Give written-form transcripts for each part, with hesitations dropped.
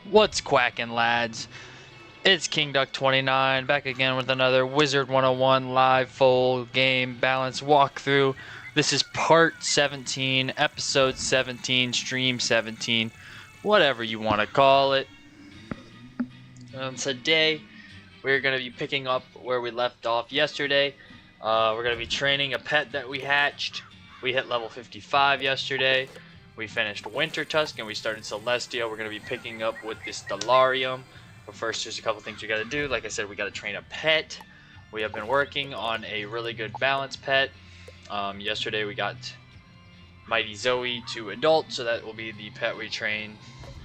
What's quacking, lads? It's King Duck 29 back again with another Wizard 101 live full game balance walkthrough. This is part 17, episode 17, stream 17, whatever you want to call it. Today we're going to be picking up where we left off yesterday. We're going to be training a pet that we hatched. We hit level 55 yesterday. We finished Winter Tusk and we started Celestia. We're going to be picking up with this Stellarium. But first, there's a couple things we got to do. Like I said, we got to train a pet. We have been working on a really good balance pet. Yesterday we got Mighty Zoe to adult, so that will be the pet we train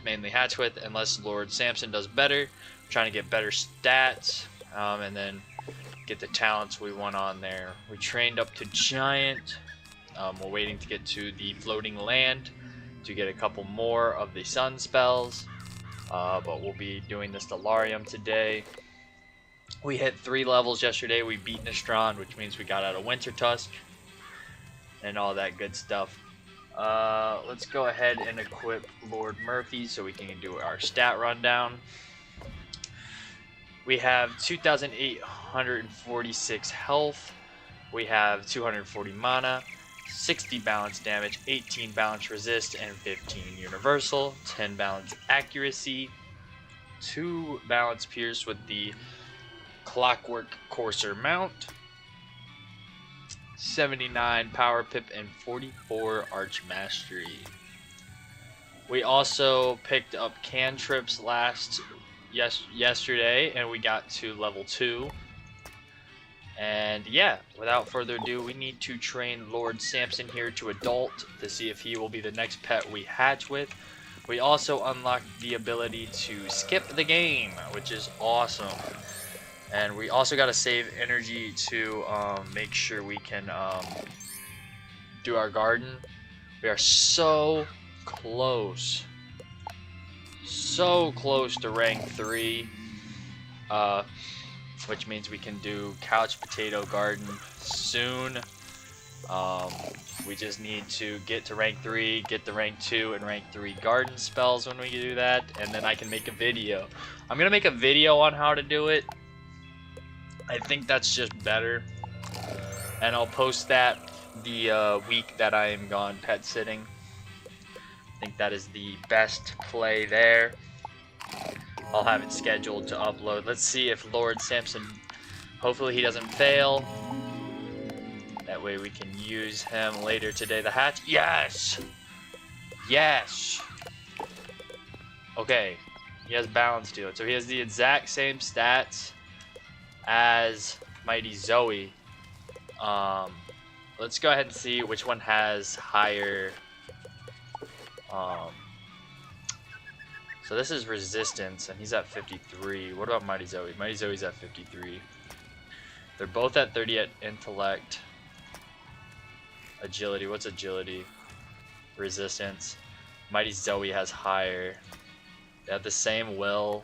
mainly hatch with, unless Lord Samson does better. We're trying to get better stats and then get the talents we want on there. We trained up to Giant. We're waiting to get to the Floating Land to get a couple more of the sun spells, but we'll be doing the Stellarium today. We hit 3 levels yesterday. We beat Nistron, which means we got out of Winter Tusk and all that good stuff. Let's go ahead and equip Lord Murphy so we can do our stat rundown. We have 2,846 health. We have 240 mana. 60 balance damage, 18 balance resist, and 15 universal, 10 balance accuracy, 2 balance pierce with the Clockwork Courser mount, 79 power pip, and 44 arch mastery. We also picked up cantrips yesterday, and we got to level 2. And yeah, without further ado, we need to train Lord Samson here to adult to see if he will be the next pet we hatch with. We also unlocked the ability to skip the game, which is awesome. And we also got to save energy to make sure we can do our garden. We are so close to rank 3. Which means we can do couch potato garden soon. We just need to get to rank 3, get to rank 2 and rank 3 garden spells when we do that, and then I can make a video. I'm gonna make a video on how to do it. I think that's just better, and I'll post that the week that I am gone pet sitting. I think that is the best play there. I'll have it scheduled to upload. Let's see if Lord Samson, hopefully he doesn't fail. That way we can use him later today. The hatch, yes! Yes! Okay, He has balance to it. So he has the exact same stats as Mighty Zoe. Let's go ahead and see which one has higher. So this is resistance, and he's at 53. What about Mighty Zoe? Mighty Zoe's at 53. They're both at 30 at intellect. Agility. What's agility? Resistance. Mighty Zoe has higher. They have the same will,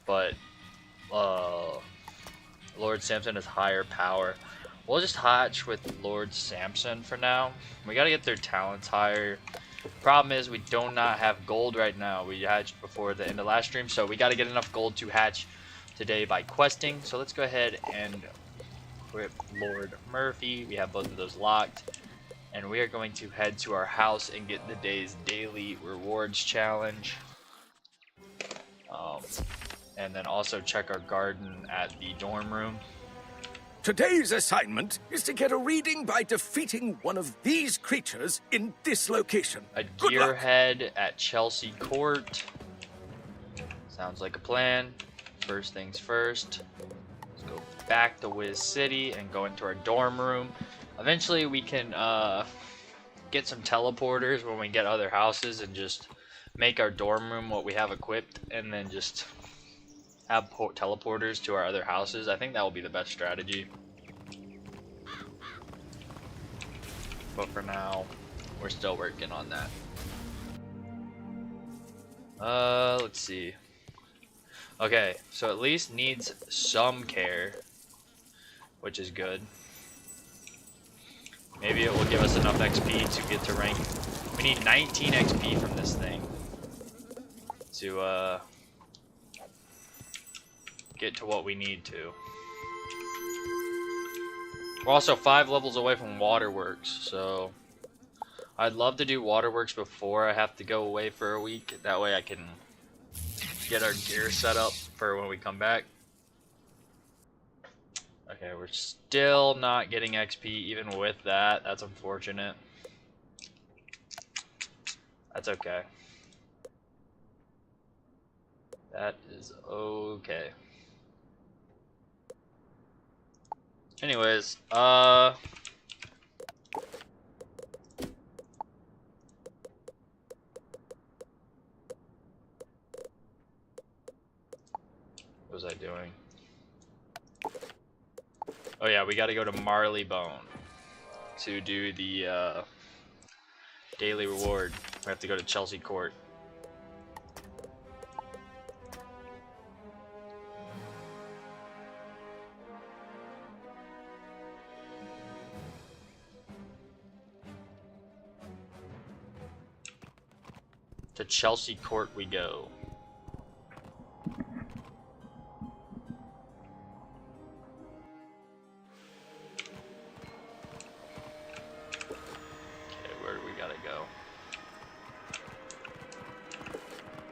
but Lord Samson has higher power. We'll just hatch with Lord Samson for now. We gotta get their talents higher. Problem is we do not have gold right now. We hatched before the end of last stream, so we gotta get enough gold to hatch today by questing. So let's go ahead and equip Lord Murphy. We have both of those locked. And we are going to head to our house and get the day's daily rewards challenge. And then also check our garden at the dorm room. Today's assignment is to get a reading by defeating one of these creatures in this location. A Good luck. gearhead at Chelsea Court. Sounds like a plan. First things first. Let's go back to Wiz City and go into our dorm room. Eventually we can get some teleporters when we get other houses and just make our dorm room what we have equipped, and then just have teleporters to our other houses. I think that will be the best strategy. But for now, we're still working on that. Let's see. Okay, so at least needs some care, which is good. Maybe it will give us enough XP to get to rank. We need 19 XP from this thing to get to what we need to. We're also 5 levels away from Waterworks, so I'd love to do Waterworks before I have to go away for a week. That way I can get our gear set up for when we come back. Okay, we're still not getting XP even with that. That's unfortunate. That's okay. That is okay. Anyways, what was I doing? Oh yeah, we gotta go to Marleybone to do the daily reward. We have to go to Chelsea Court. To Chelsea Court we go.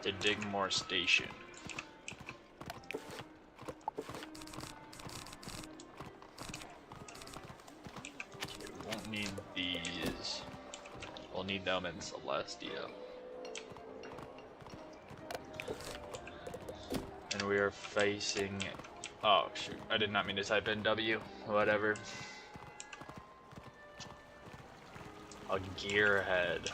To Digmore Station. Okay, we won't need these. We'll need them in Celestia. And we are facing... Oh shoot, I did not mean to type in W. Whatever. A gearhead.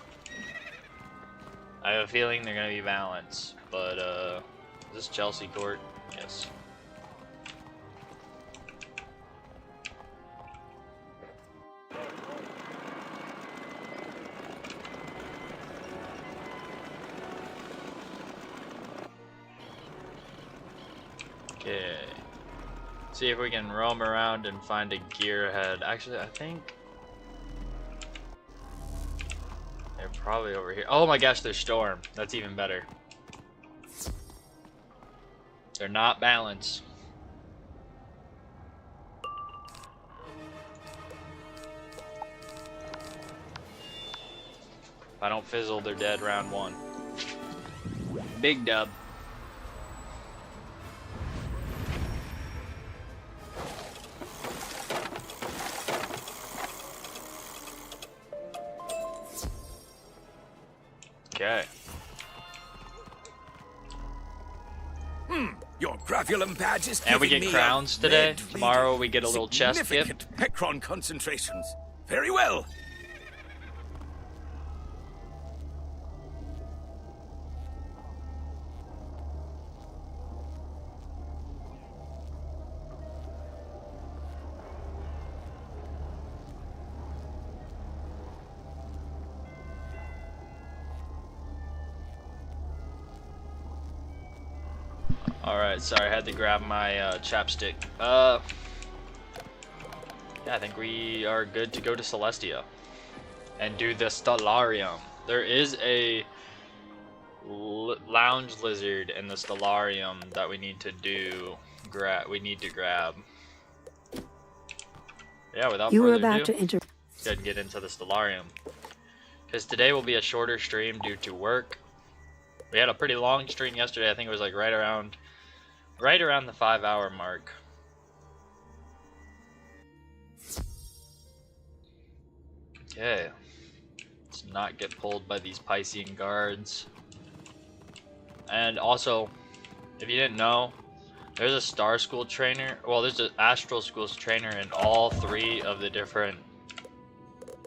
I have a feeling they're gonna be balanced, but is this Chelsea Court? Yes. Okay. See if we can roam around and find a gearhead. Actually, I think they're probably over here. Oh my gosh, they're Storm. That's even better. They're not balanced. If I don't fizzle, they're dead round 1. Big dub. Okay. Your Gravulum badge is And we giving get me crowns a today. red Tomorrow leader. we get a little chest gift. Significant Pecron concentrations. Very well. Alright, sorry, I had to grab my chapstick. Yeah, I think we are good to go to Celestia and do the Stellarium. There is a lounge lizard in the Stellarium that we need to do. We need to grab. Yeah, without You were further about ado, to enter. let's go ahead and get into the Stellarium. Because today will be a shorter stream due to work. We had a pretty long stream yesterday. I think it was like right around the 5-hour mark. Okay. Let's not get pulled by these Piscean guards. And also, if you didn't know, there's a Star School trainer. Well, there's an Astral School's trainer in all 3 of the different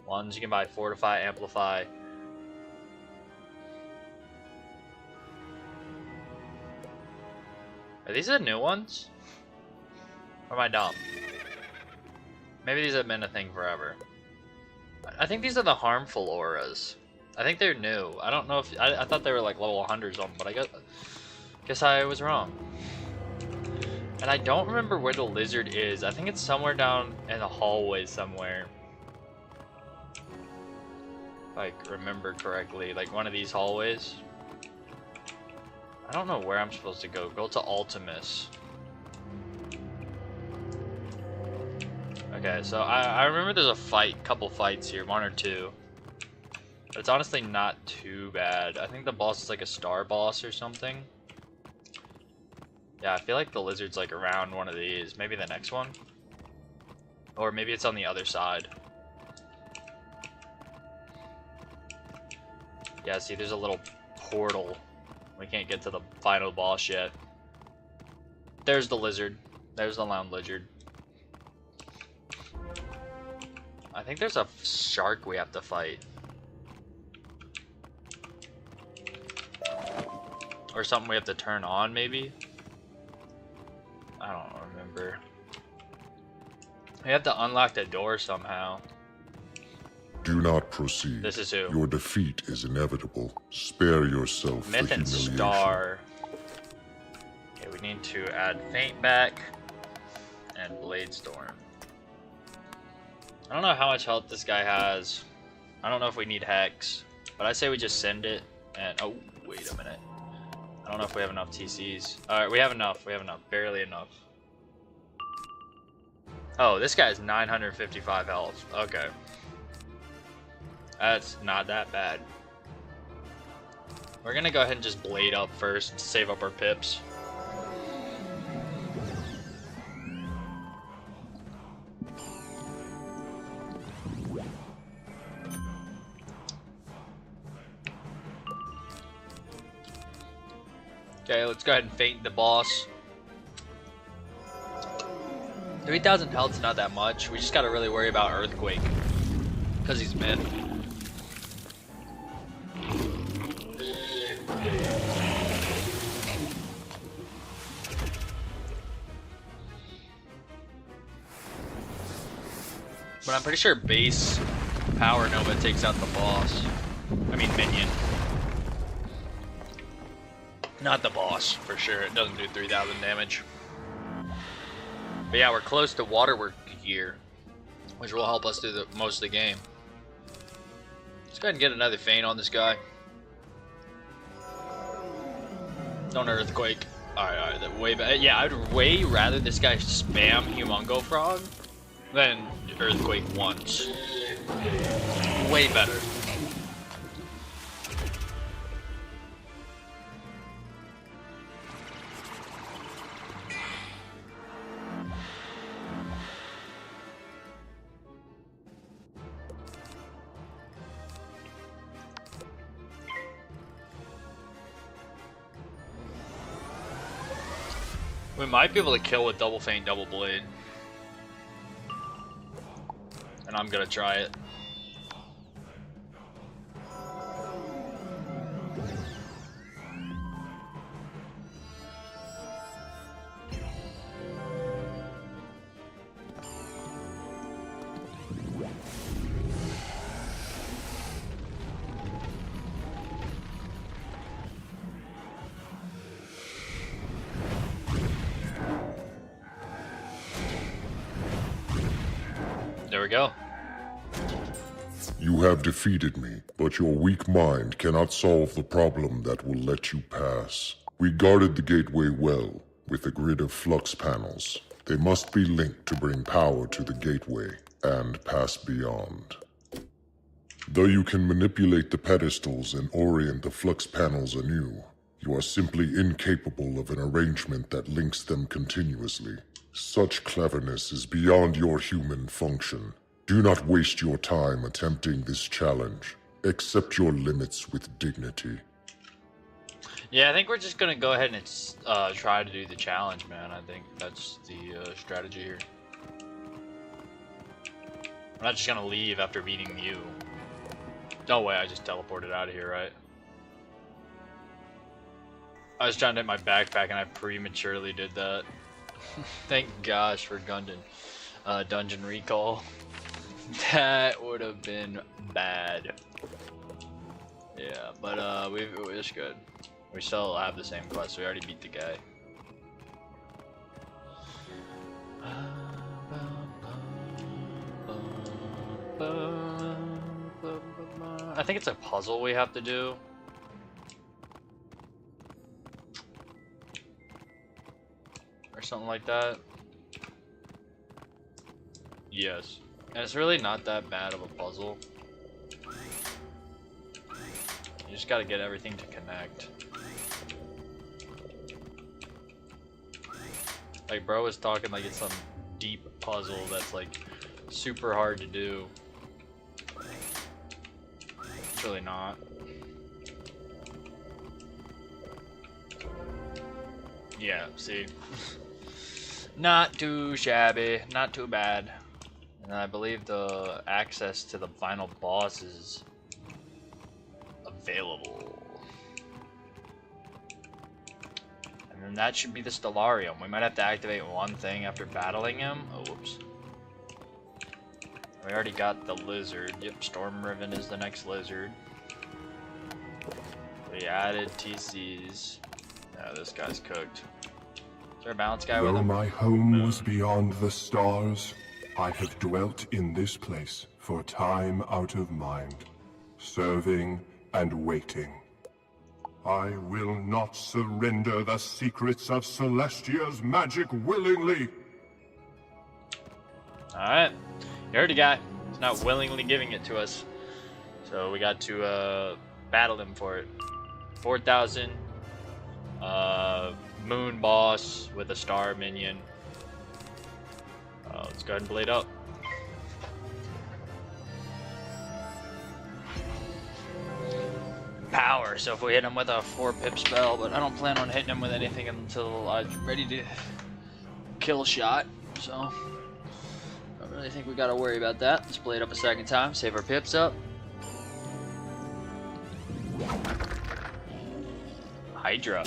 ones. You can buy Fortify, Amplify. Are these the new ones? Or am I dumb? Maybe these have been a thing forever. I think these are the harmful auras. I think they're new. I don't know if I thought they were like level 100s on them, but I guess I was wrong. And I don't remember where the lizard is. I think it's somewhere down in the hallway somewhere. If I remember correctly, like one of these hallways. I don't know where I'm supposed to go. Go to Ultimus. Okay, so I remember there's a couple fights here, 1 or 2. But it's honestly not too bad. I think the boss is like a star boss or something. Yeah, I feel like the lizard's like around one of these. Maybe the next one? Or maybe it's on the other side. Yeah, see, there's a little portal. We can't get to the final boss yet. There's the lizard. There's the lounge lizard. I think there's a shark we have to fight. Or something we have to turn on, maybe? I don't remember. We have to unlock the door somehow. Do not proceed. This is who? Your defeat is inevitable. Spare yourself Myth the and humiliation. Star. Okay, we need to add Faint back and Blade Storm. I don't know how much health this guy has. I don't know if we need Hex, but I say we just send it and oh, wait a minute. I don't know if we have enough TCs. Alright, we have enough. We have enough. Barely enough. Oh, this guy's 955 health. Okay. That's not that bad. We're gonna go ahead and just blade up first to save up our pips. Okay, let's go ahead and feint the boss. 3,000 health's not that much. We just gotta really worry about Earthquake. Because he's mid. But I'm pretty sure base Power Nova takes out the boss. I mean minion. Not the boss, for sure. It doesn't do 3,000 damage. But yeah, we're close to Waterwork gear, which will help us through the most of the game. Let's go ahead and get another feint on this guy. Don't Earthquake. Alright, that way better. Yeah, I'd way rather this guy spam Humongo Frog than Earthquake once. Way better. We might be able to kill with double feint, double blade. And I'm gonna try it. There we go. You have defeated me, but your weak mind cannot solve the problem that will let you pass. We guarded the gateway well, with a grid of flux panels. They must be linked to bring power to the gateway, and pass beyond. Though you can manipulate the pedestals and orient the flux panels anew, you are simply incapable of an arrangement that links them continuously. Such cleverness is beyond your human function. Do not waste your time attempting this challenge. Accept your limits with dignity. Yeah, I think we're just gonna go ahead and try to do the challenge, man. I think that's the strategy here. I'm not just gonna leave after beating you. No way, I just teleported out of here, right? I was trying to hit my backpack and I prematurely did that. Thank gosh for dungeon recall. That would have been bad. Yeah, but it's good. We still have the same quest. We already beat the guy. I think it's a puzzle we have to do. Or something like that. Yes. And it's really not that bad of a puzzle. You just gotta get everything to connect. Like, bro was talking like it's some deep puzzle that's like super hard to do. It's really not. Yeah, see. Not too shabby, not too bad. And I believe the access to the final boss is available. And then that should be the Stellarium. We might have to activate one thing after battling him. Oh, whoops. We already got the lizard. Yep, Storm Riven is the next lizard. We added TCs. Yeah, this guy's cooked. Is there a balance guy with Though him? my home was beyond the stars, I have dwelt in this place for time out of mind, serving and waiting. I will not surrender the secrets of Celestia's magic willingly. Alright. You heard the guy. He's not willingly giving it to us. So we got to battle him for it. 4,000. Moon boss with a star minion. Let's go ahead and blade up. Power, so if we hit him with a 4-pip spell, but I don't plan on hitting him with anything until I'm ready to kill shot, so I don't really think we gotta worry about that. Let's blade up a second time, save our pips up. Hydra.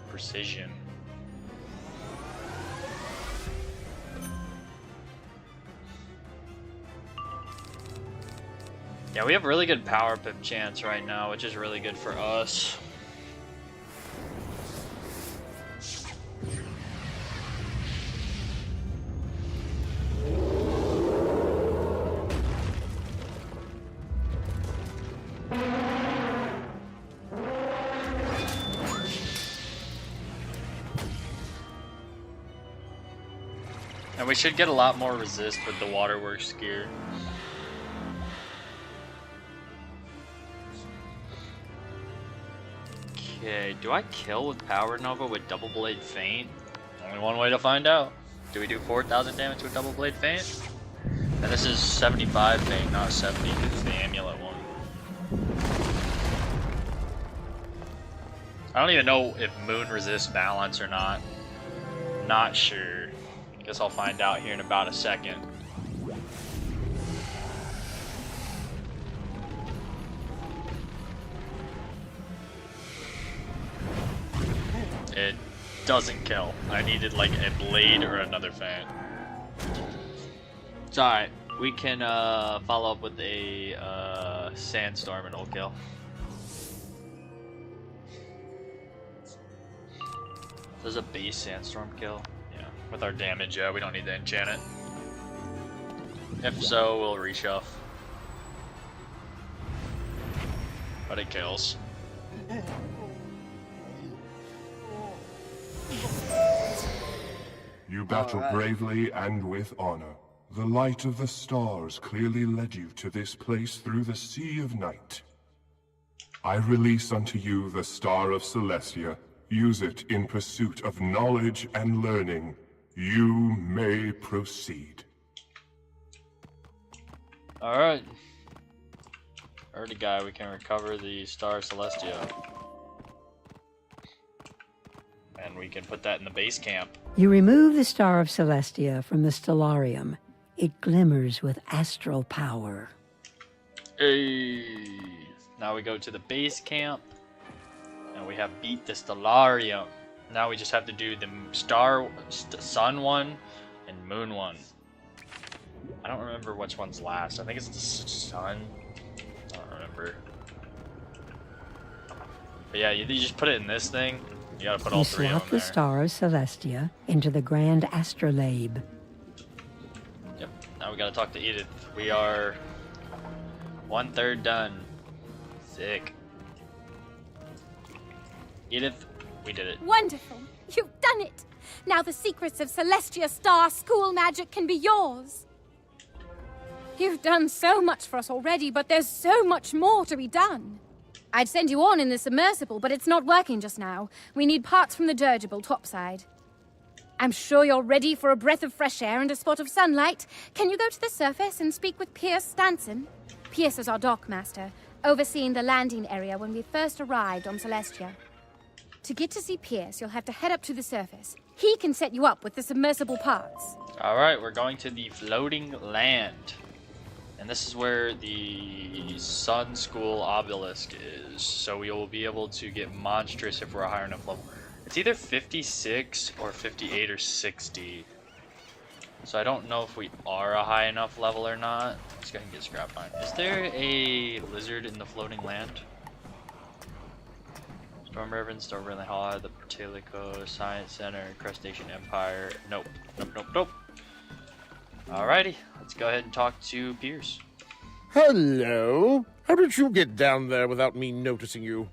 Precision. Yeah, we have really good power pip chance right now, which is really good for us. And we should get a lot more resist with the Waterworks gear. Okay, do I kill with Power Nova with Double Blade Feint? Only one way to find out. Do we do 4,000 damage with double blade feint? And this is 75 feint, not 70, because it's the amulet one. I don't even know if moon resists balance or not. Not sure. Guess I'll find out here in about a second. It doesn't kill. I needed like a blade or another fan. It's alright. We can follow up with a sandstorm and it'll kill. Does a base sandstorm kill? Yeah. With our damage, yeah, we don't need to enchant it. If so, we'll reshove. But it kills. You battle bravely and with honor. The light of the stars clearly led you to this place through the sea of night. I release unto you the Star of Celestia. Use it in pursuit of knowledge and learning. You may proceed. Alright. Already guy, we can recover the Star of Celestia. And we can put that in the base camp. You remove the Star of Celestia from the Stellarium. It glimmers with astral power. Hey. Now we go to the base camp. And we have beat the Stellarium. Now we just have to do the Sun one and Moon one. I don't remember which one's last. I think it's the Sun. I don't remember. But yeah, you just put it in this thing. You gotta put all three of them slot there. the Star of Celestia into the Grand Astrolabe. Yep. Now we gotta talk to Edith. We are 1/3 done. Sick. Edith, we did it. Wonderful. You've done it. Now the secrets of Celestia Star school magic can be yours. You've done so much for us already, but there's so much more to be done. I'd send you on in the submersible, but it's not working just now. We need parts from the dirigible topside. I'm sure you're ready for a breath of fresh air and a spot of sunlight. Can you go to the surface and speak with Pierce Stanson? Pierce is our dockmaster, overseeing the landing area when we first arrived on Celestia. To get to see Pierce, you'll have to head up to the surface. He can set you up with the submersible parts. Alright, we're going to the floating land. And this is where the Sun School obelisk is. So we will be able to get monstrous if we're a higher enough level. It's either 56 or 58 or 60. So I don't know if we are a high enough level or not. Let's go ahead and get scrap iron. Is there a lizard in the floating land? Storm Ribbon, Storm Ribbon Hall, the Portalico, Science Center, Crustacean Empire. Nope. Nope, nope, nope. Alrighty, let's go ahead and talk to Pierce. Hello? How did you get down there without me noticing you?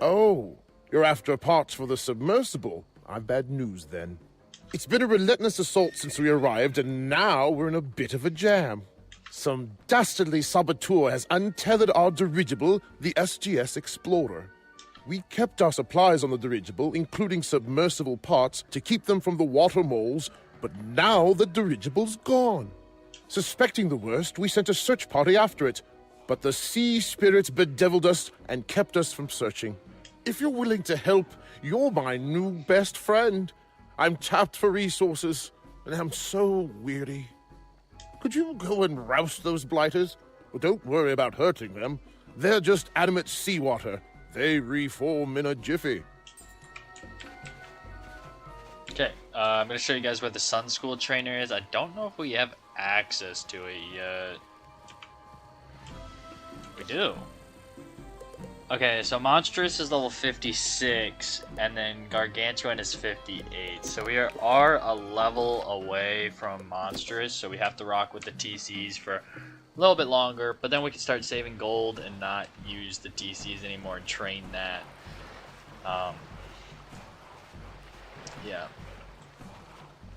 Oh, you're after parts for the submersible. I've bad news then. It's been a relentless assault since we arrived, and now we're in a bit of a jam. Some dastardly saboteur has untethered our dirigible, the SGS Explorer. We kept our supplies on the dirigible, including submersible parts, to keep them from the water moles, but now the dirigible's gone. Suspecting the worst, we sent a search party after it, but the sea spirits bedeviled us and kept us from searching. If you're willing to help, you're my new best friend. I'm tapped for resources, and I'm so weary. Could you go and rouse those blighters? Well, don't worry about hurting them. They're just animate seawater. They reform in a jiffy. Okay, I'm going to show you guys where the Sun School trainer is. I don't know if we have access to it yet. We do. Okay, so Monstrous is level 56, and then Gargantuan is 58. So we are a level away from Monstrous, so we have to rock with the TCs for a little bit longer, but then we can start saving gold and not use the TCs anymore and train that. Yeah.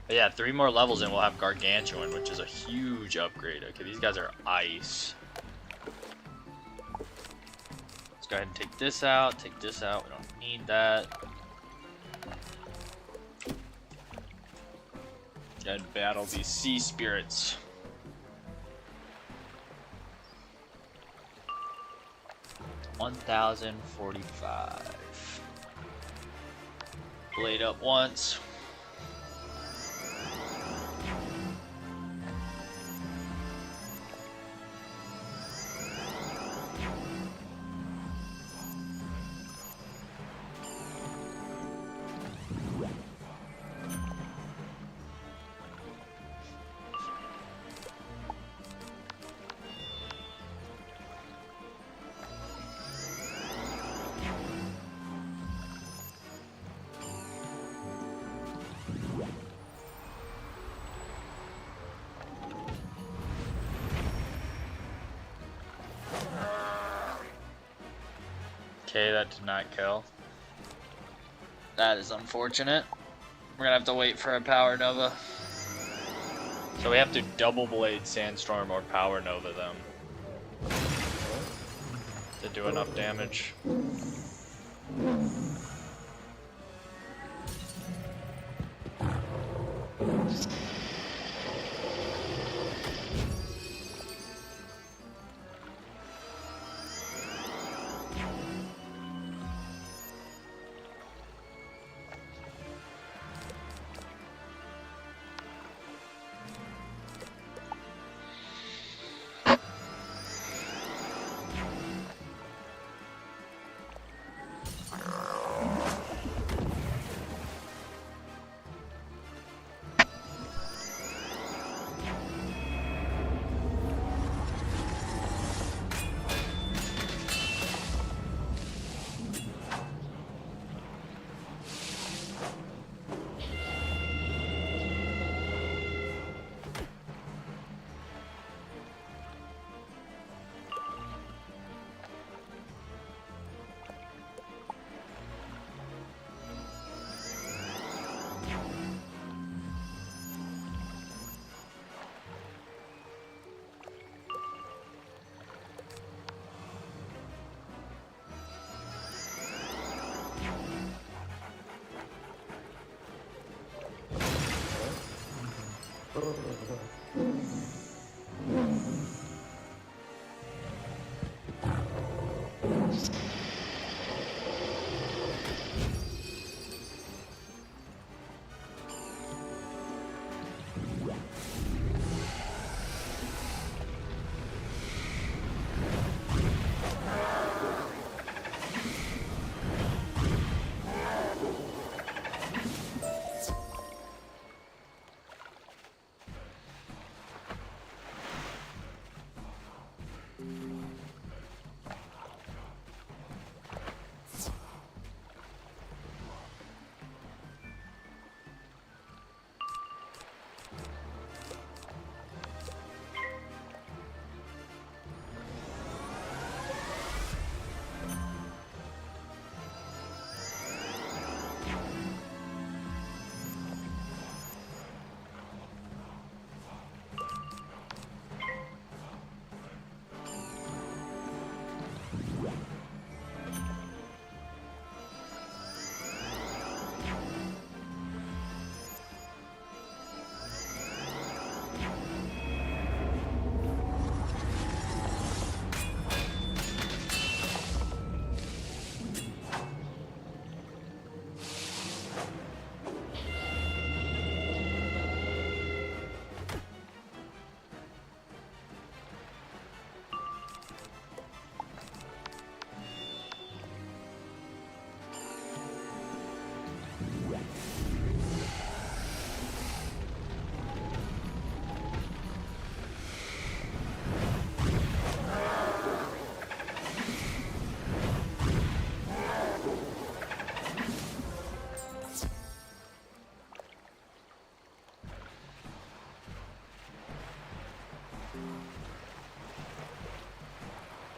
But yeah, 3 more levels and we'll have Gargantuan, which is a huge upgrade. Okay, these guys are ice. Let's go ahead and take this out, we don't need that. And battle these sea spirits. $1,045. Blade up once. Okay, that did not kill. That is unfortunate. We're gonna have to wait for a Power Nova. So we have to double blade Sandstorm or Power Nova them to do enough damage.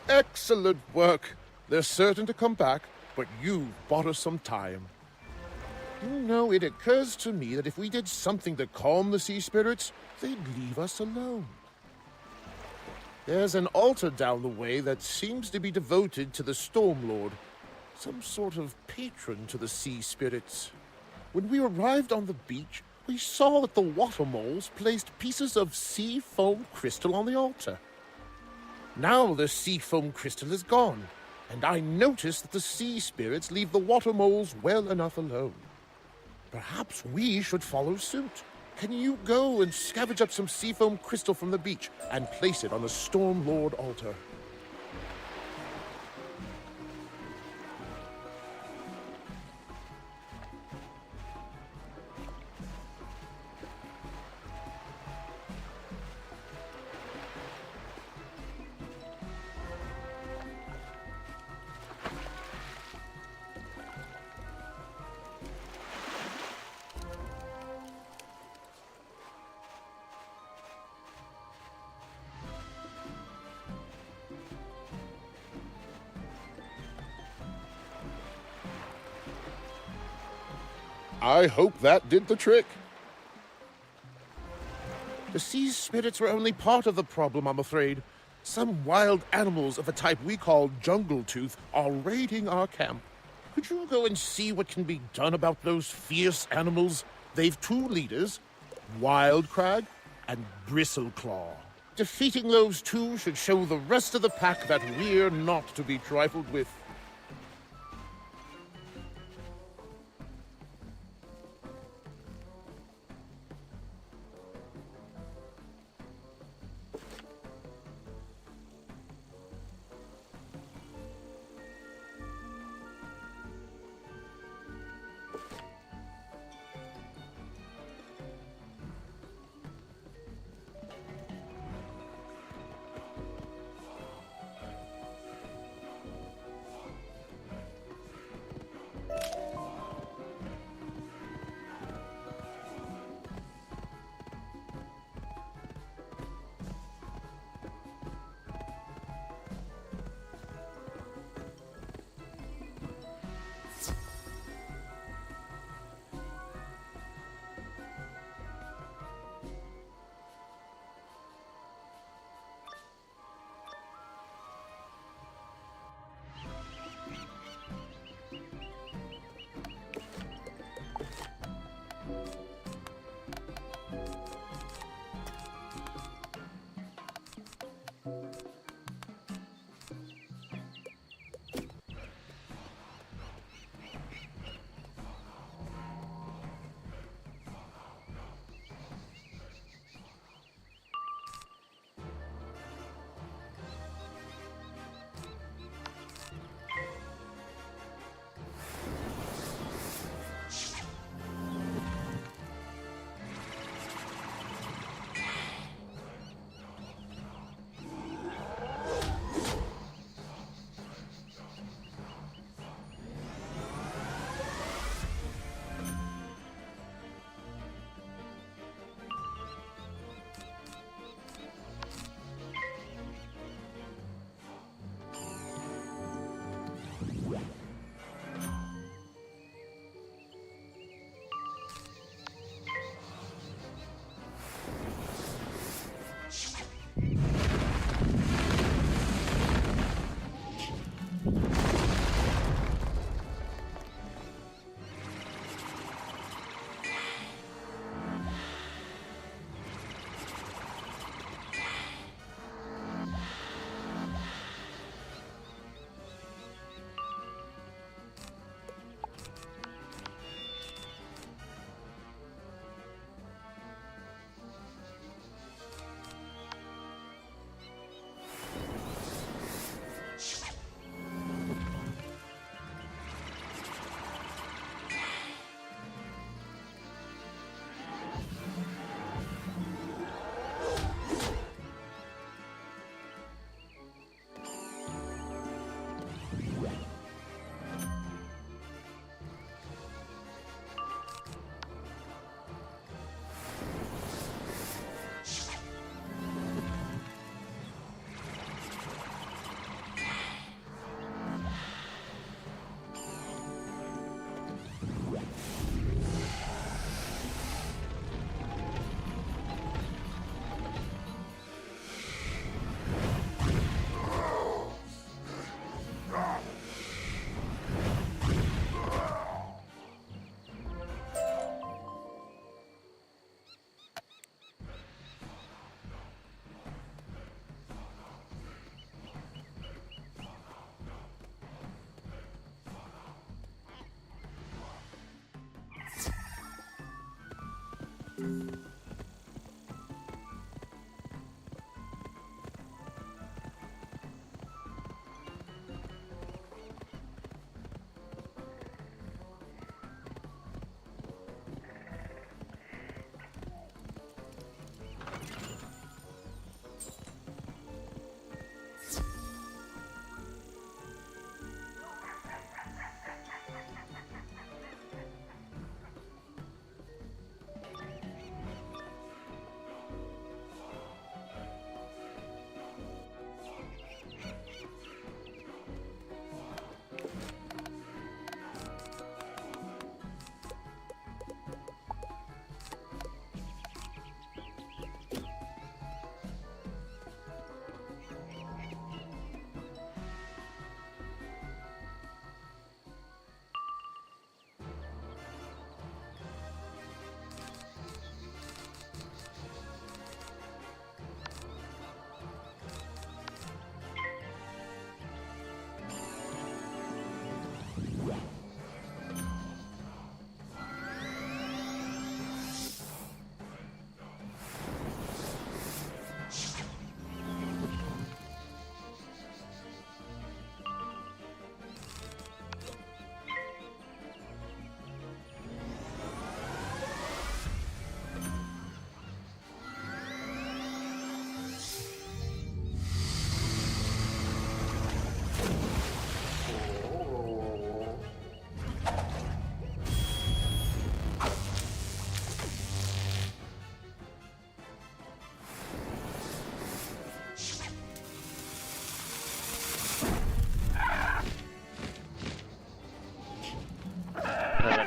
Excellent work. They're certain to come back, but you've bought us some time. You know, it occurs to me that if we did something to calm the sea spirits, they'd leave us alone. There's an altar down the way that seems to be devoted to the Storm Lord, some sort of patron to the sea spirits. When we arrived on the beach, We saw that the water moles placed pieces of sea foam crystal on the altar. Now the sea foam crystal is gone, and I notice that the sea spirits leave the water moles well enough alone. Perhaps we should follow suit. Can you go and scavenge up some sea foam crystal from the beach and place it on the Storm Lord altar? I hope that did the trick. The sea spirits were only part of the problem, I'm afraid. Some wild animals of a type we call jungle tooth are raiding our camp. Could you go and see what can be done about those fierce animals? They've two leaders, Wild Crag and Bristleclaw. Defeating those two should show the rest of the pack that we're not to be trifled with.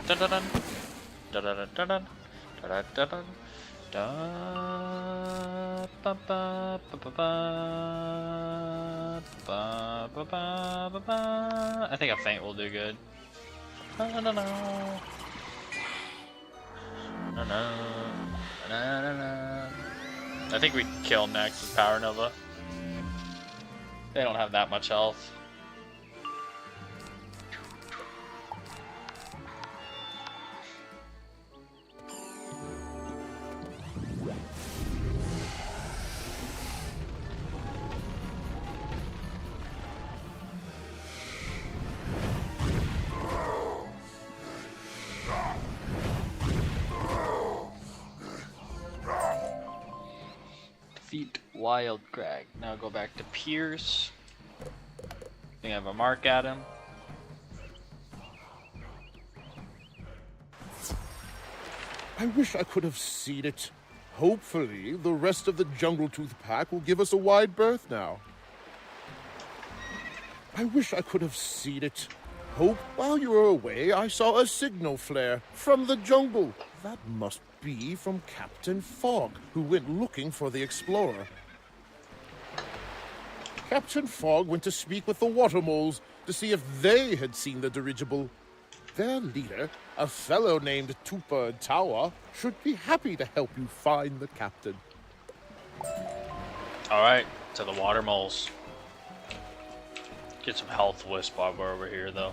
dun dun dun dun dun dun dun dun. Da, ba, ba, ba, ba, ba, ba, ba, ba, ba. I think a feint will do good. No, no, no, no. No, no, no, no, no. I think we kill next with Power Nova. They don't have that much health. Defeat Wild Crag. Now go back to Pierce. I think I have a mark at him. I wish I could have seen it. Hopefully, the rest of the Jungle Tooth pack will give us a wide berth now. I wish I could have seen it. While you were away, I saw a signal flare from the jungle. That must be from Captain Fogg, who went looking for the explorer. Captain Fogg went to speak with the water moles to see if they had seen the dirigible. Their leader, a fellow named Tupa Tawa, should be happy to help you find the captain. Alright, to the water moles. Get some health wisp while we're over here, though.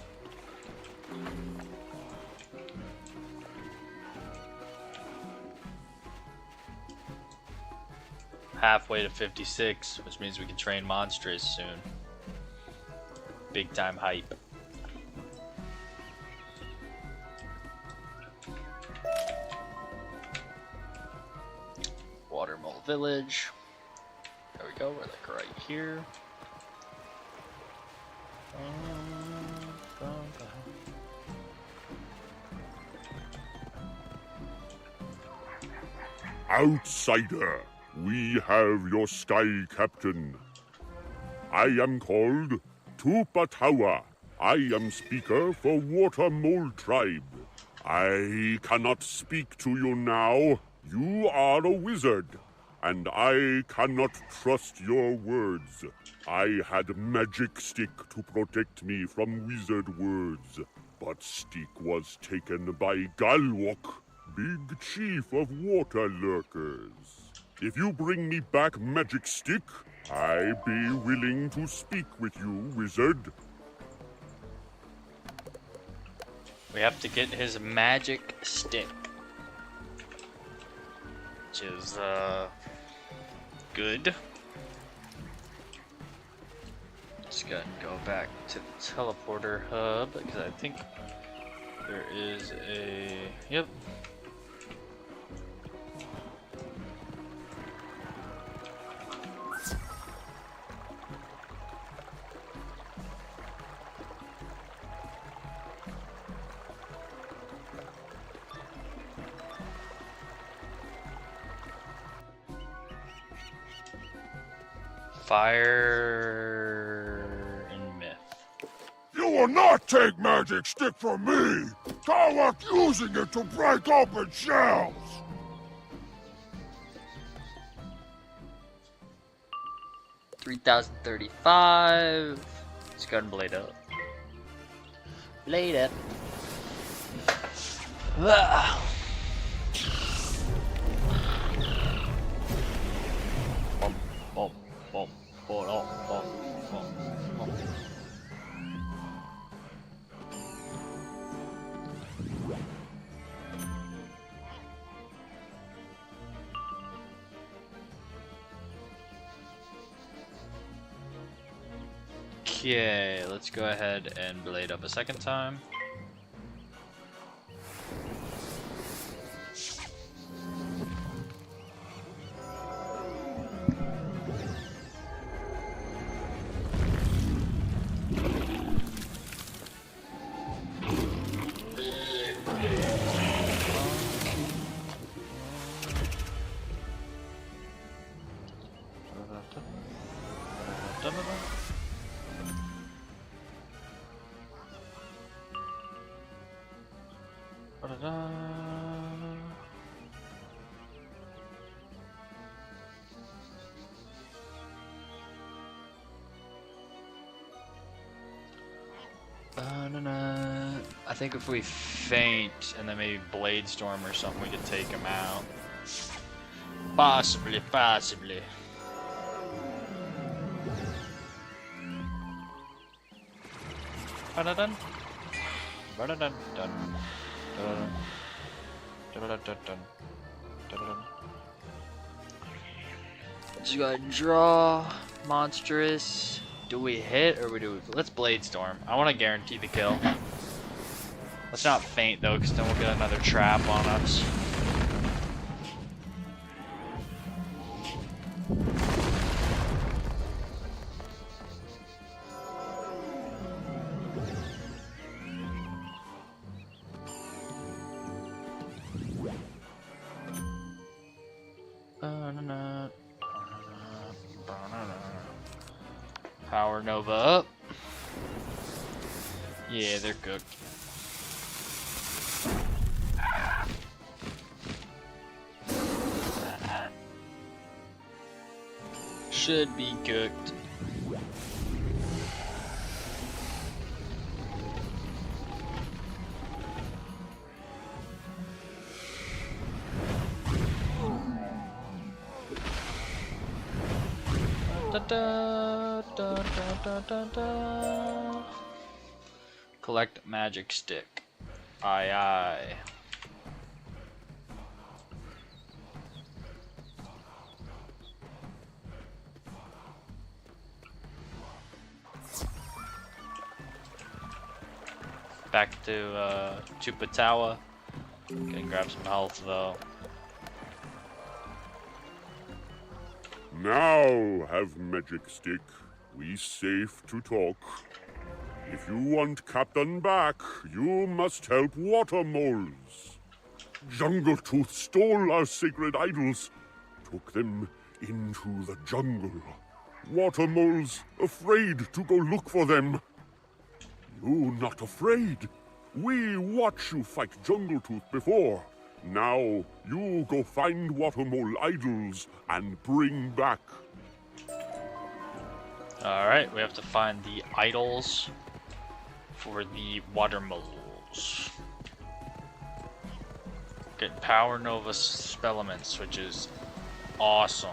Halfway to 56, which means we can train Monstrous soon. Big time hype. Water Mole Village. There we go, we're like right here. Outsider, we have your sky captain. I am called Tupatawa. I am speaker for Water Mole Tribe. I cannot speak to you now. You are a wizard, and I cannot trust your words. I had magic stick to protect me from wizard words, but stick was taken by Galwok, big chief of water lurkers. If you bring me back magic stick, I be willing to speak with you, wizard. We have to get his magic stick. Which is, good. Let's go ahead and go back to the teleporter hub, because I think there is a... Yep. Fire and myth. You will not take magic stick from me! Galwok using it to break open shells! 3035. Let's go ahead and blade up. Blade up. Ah. Bum, bum, bum, bum, bum, bum, bum. Okay, let's go ahead and blade up a second time. think if we faint and then maybe Blade Storm or something, we could take him out. Possibly, possibly. Ba-da-dun. Ba-da-dun-dun. Da-da-dun. Da-da-dun-dun. Da-da-dun. Just gotta draw monstrous. Do we hit or do we? Let's Blade Storm. I want to guarantee the kill. Let's not faint though, because then we'll get another trap on us. Power Nova up. Yeah, they're cooked. Should be cooked. Da, da, da, da, da, da. Collect magic stick. Aye aye. Back to Chupatawa. Gonna grab some health though. Now have magic stick. We safe to talk. If you want Captain back, you must help water moles. Jungle Tooth stole our sacred idols, took them into the jungle. Water moles afraid to go look for them. You not afraid? We watch you fight Jungle Tooth before. Now you go find water mole idols and bring back. Alright, we have to find the idols for the water moles. Get Power Nova Spellements, which is awesome.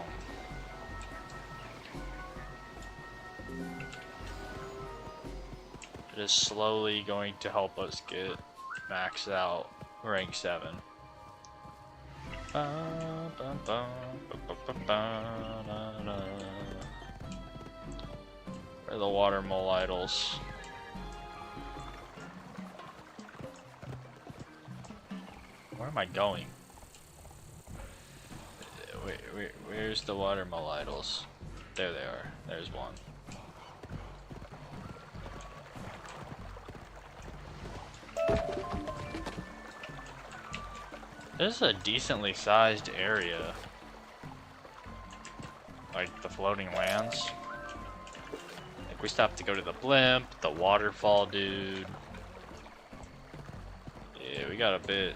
It is slowly going to help us get maxed out rank 7. Where are the water mole idols? Where am I going? Where's the water mole idols? There they are. There's one. This is a decently sized area. Like the floating lands. Like we still have to go to the blimp, the waterfall dude. Yeah, we got a bit.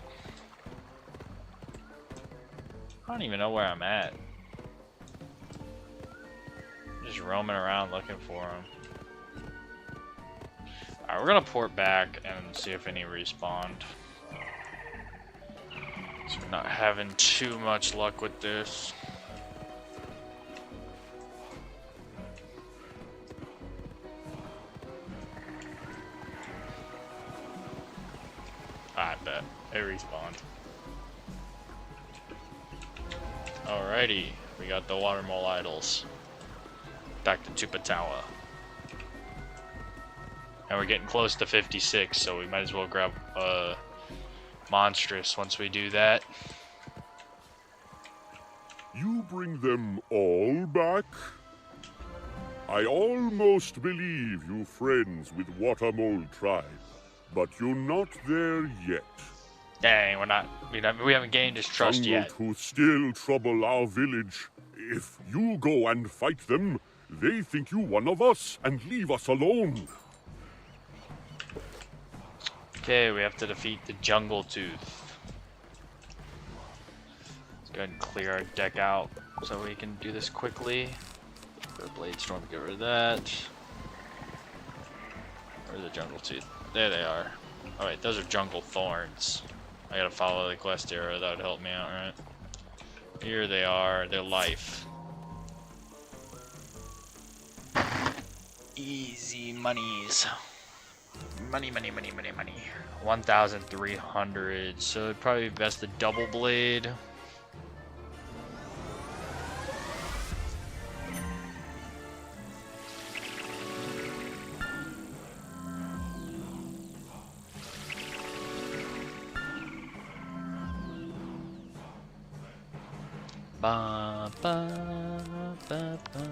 I don't even know where I'm at. Just roaming around looking for him. Alright, we're gonna port back and see if any respawned. So we're not having too much luck with this. I bet. They respawned. Alrighty, we got the water mole idols. Back to Chupatawa. And we're getting close to 56, so we might as well grab monstrous once we do that. You bring them all back? I almost believe you friends with Water Mole Tribe, but you're not there yet. Dang, we haven't gained his trust yet. Jungle Tooth still trouble our village. If you go and fight them, they think you one of us and leave us alone. Okay, we have to defeat the Jungle Tooth. Let's go ahead and clear our deck out so we can do this quickly. Go to Blade Storm, get rid of that. Where's the Jungle Tooth? There they are. Alright, those are jungle thorns. I gotta follow the quest arrow, that would help me out, right? Here they are, they're life. Easy monies. Money, money, money, money, money. 1,300, so it'd probably be best the double blade. Ba, ba, ba, ba.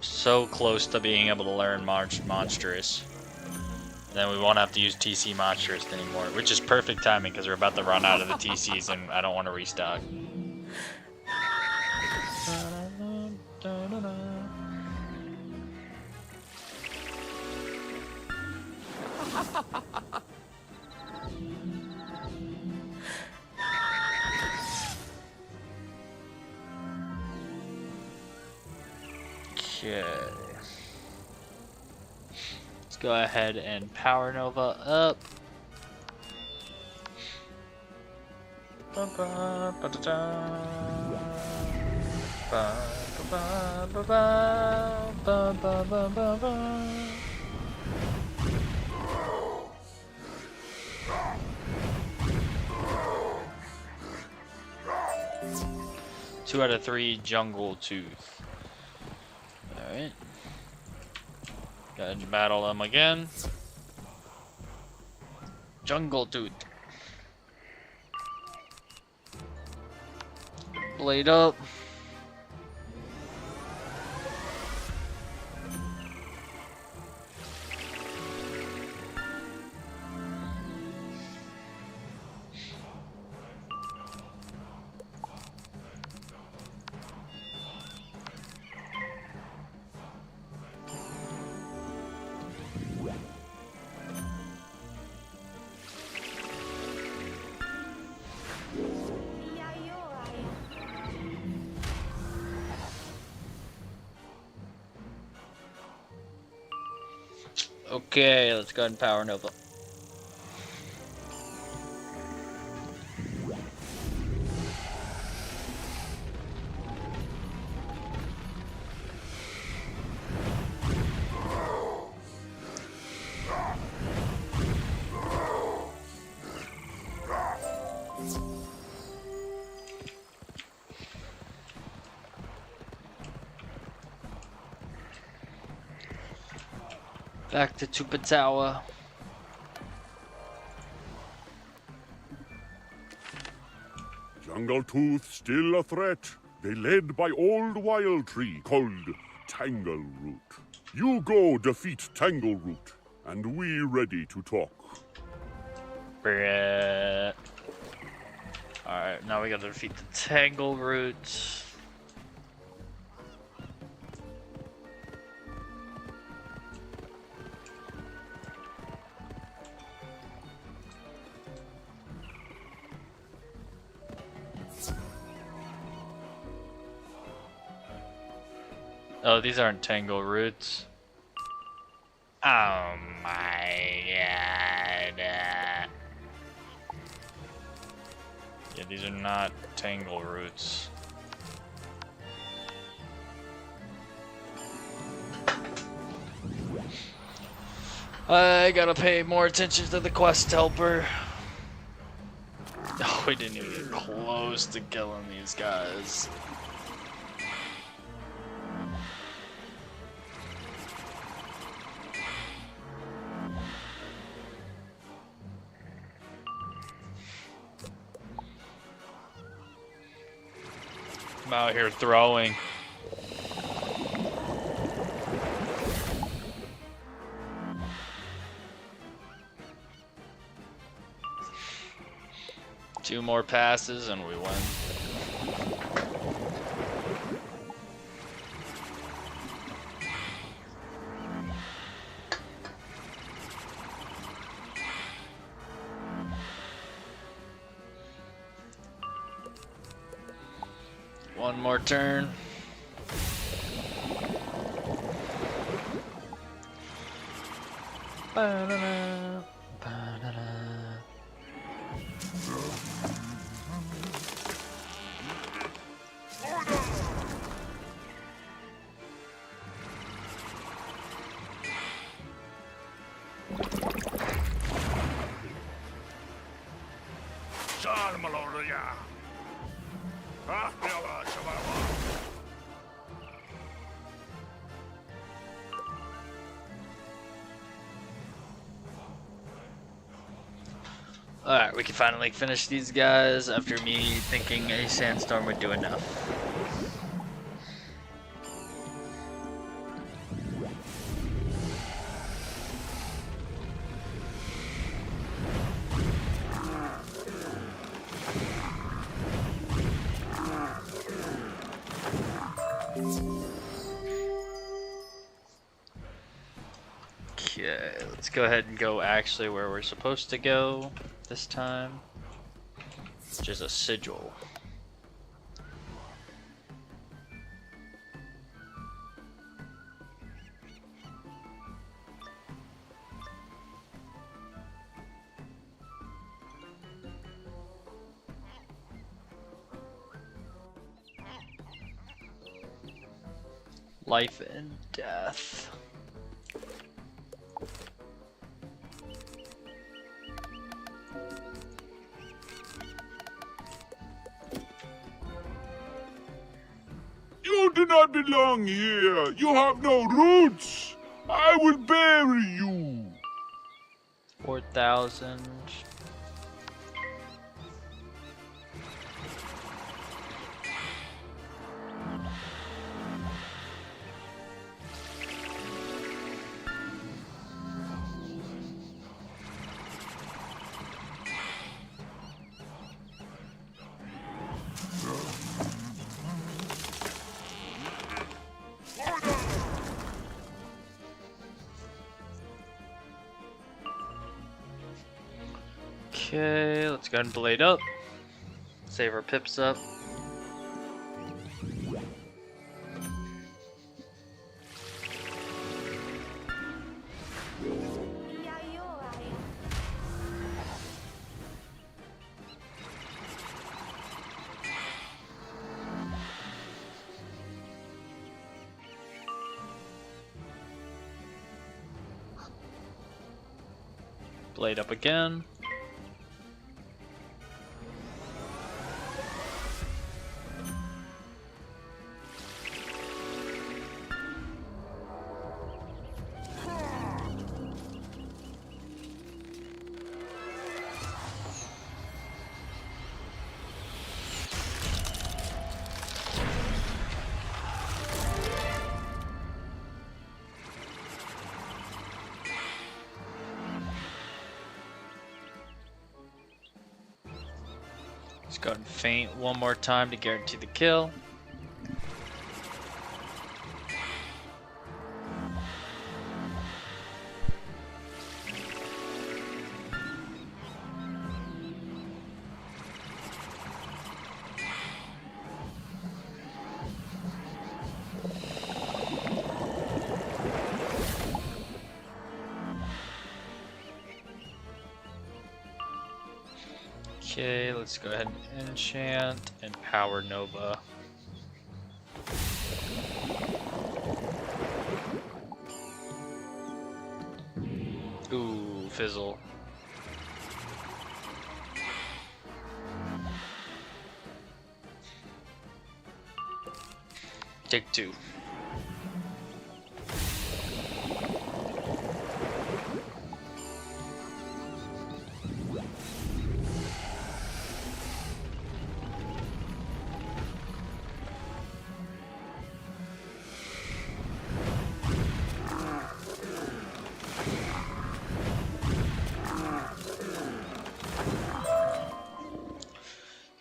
So close to being able to learn Monstrous. And then we won't have to use TC Monstrous anymore, which is perfect timing because we're about to run out of the TCs and I don't want to restock. Okay. Let's go ahead and Power Nova up. Ba ba ba da da. Ba ba ba ba ba ba ba ba ba. 2 out of 3 Jungle Tooth. Alright. Go ahead and battle them again. Jungle Tooth. Blade up. Okay, let's go ahead and Power Nova. Back to Tupa Tower. Jungle Tooth still a threat. They led by old wild tree called Tangleroot. You go defeat Tangleroot, and we ready to talk. Alright, now we gotta defeat the Tangleroot. Oh, these aren't Tangle Roots. Oh my god. Yeah, these are not Tangle Roots. I gotta pay more attention to the quest helper. Oh, we didn't even get close to killing these guys. I'm out here throwing. Two more passes and we win. One more turn. Ba-da-da, ba-da-da. Alright, we can finally finish these guys after me thinking a sandstorm would do enough. Okay, let's go ahead and go actually where we're supposed to go this time, which is a sigil. Life and death. You do not belong here. You have no roots. I will bury you. 4,000. Okay, let's go ahead and blade up. Save our pips up. Blade up again. Let's go ahead and feint one more time to guarantee the kill. Okay, let's go ahead and enchant and power Nova. Ooh, fizzle. Take two.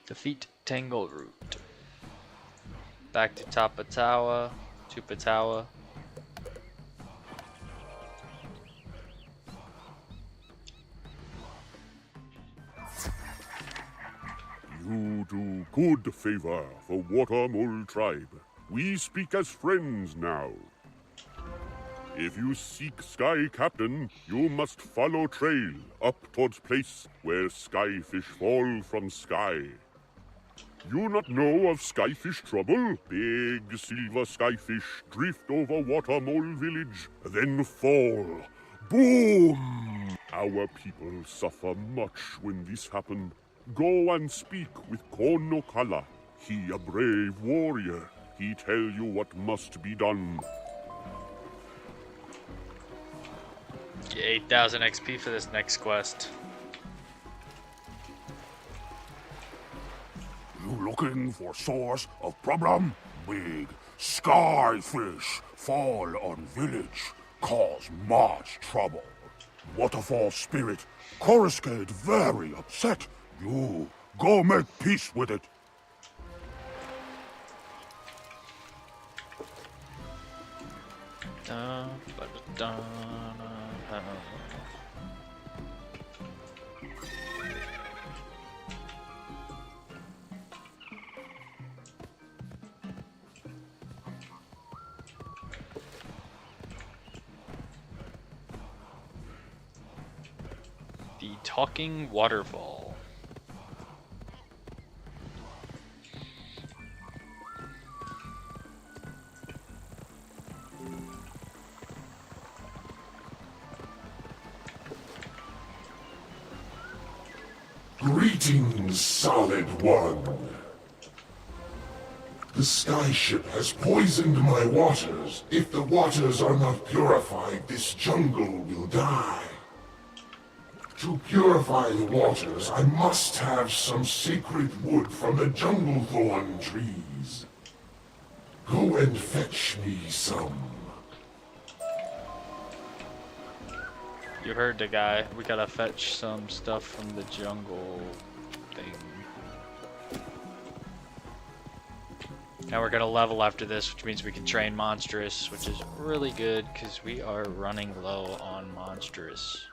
Defeat Tangle Root. Back to top Patawa, to Patawa. You do good favor for Watermole tribe. We speak as friends now. If you seek Sky Captain, you must follow trail up towards place where skyfish fall from sky. You not know of skyfish trouble? Big silver skyfish drift over water mole village, then fall. Boom! Our people suffer much when this happen. Go and speak with Konokala. He a brave warrior. He tell you what must be done. Get 8,000 XP for this next quest. You looking for source of problem? Big skyfish fall on village, cause much trouble. Waterfall spirit, Coruscate very upset. You go make peace with it. Dun, ba, dun, dun. The Talking Waterfall. Greetings, Solid One. The skyship has poisoned my waters. If the waters are not purified, this jungle will die. To purify the waters, I must have some sacred wood from the jungle thorn trees. Go and fetch me some. You heard the guy. We gotta fetch some stuff from the jungle thing. Now we're gonna level after this, which means we can train Monstrous, which is really good because we are running low on Monstrous.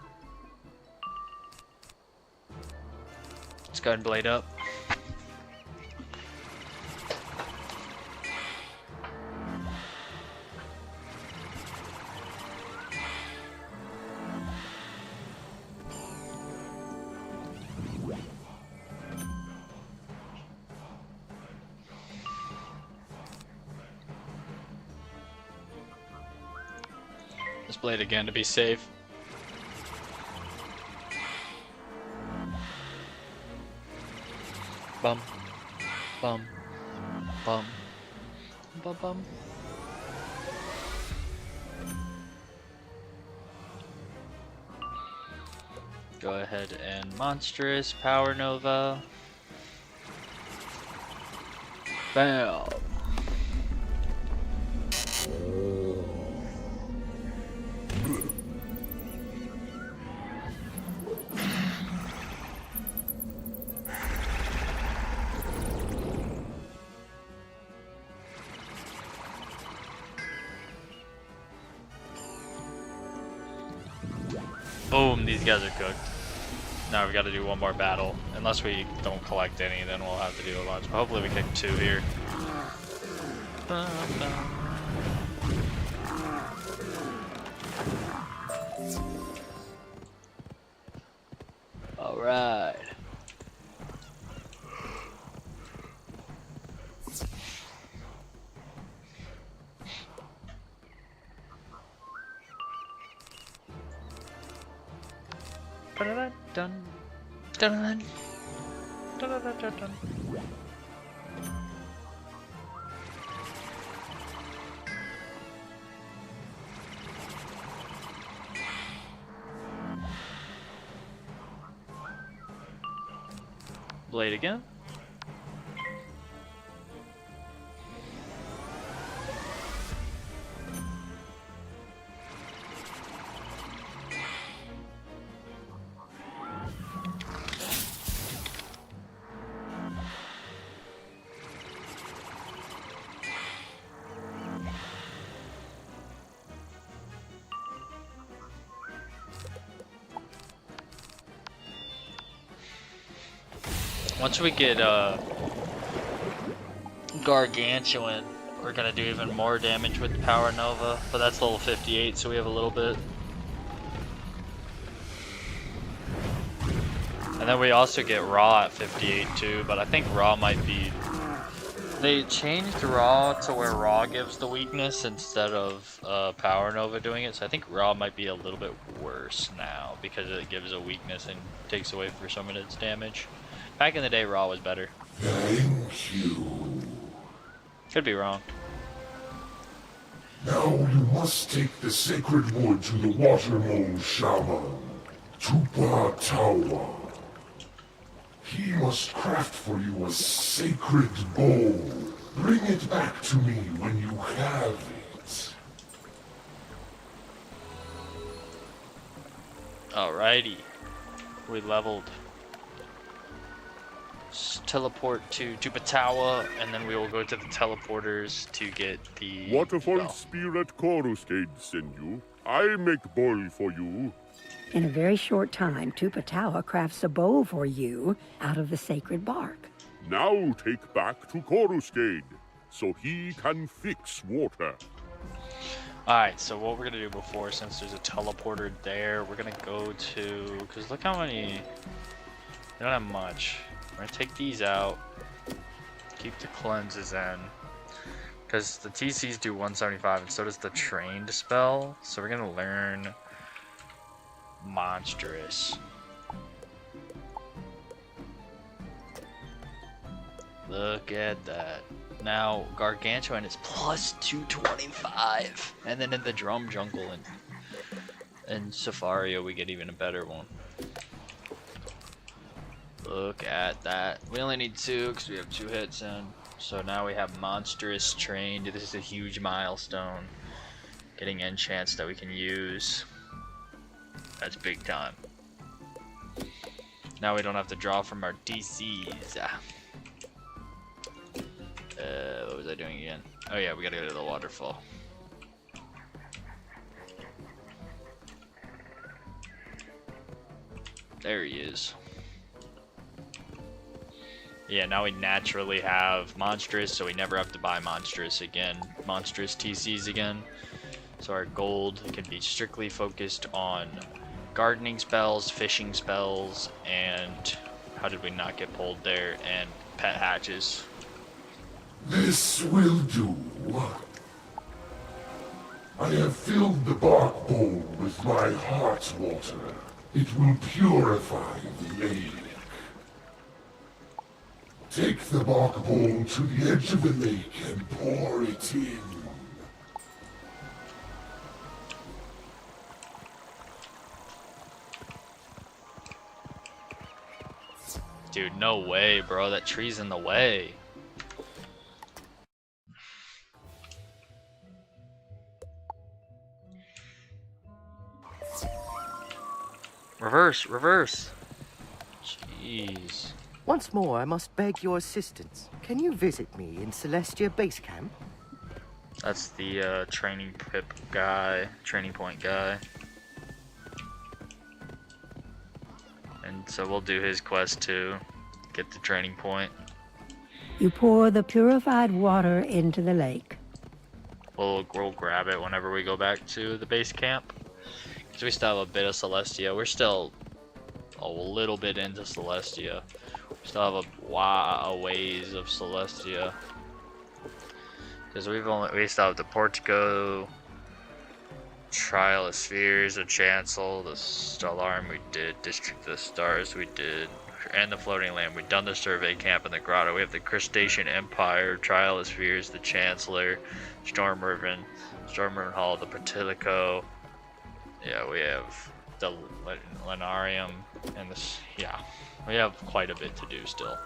Let's go ahead and blade up. Let's blade again to be safe. Bum, bum, bum, bum, bum. Go ahead and Monstrous Power Nova. Bam. Boom, these guys are cooked. Now we've got to do one more battle. Unless we don't collect any, then we'll have to do a bunch. But hopefully we kick 2 here. Alright. Dun dun dun dun dun dun dun. Blade again. Once we get Gargantuan, we're gonna do even more damage with Power Nova, but that's level 58, so we have a little bit. And then we also get Raw at 58 too, but I think Raw might be... They changed Raw to where Raw gives the weakness instead of Power Nova doing it, so I think Raw might be a little bit worse now because it gives a weakness and takes away for some of its damage. Back in the day, Raw was better. Thank you. Could be wrong. Now you must take the sacred wood to the water mole shaman, Tupa Tawa. He must craft for you a sacred bowl. Bring it back to me when you have it. Alrighty. We leveled. Teleport to Tupatawa, and then we will go to the teleporters to get the Waterfall bell. Spirit Coruscade send you. I make bowl for you. In a very short time, Tupatawa crafts a bowl for you out of the sacred bark. Now take back to Coruscade, so he can fix water. Alright, so what we're gonna do before, since there's a teleporter there, we're gonna go to, because look how many, we don't have much. We're gonna take these out, keep the cleanses in, because the TCs do 175 and so does the trained spell, so we're gonna learn Monstrous. Look at that. Now Gargantuan is plus 225, and then in the Drum Jungle and Safaria we get even a better one. Look at that. We only need 2 because we have 2 hits in. So now we have Monstrous trained. This is a huge milestone. Getting enchants that we can use. That's big time. Now we don't have to draw from our DCs. What was I doing again? Oh yeah, we gotta go to the waterfall. There he is. Yeah, now we naturally have Monstrous, so we never have to buy Monstrous again. Monstrous TCs again. So our gold can be strictly focused on gardening spells, fishing spells, and how did we not get pulled there? And pet hatches. This will do. I have filled the bark bowl with my heart water. It will purify the lake. Take the bark bowl to the edge of the lake and pour it in. Dude, no way, bro. That tree's in the way. Reverse, reverse. Jeez. Once more, I must beg your assistance. Can you visit me in Celestia Base Camp? That's the training pip guy, training point guy. And so we'll do his quest too. Get the training point. You pour the purified water into the lake. We'll grab it whenever we go back to the base camp. Because we still have a bit of Celestia. We're still a little bit into Celestia. We still have a ways of Celestia. Because we still have the Portico, Trial of Spheres, the Chancel, the Stellarum we did, District of the Stars we did, and the Floating Land. We've done the Survey Camp and the Grotto. We have the Crustacean Empire, Trial of Spheres, the Chancellor, Stormriven Hall, the Portico. Yeah, we have the Lenarium, and this. Yeah, we have quite a bit to do still.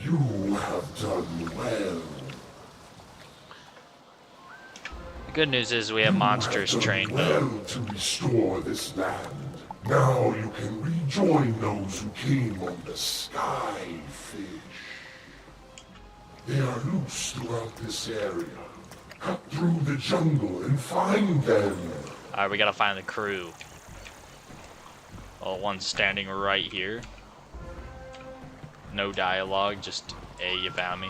You have done well. The good news is we have monsters trained though. Well to restore this land. Now you can rejoin those who came on the Skyfish. They are loose throughout this area. Cut through the jungle and find them. Alright, we gotta find the crew. Well, one's standing right here. no dialogue, just, hey, you found me.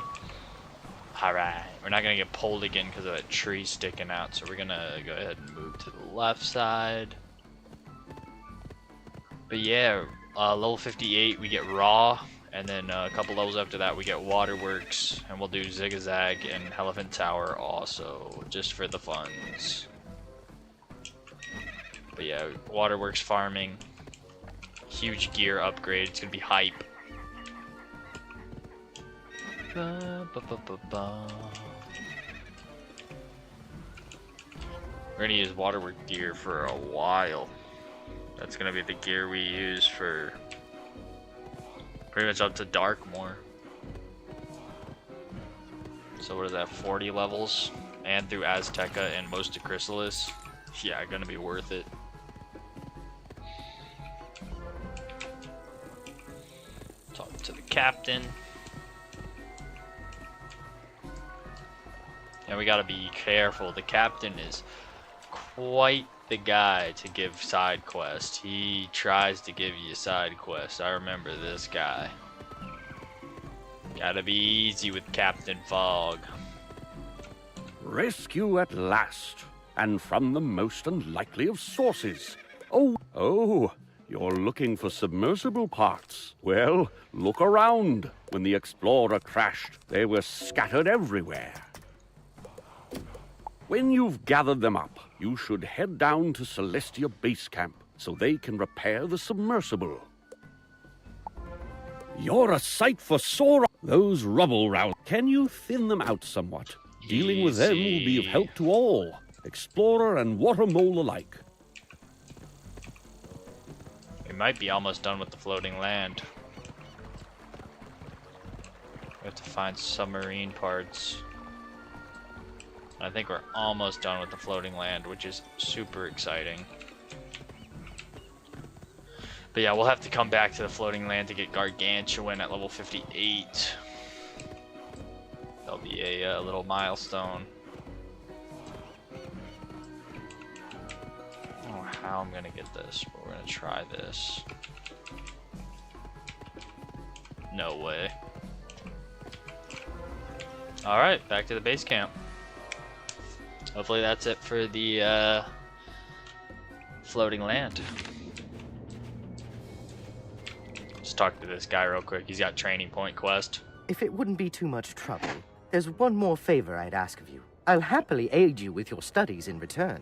Alright, we're not gonna get pulled again because of that tree sticking out, so we're gonna go ahead and move to the left side. But yeah, level 58 we get Raw, and then a couple levels after that we get Waterworks, and we'll do Zigzag and Elephant Tower also, just for the funds. But yeah, Waterworks farming, huge gear upgrade, it's gonna be hype. We're gonna use Waterwork gear for a while. That's gonna be the gear we use for pretty much up to Darkmoor. So what is that, 40 levels? And through Azteca and most of Chrysalis? Yeah, gonna be worth it. Talk to the captain. And we gotta be careful. The captain is quite the guy to give side quests. He tries to give you side quests. I remember this guy. Gotta be easy with Captain Fog. Rescue at last, and from the most unlikely of sources. Oh, you're looking for submersible parts. Well, look around. When the Explorer crashed, they were scattered everywhere. When you've gathered them up, you should head down to Celestia Base Camp so they can repair the submersible. You're a sight for sore. Those rubble rounds. Can you thin them out somewhat? Dealing with them will be of help to all, Explorer and Water Mole alike. We might be almost done with the floating land. We have to find submarine parts. I think we're almost done with the floating land, which is super exciting. But yeah, we'll have to come back to the floating land to get Gargantuan at level 58. That'll be a little milestone. I don't know how I'm gonna get this, but we're gonna try this. No way. Alright, back to the base camp. Hopefully that's it for the floating land. Let's talk to this guy real quick. He's got training point quest. If it wouldn't be too much trouble, there's one more favor I'd ask of you. I'll happily aid you with your studies in return.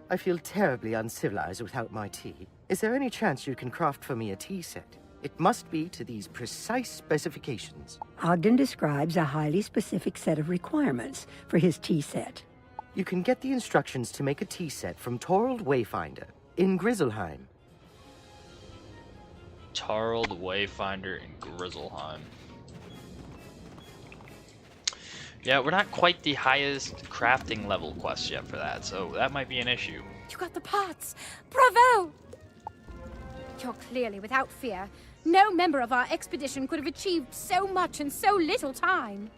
I feel terribly uncivilized without my tea. Is there any chance you can craft for me a tea set? It must be to these precise specifications. Ogden describes a highly specific set of requirements for his tea set. You can get the instructions to make a tea set from Torald Wayfinder in Grizzleheim. Torald Wayfinder in Grizzleheim. Yeah, we're not quite the highest crafting level quest yet for that, so that might be an issue. You got the parts! Bravo! You're clearly without fear. No member of our expedition could have achieved so much in so little time.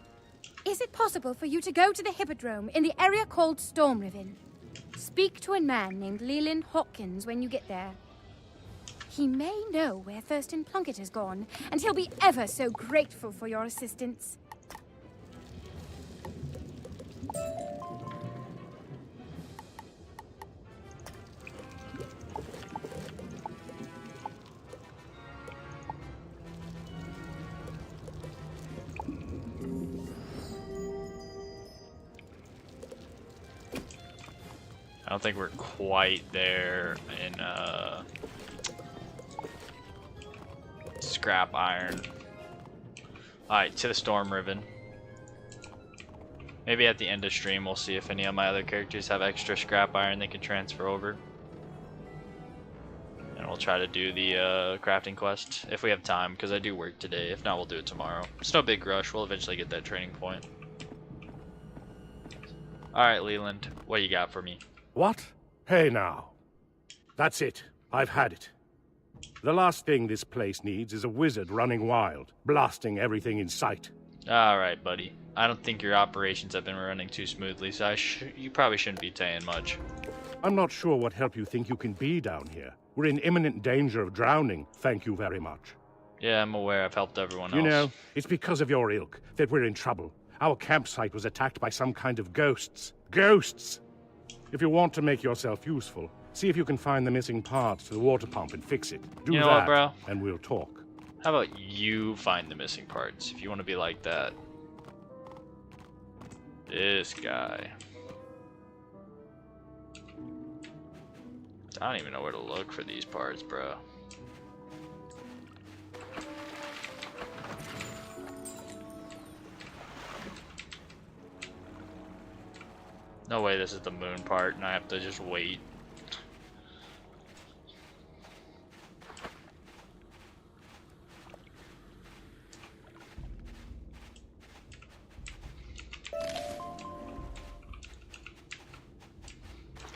Is it possible for you to go to the Hippodrome in the area called Stormriven? Speak to a man named Leland Hawkins when you get there. He may know where Thurston Plunkett has gone, and he'll be ever so grateful for your assistance. I don't think we're quite there in scrap iron. Alright, to the Stormriven. Maybe at the end of stream we'll see if any of my other characters have extra scrap iron they can transfer over. And we'll try to do the crafting quest if we have time, because I do work today. If not, we'll do it tomorrow. It's no big rush, we'll eventually get that training point. Alright, Leland, what you got for me? What? Hey now. That's it. I've had it. The last thing this place needs is a wizard running wild, blasting everything in sight. Alright, buddy. I don't think your operations have been running too smoothly, so you probably shouldn't be saying much. I'm not sure what help you think you can be down here. We're in imminent danger of drowning, thank you very much. Yeah, I'm aware. I've helped everyone else. You know, it's because of your ilk that we're in trouble. Our campsite was attacked by some kind of ghosts. Ghosts! If you want to make yourself useful, see if you can find the missing parts to the water pump and fix it. Do You know that, what, bro? and we'll talk. How about you find the missing parts, if you want to be like that? This guy. I don't even know where to look for these parts, bro. No way this is the moon part and I have to just wait.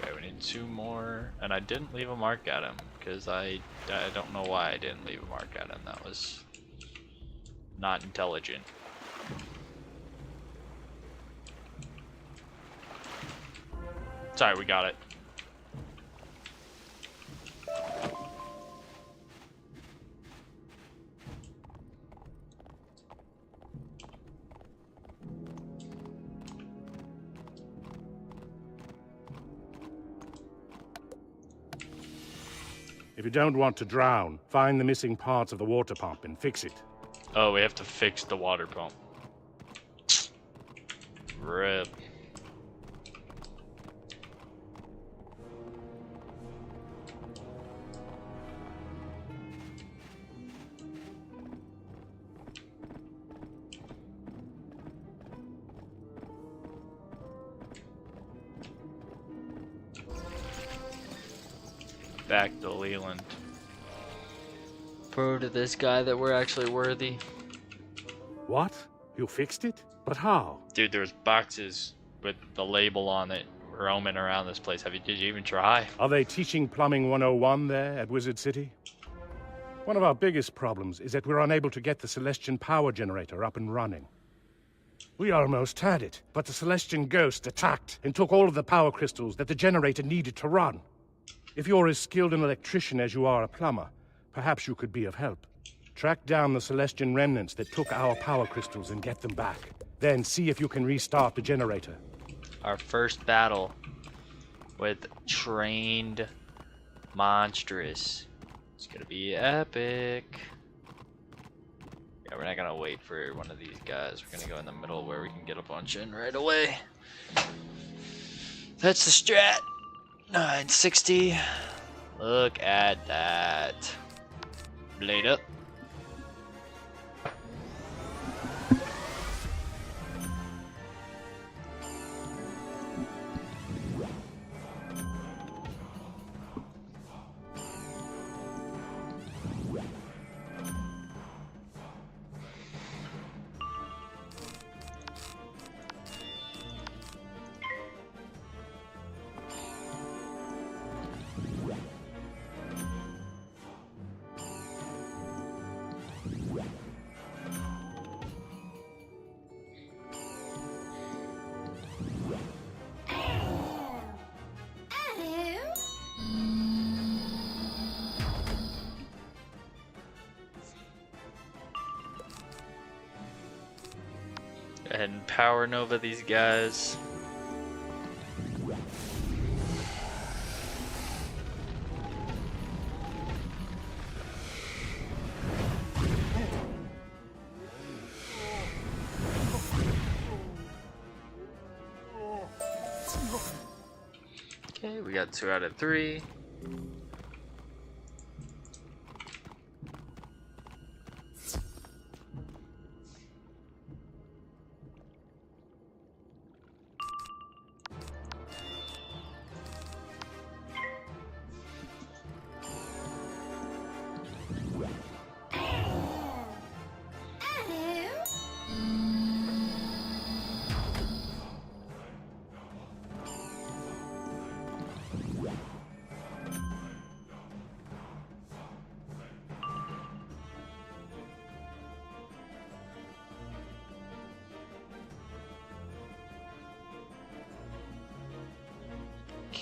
Okay, we need 2 more, and I didn't leave a mark at him because I don't know why I didn't leave a mark at him. That was not intelligent. Sorry, we got it. If you don't want to drown, find the missing parts of the water pump and fix it. Oh, we have to fix the water pump. Rip. Back to Leland. Prove to this guy that we're actually worthy. What? You fixed it? But how? Dude, there's boxes with the label on it roaming around this place. Did you even try? Are they teaching Plumbing 101 there at Wizard City? One of our biggest problems is that we're unable to get the Celestian power generator up and running. We almost had it, but the Celestian ghost attacked and took all of the power crystals that the generator needed to run. If you're as skilled an electrician as you are a plumber, perhaps you could be of help. Track down the Celestian remnants that took our power crystals and get them back. Then see if you can restart the generator. Our first battle with trained monstrous. It's gonna be epic. Yeah, we're not gonna wait for one of these guys. We're gonna go in the middle where we can get a bunch in right away. That's the strat. 960. Look at that. Blade up. Go ahead and power nova these guys. Okay, we got 2 out of 3.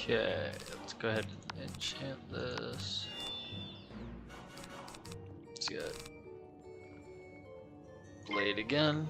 Okay, let's go ahead and enchant this. Let's get blade again.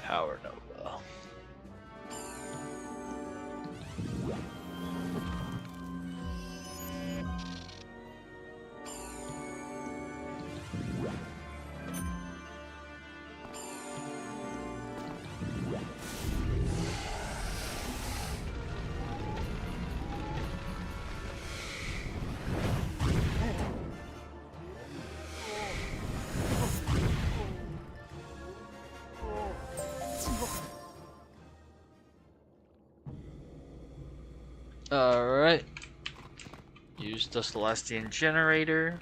Power Nova. Alright. Use the Celestian generator.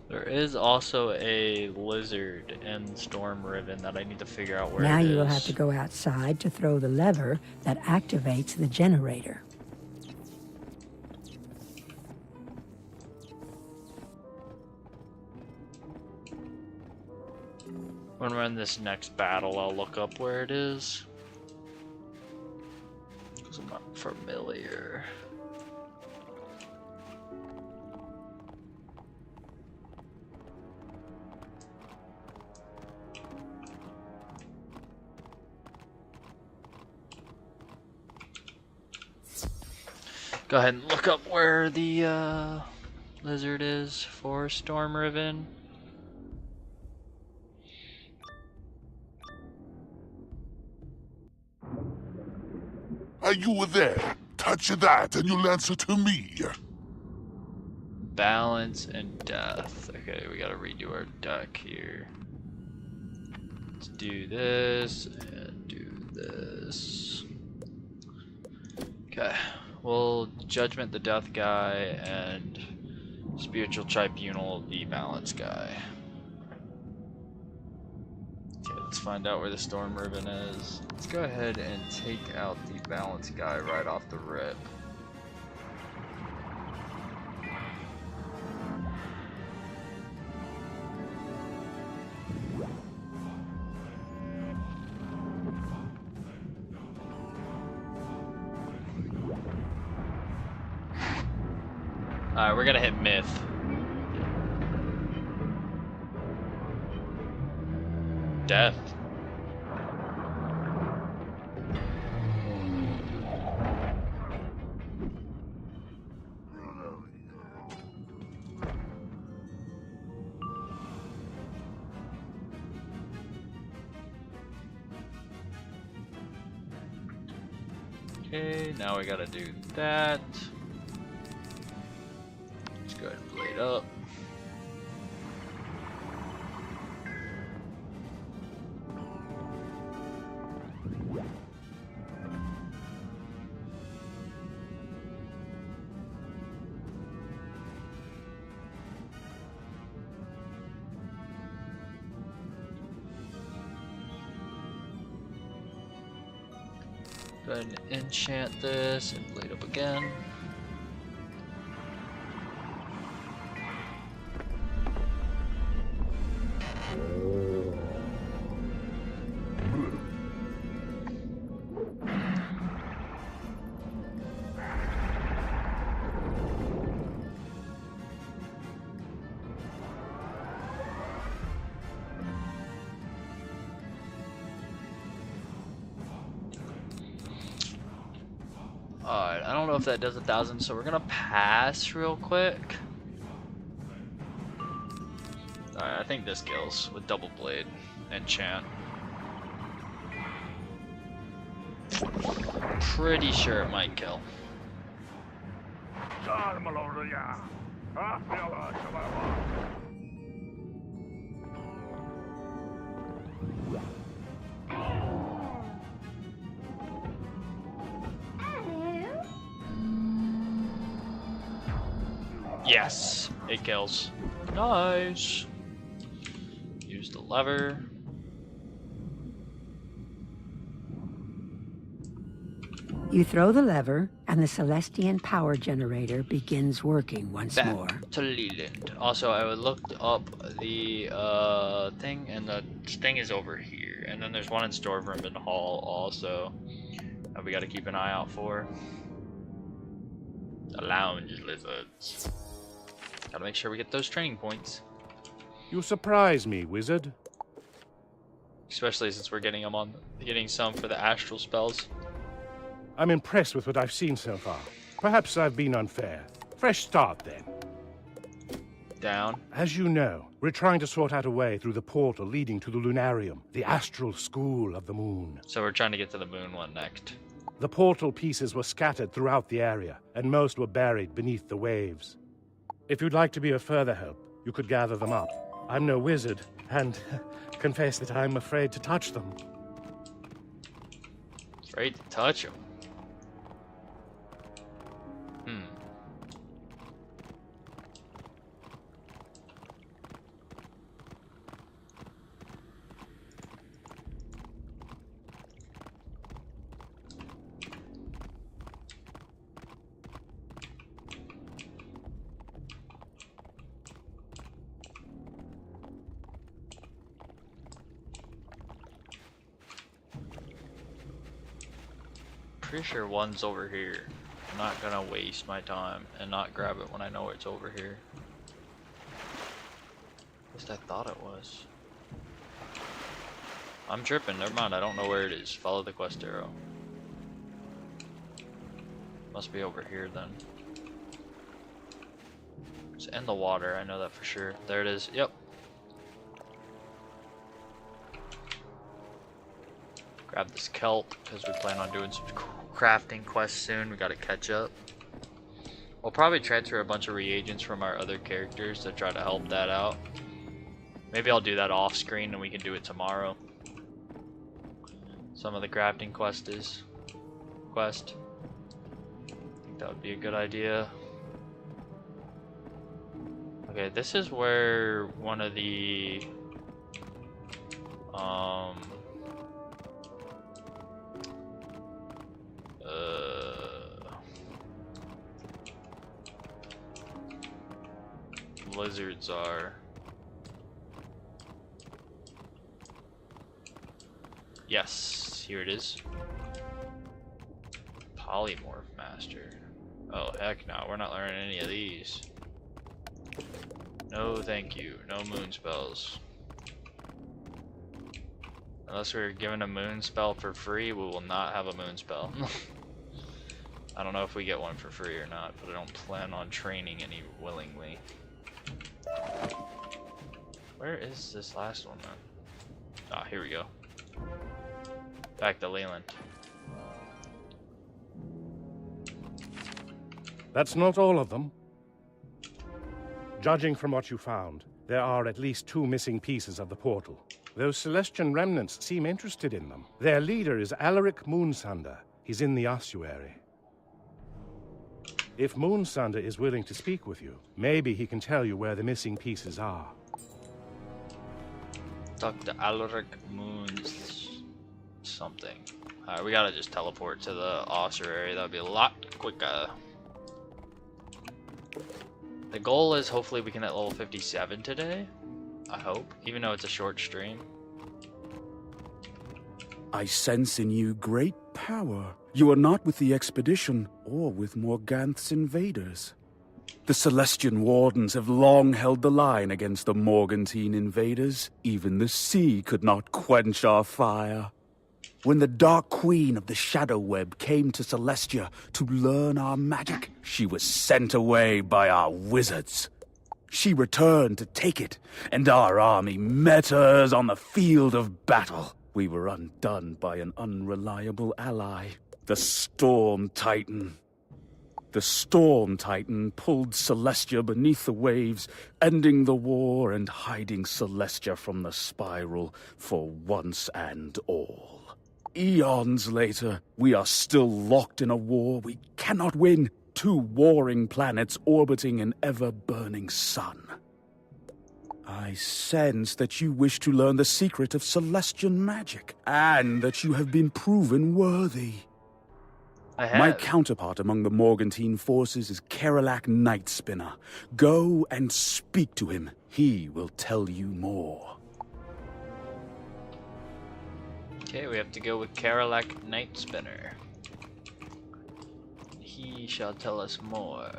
There is also a lizard in Storm Riven that I need to figure out where Now it is. you will have to go outside to throw the lever that activates the generator. When we're in this next battle, I'll look up where it is. Because I'm not familiar. Go ahead and look up where the lizard is for Storm Riven. You were there. Touch that and you'll answer to me. Balance and death. Okay, we gotta redo our deck here. Let's do this and do this. Okay. We'll Judgment the Death guy and Spiritual Tribunal the Balance guy. Okay, let's find out where the Storm Riven is. Let's go ahead and take out the Balance guy right off the rip. Alright, we're gonna hit Myth. Death. Okay, now we gotta do that. Let's go ahead and blade up. Go ahead and enchant this and blade up again. Alright, I don't know if that does 1,000, so we're gonna pass real quick. Alright, I think this kills with double blade and enchant. pretty sure it might kill. Yes, it kills. Nice. Use the lever. You throw the lever, and the Celestian power generator begins working once Back more. to Leland. Also, I looked up the thing, and the thing is over here. And then there's one in storeroom in the hall also that we got to keep an eye out for. The lounge lizards. Gotta make sure we get those training points. You surprise me, wizard. Especially since we're getting some for the astral spells. I'm impressed with what I've seen so far. Perhaps I've been unfair. Fresh start, then. Down. As you know, we're trying to sort out a way through the portal leading to the Lunarium, the astral school of the moon. So we're trying to get to the moon one next. The portal pieces were scattered throughout the area, and most were buried beneath the waves. If you'd like to be of further help, you could gather them up. I'm no wizard, and confess that I'm afraid to touch them. Afraid to touch them? Pretty sure one's over here. I'm not gonna waste my time and not grab it when I know it's over here. At least I thought it was. I'm tripping, never mind, I don't know where it is. Follow the quest arrow. Must be over here then. It's in the water, I know that for sure. There it is, yep. Grab this kelp, because we plan on doing some crafting quests soon. We gotta catch up. We'll probably transfer a bunch of reagents from our other characters to try to help that out. Maybe I'll do that off screen and we can do it tomorrow. Some of the crafting quest. I think that would be a good idea. Okay, this is where one of the lizards are. Yes, here it is. Polymorph Master. Oh heck no, we're not learning any of these. No thank you, no moon spells. Unless we're given a moon spell for free, we will not have a moon spell. I don't know if we get one for free or not, but I don't plan on training any willingly. Where is this last one then? Ah, here we go. Back to Leland. That's not all of them. Judging from what you found, there are at least 2 missing pieces of the portal. Those Celestian remnants seem interested in them. Their leader is Alaric Moonsunder. He's in the ossuary. If Moonsunder is willing to speak with you, maybe he can tell you where the missing pieces are. Dr. Alaric Moons something. Alright, we gotta just teleport to the ossuary. That'd be a lot quicker. The goal is hopefully we can hit level 57 today. I hope, even though it's a short stream. I sense in you great power. You are not with the expedition or with Morganth's invaders. The Celestian Wardens have long held the line against the Morgantine invaders. Even the sea could not quench our fire. When the Dark Queen of the Shadow Web came to Celestia to learn our magic, she was sent away by our wizards. She returned to take it, and our army met hers on the field of battle. We were undone by an unreliable ally. The Storm Titan. The Storm Titan pulled Celestia beneath the waves, ending the war and hiding Celestia from the spiral for once and all. Eons later, we are still locked in a war we cannot win. 2 warring planets orbiting an ever-burning sun. I sense that you wish to learn the secret of Celestian magic, and that you have been proven worthy. My counterpart among the Morgantine forces is Karalak Nightspinner. Go and speak to him. He will tell you more. Okay, we have to go with Karalak Nightspinner. He shall tell us more.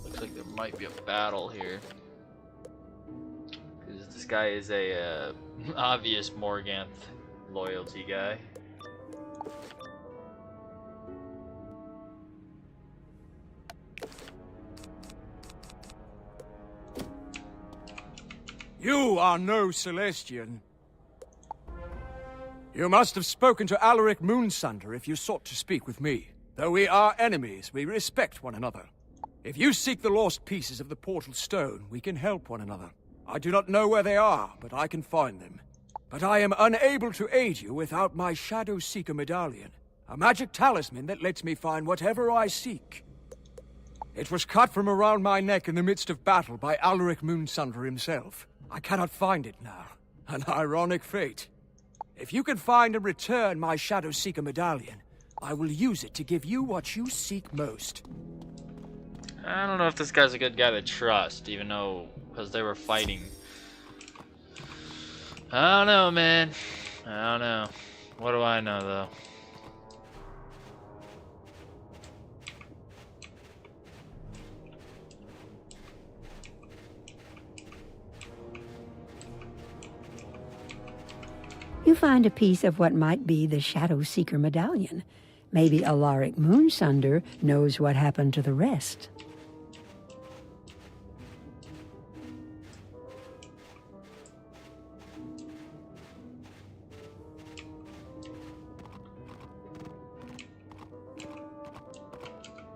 Looks like there might be a battle here. Because this guy is a obvious Morganth loyalty guy. You are no Celestian. You must have spoken to Alaric Moonsunder if you sought to speak with me. Though we are enemies, we respect one another. If you seek the lost pieces of the Portal Stone, we can help one another. I do not know where they are, but I can find them. But I am unable to aid you without my Shadow Seeker medallion, a magic talisman that lets me find whatever I seek. It was cut from around my neck in the midst of battle by Alaric Moonsunder himself. I cannot find it now. An ironic fate. If you can find and return my Shadow Seeker medallion, I will use it to give you what you seek most. I don't know if this guy's a good guy to trust, even though, because they were fighting. I don't know, man. I don't know. What do I know, though? You find a piece of what might be the Shadow Seeker medallion. Maybe Alaric Moonsunder knows what happened to the rest.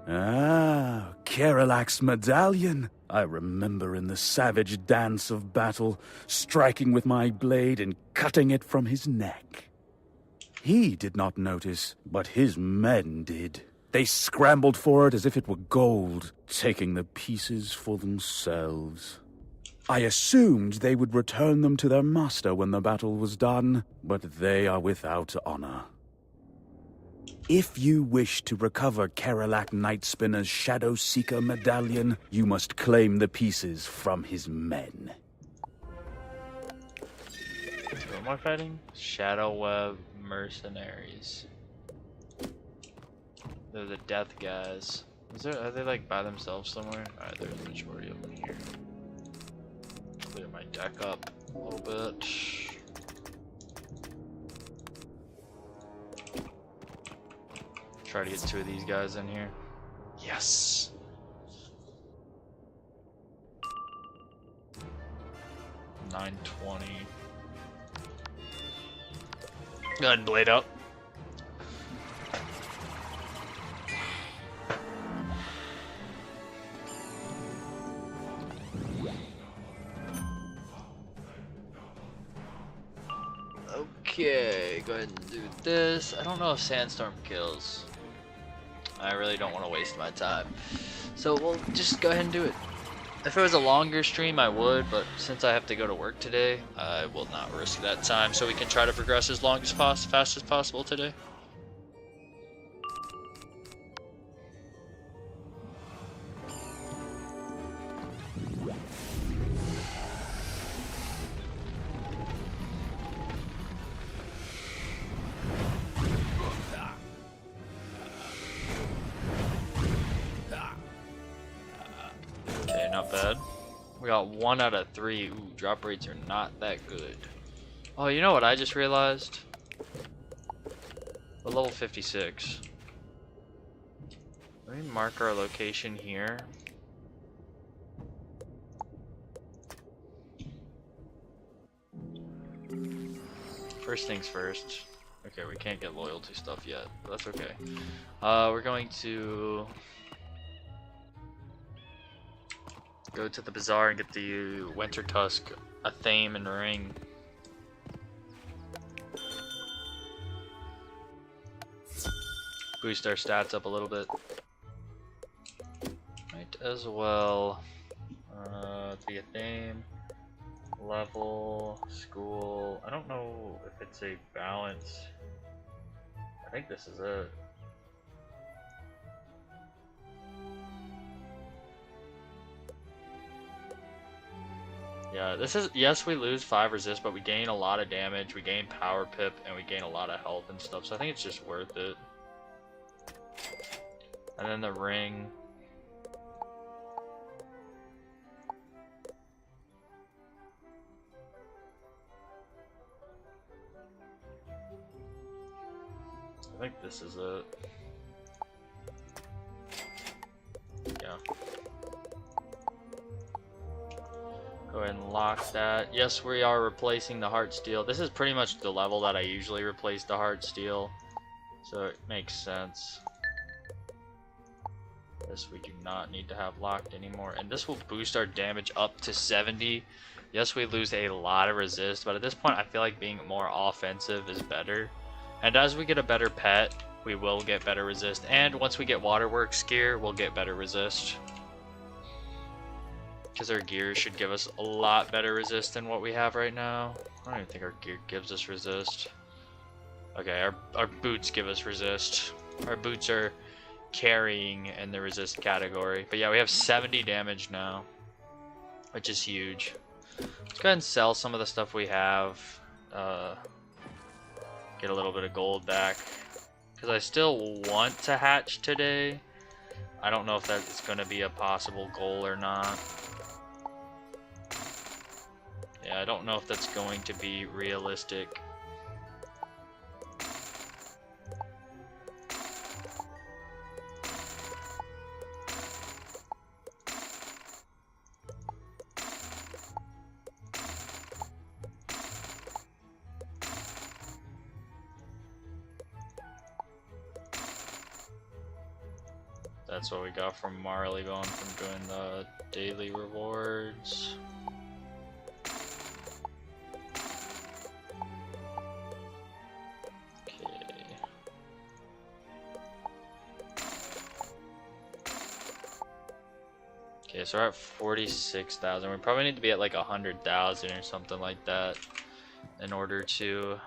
Ah, Karalak's medallion. I remember in the savage dance of battle, striking with my blade and cutting it from his neck. He did not notice, but his men did. They scrambled for it as if it were gold, taking the pieces for themselves. I assumed they would return them to their master when the battle was done, but they are without honor. If you wish to recover Karalak Nightspinner's Shadow Seeker medallion, you must claim the pieces from his men. Who am I fighting? Shadow Web Mercenaries. They're the death guys. Are they like by themselves somewhere? Alright, there's a majority of them here. Clear my deck up a little bit. Try to get 2 of these guys in here. Yes! $920. Go ahead and blade up. Okay, go ahead and do this. I don't know if Sandstorm kills. I really don't want to waste my time. So we'll just go ahead and do it. If it was a longer stream, I would, but since I have to go to work today, I will not risk that time so we can try to progress as fast as possible today. Okay, not bad. We got 1 out of 3. Ooh, drop rates are not that good. Oh, you know what I just realized? We're level 56. Let me mark our location here. First things first. Okay, we can't get loyalty stuff yet, but that's okay. We're going to go to the bazaar and get the Winter Tusk, a theme and ring. Boost our stats up a little bit. Might as well be a theme, level, school. I don't know if it's a balance. I think this is it. Yeah, this is, yes, we lose 5 resist, but we gain a lot of damage, we gain power pip, and we gain a lot of health and stuff, so I think it's just worth it. And then the ring. I think this is it. Yeah. Go ahead and lock that. Yes, we are replacing the heart steel. This is pretty much the level that I usually replace the heart steel, so it makes sense. This we do not need to have locked anymore, and this will boost our damage up to 70. Yes, we lose a lot of resist, but at this point I feel like being more offensive is better. And as we get a better pet, we will get better resist, and once we get waterworks gear, we'll get better resist. Because our gear should give us a lot better resist than what we have right now. I don't even think our gear gives us resist. Okay, our boots give us resist. Our boots are carrying in the resist category. But yeah, we have 70 damage now, which is huge. Let's go ahead and sell some of the stuff we have. Get a little bit of gold back. Because I still want to hatch today. I don't know if that's going to be a possible goal or not. Yeah, I don't know if that's going to be realistic. That's what we got from Marleybone from doing the daily rewards. Okay, so we're at 46,000. We probably need to be at like 100,000 or something like that in order to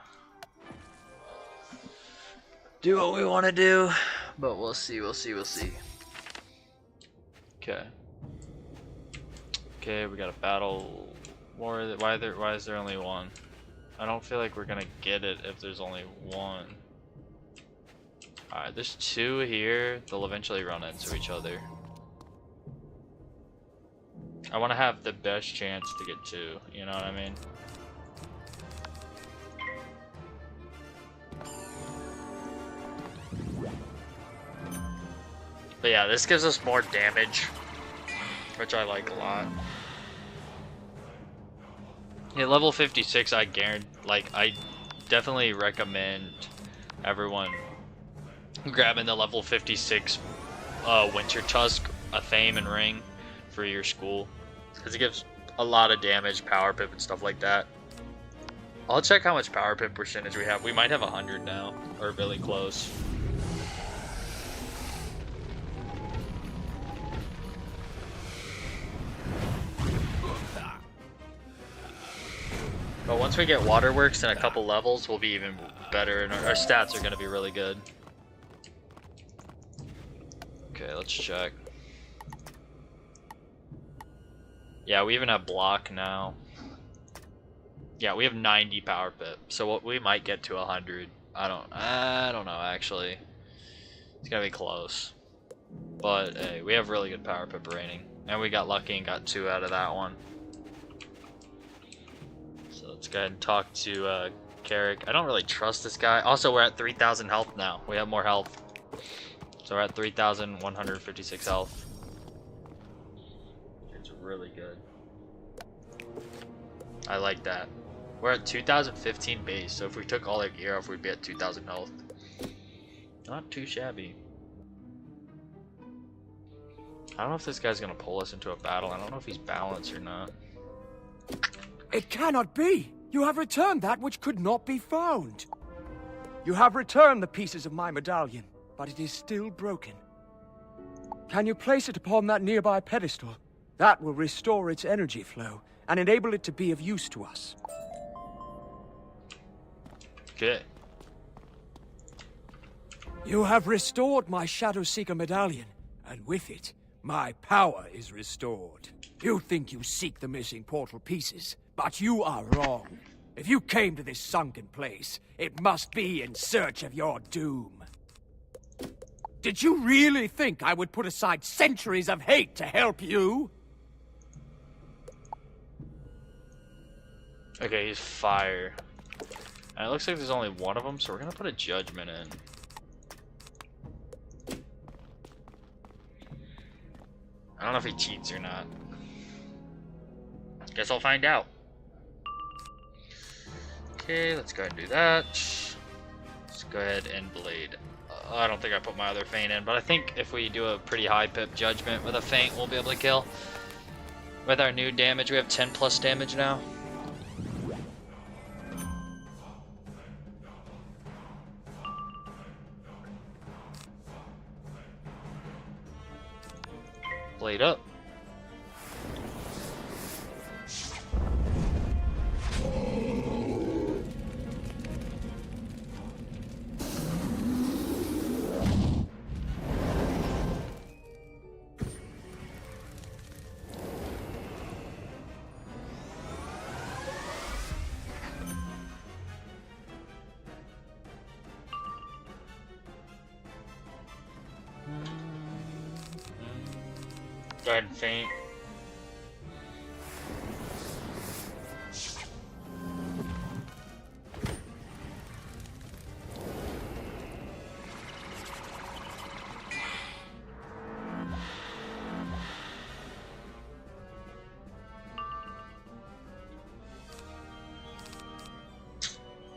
do what we want to do. But we'll see, we'll see, we'll see. Okay. Okay, we got a battle. Why is there only one? I don't feel like we're gonna get it if there's only one. Alright, there's 2 here. They'll eventually run into each other. I want to have the best chance to get 2, you know what I mean? But yeah, this gives us more damage, which I like a lot. Yeah, level 56, I guarantee, I definitely recommend everyone grabbing the level 56 Winter Tusk, a Fame and Ring for your school, because it gives a lot of damage, power pip and stuff like that. I'll check how much power pip percentage we have. We might have 100 now, or really close. But once we get waterworks and a couple levels, we'll be even better, and our stats are going to be really good. Okay, let's check. Yeah, we even have block now. Yeah, we have 90 power pip, so what we might get to 100. I don't know actually. It's gonna be close, but hey, we have really good power pip rating, and we got lucky and got 2 out of that one. So let's go ahead and talk to Carrick. I don't really trust this guy. Also, we're at 3,000 health now. We have more health, so we're at 3,156 health. It's really good. I like that. We're at 2015 base, so if we took all their gear off, we'd be at 2000 health. Not too shabby. I don't know if this guy's gonna pull us into a battle. I don't know if he's balanced or not. It cannot be! You have returned that which could not be found. You have returned the pieces of my medallion, but it is still broken. Can you place it upon that nearby pedestal? That will restore its energy flow and enable it to be of use to us. Good. You have restored my Shadow Seeker medallion, and with it, my power is restored. You think you seek the missing portal pieces, but you are wrong. If you came to this sunken place, it must be in search of your doom. Did you really think I would put aside centuries of hate to help you? Okay, he's fire. And it looks like there's only one of them, so we're gonna put a judgment in. I don't know if he cheats or not. Guess I'll find out. Okay, let's go ahead and do that. Let's go ahead and blade. I don't think I put my other feint in, but I think if we do a pretty high pip judgment with a feint, we'll be able to kill. With our new damage, we have 10 plus damage now. Blade up. Go ahead and feint.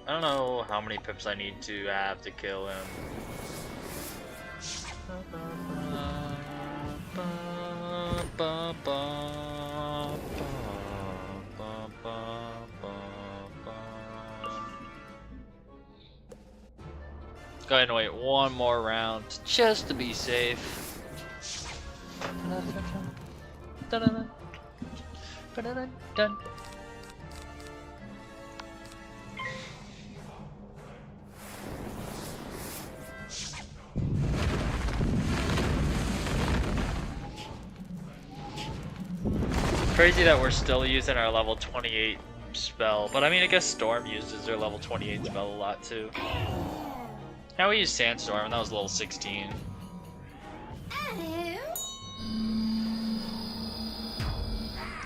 I don't know how many pips I need to have to kill him. Go ahead and wait one more round just to be safe. Dun. Crazy that we're still using our level 28 spell, but I mean I guess Storm uses their level 28 spell a lot too. Now we use Sandstorm and that was level 16.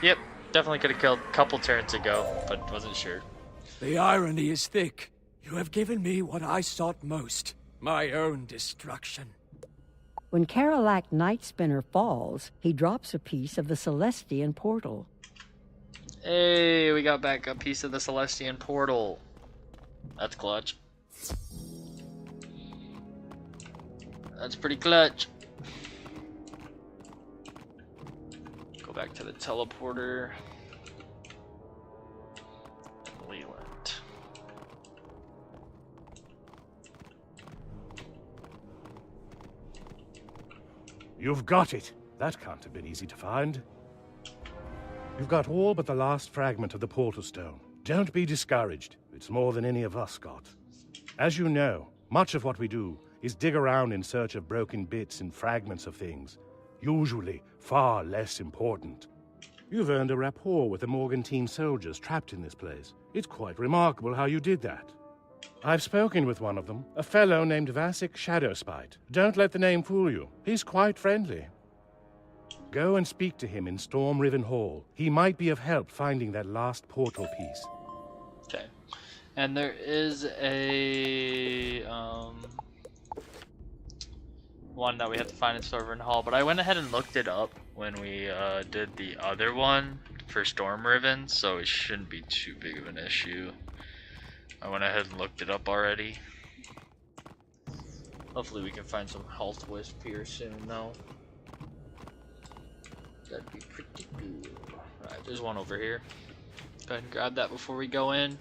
Yep, definitely could have killed a couple turns ago, but wasn't sure. The irony is thick. You have given me what I sought most, my own destruction. When Karalak Nightspinner falls, he drops a piece of the Celestian portal. Hey, we got back a piece of the Celestian portal. That's clutch. That's pretty clutch. Go back to the teleporter. Leland. You've got it. That can't have been easy to find. You've got all but the last fragment of the portal stone. Don't be discouraged. It's more than any of us got. As you know, much of what we do is dig around in search of broken bits and fragments of things, usually far less important. You've earned a rapport with the Morgantine soldiers trapped in this place. It's quite remarkable how you did that. I've spoken with one of them, a fellow named Vasek Shadowspite. Don't let the name fool you. He's quite friendly. Go and speak to him in Stormriven Hall. He might be of help finding that last portal piece. Okay. And there is a one that we have to find in Stormriven Hall, but I went ahead and looked it up when we did the other one for Storm Riven, so it shouldn't be too big of an issue. I went ahead and looked it up already. Hopefully we can find some health wisp here soon though. That'd be pretty good. Alright, there's one over here. Go ahead and grab that before we go in.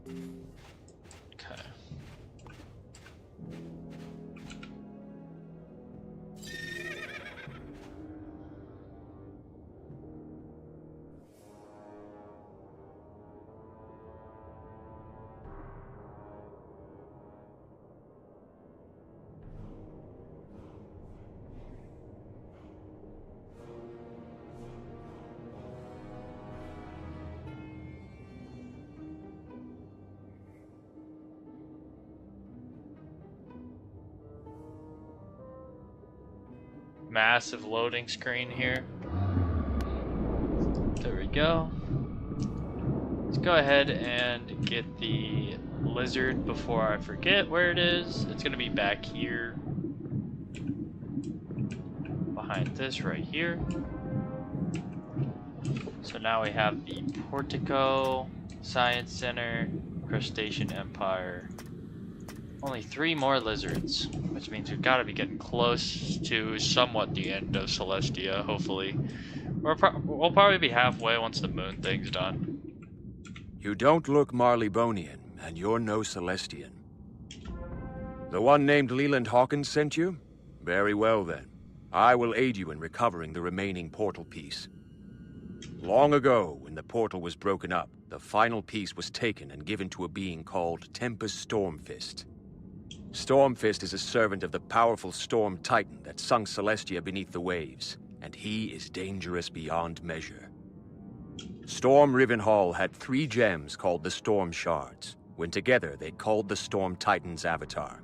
Okay. Massive loading screen here. There we go. Let's go ahead and get the lizard before I forget where it is. It's gonna be back here. Behind this right here. So now we have the Portico, Science Center, Crustacean Empire. Only 3 more lizards, which means we've got to be getting close to somewhat the end of Celestia, hopefully. We'll probably be halfway once the moon thing's done. You don't look Marleybonian, and you're no Celestian. The one named Leland Hawkins sent you? Very well then. I will aid you in recovering the remaining portal piece. Long ago, when the portal was broken up, the final piece was taken and given to a being called Tempest Stormfist. Stormfist is a servant of the powerful Storm Titan that sunk Celestia beneath the waves, and he is dangerous beyond measure. Storm Riven Hall had 3 gems called the Storm Shards. When together, they called the Storm Titan's avatar.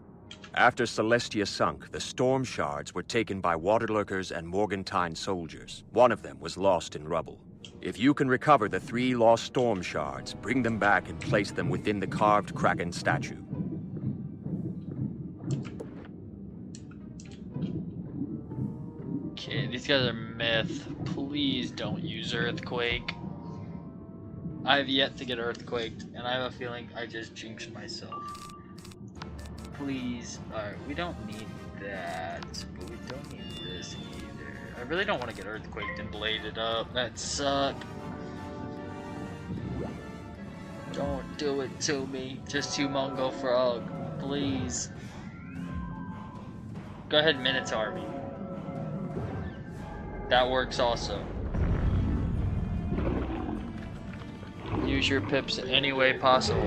After Celestia sunk, the Storm Shards were taken by Waterlurkers and Morgantine soldiers. One of them was lost in rubble. If you can recover the 3 lost Storm Shards, bring them back and place them within the carved Kraken statue. Okay, these guys are myth. Please don't use Earthquake. I have yet to get Earthquaked, and I have a feeling I just jinxed myself. Please. Alright, we don't need that, but we don't need this either. I really don't want to get Earthquaked and bladed up. That suck. Don't do it to me. Just to Mungo Frog. Please. Go ahead, Minotaur me. That works also. Use your pips any way possible.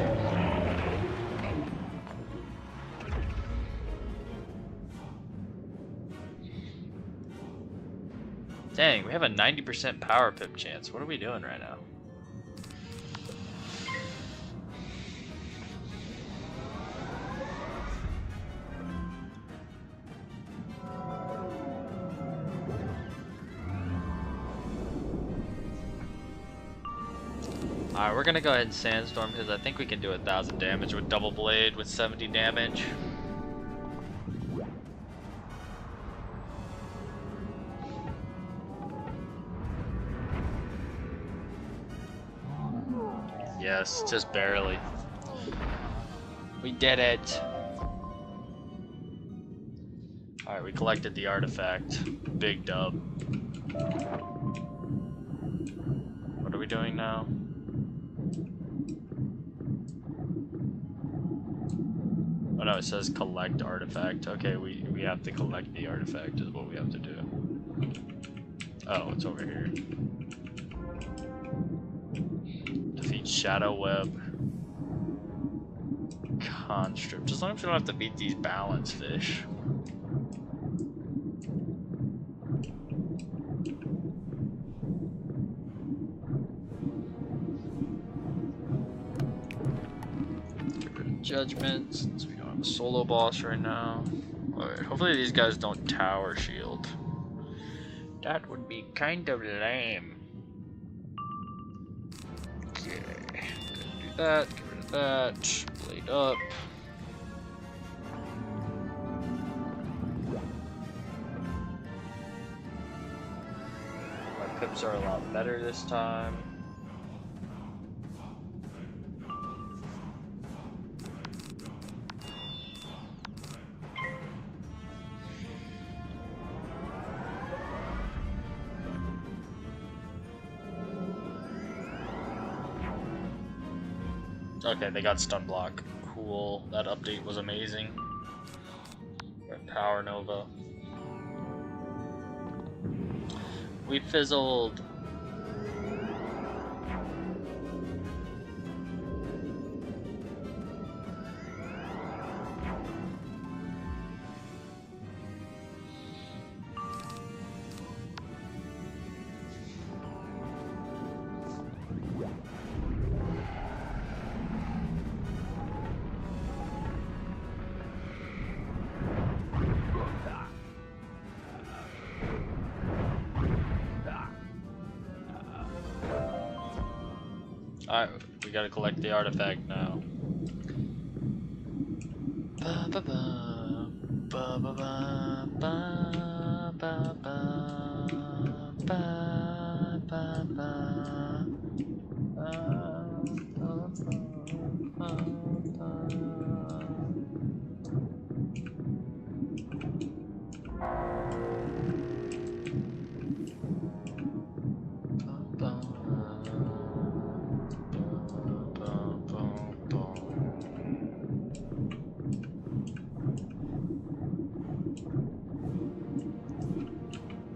Dang, we have a 90% power pip chance. What are we doing right now? Alright, we're gonna go ahead and Sandstorm because I think we can do 1,000 damage with Double Blade with 70 damage. Yes, just barely. We did it. Alright, we collected the artifact. Big dub. What are we doing now? Oh no, it says collect artifact. Okay, we have to collect the artifact is what we have to do. Oh, it's over here. Defeat Shadow Web. Constrict. As long as we don't have to beat these balance fish. Judgment, since we don't have a solo boss right now. Alright, hopefully these guys don't tower shield. That would be kind of lame. Okay, do that, get rid of that, blade up. I backups are a lot better this time. Okay, they got stun block. Cool. That update was amazing. Power Nova. We fizzled. Alright, we gotta collect the artifact now. Ba ba ba ba ba ba ba ba ba ba ba ba.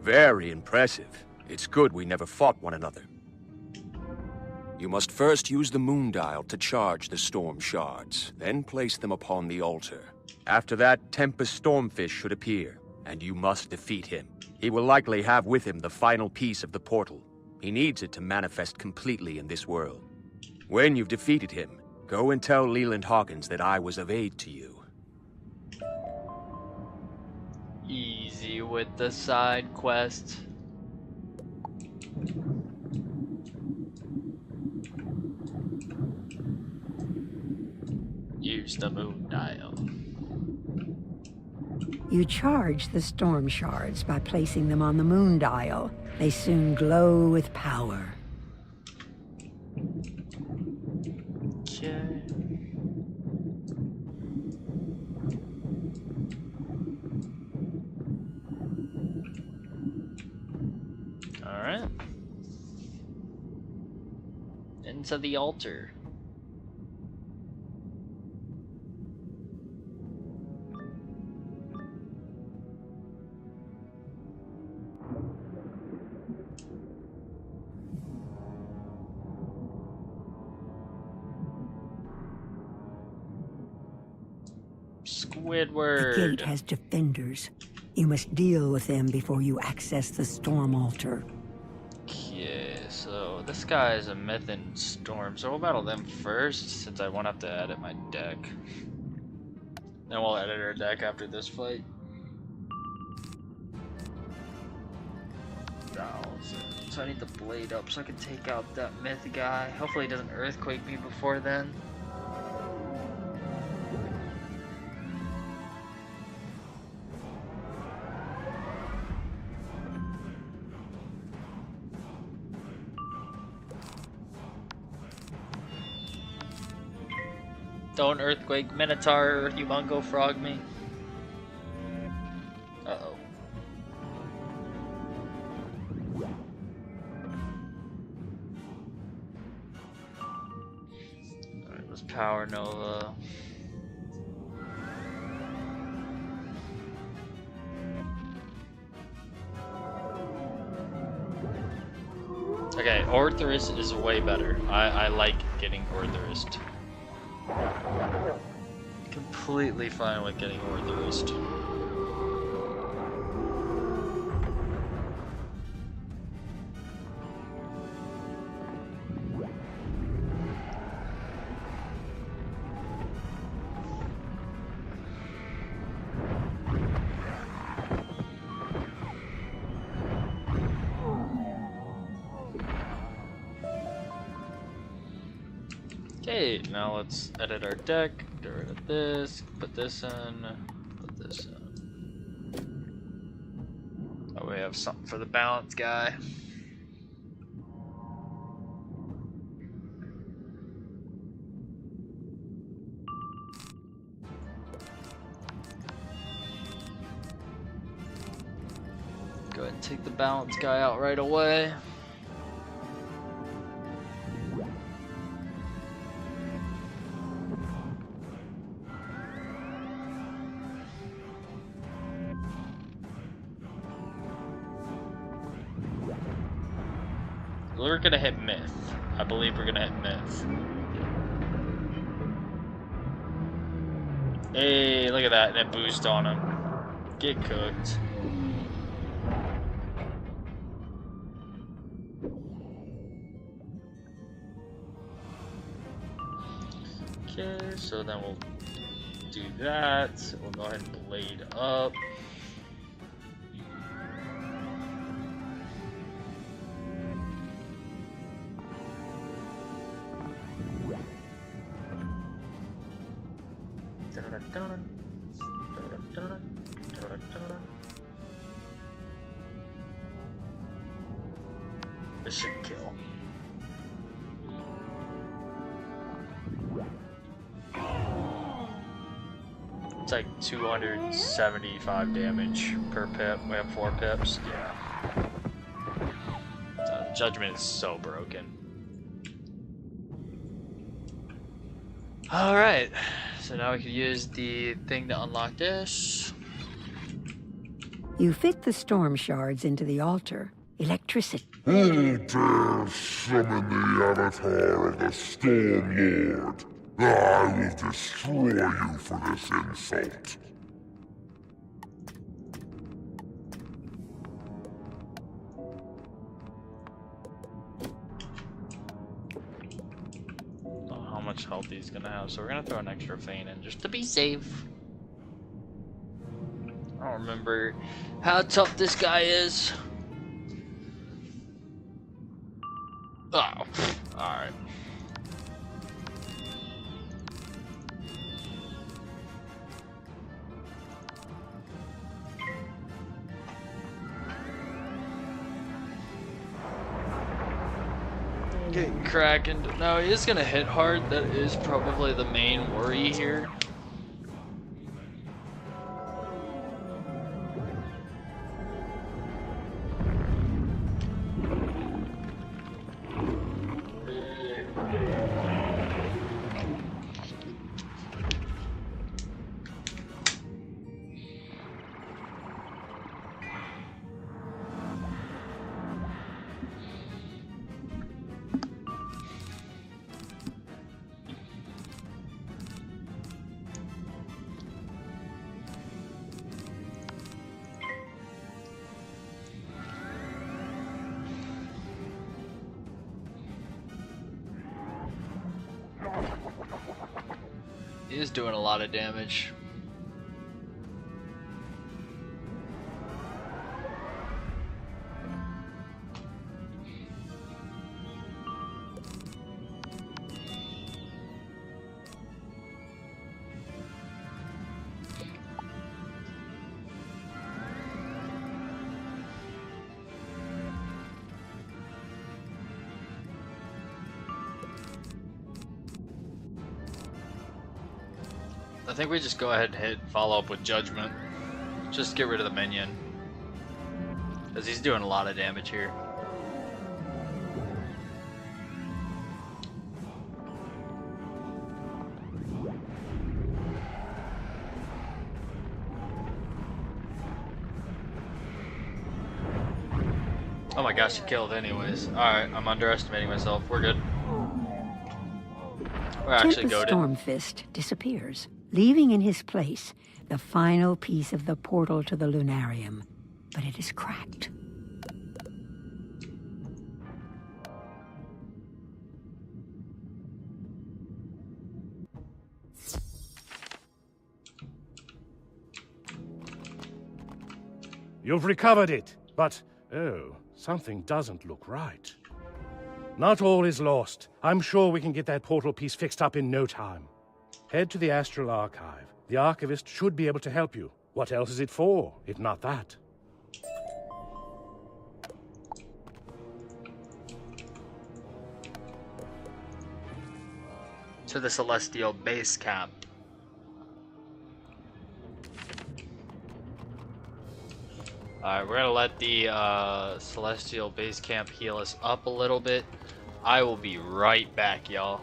Very impressive. It's good we never fought one another. You must first use the moon dial to charge the storm shards, then place them upon the altar. After that, Tempest Stormfish should appear, and you must defeat him. He will likely have with him the final piece of the portal. He needs it to manifest completely in this world. When you've defeated him, go and tell Leland Hawkins that I was of aid to you. Easy with the side quest. Use the moon dial. You charge the storm shards by placing them on the moon dial. They soon glow with power. Okay. Alright. Into the altar. Squidward. The gate has defenders. You must deal with them before you access the storm altar. Okay, so this guy is a myth and storm, so we'll battle them first, since I won't have to edit my deck. Then we'll edit our deck after this fight. So I need the blade up so I can take out that myth guy. Hopefully he doesn't earthquake me before then. Don't earthquake Minotaur or Humongo Frog me. Uh-oh. Alright, let's Power Nova. Okay, Orthrus is way better. I like getting Orthrus. Completely fine with getting Orthrus. Okay, now let's edit our deck, get rid of this, put this in, put this in. Oh, we have something for the balance guy. Go ahead and take the balance guy out right away. We're gonna hit Myth. I believe we're gonna hit Myth. Hey, look at that, that boost on him. Get cooked. Okay, so then we'll do that. We'll go ahead and blade up. This should kill. It's like 275 damage per pip. We have 4 pips. Yeah. Judgment is so broken. Alright. So now we can use the thing to unlock this. You fit the storm shards into the altar. Electricity. Who dare summon the avatar of the Storm Lord? I will destroy you for this insult. How much health he's gonna have, so we're gonna throw an extra feint in just to be safe. I don't remember how tough this guy is. Oh, alright. Getting cracking. No, he is gonna hit hard. That is probably the main worry here. He is doing a lot of damage. I think we just go ahead and follow up with Judgment. Just get rid of the minion. Because he's doing a lot of damage here. Oh my gosh, he killed anyways. Alright, I'm underestimating myself. We're good. We're actually goated. The Storm Fist disappears, leaving in his place the final piece of the portal to the Lunarium. But it is cracked. You've recovered it, but, oh, something doesn't look right. Not all is lost. I'm sure we can get that portal piece fixed up in no time. Head to the Astral Archive. The Archivist should be able to help you. What else is it for, if not that? To the Celestial Base Camp. Alright, we're gonna let the Celestial base camp heal us up a little bit. I will be right back, y'all.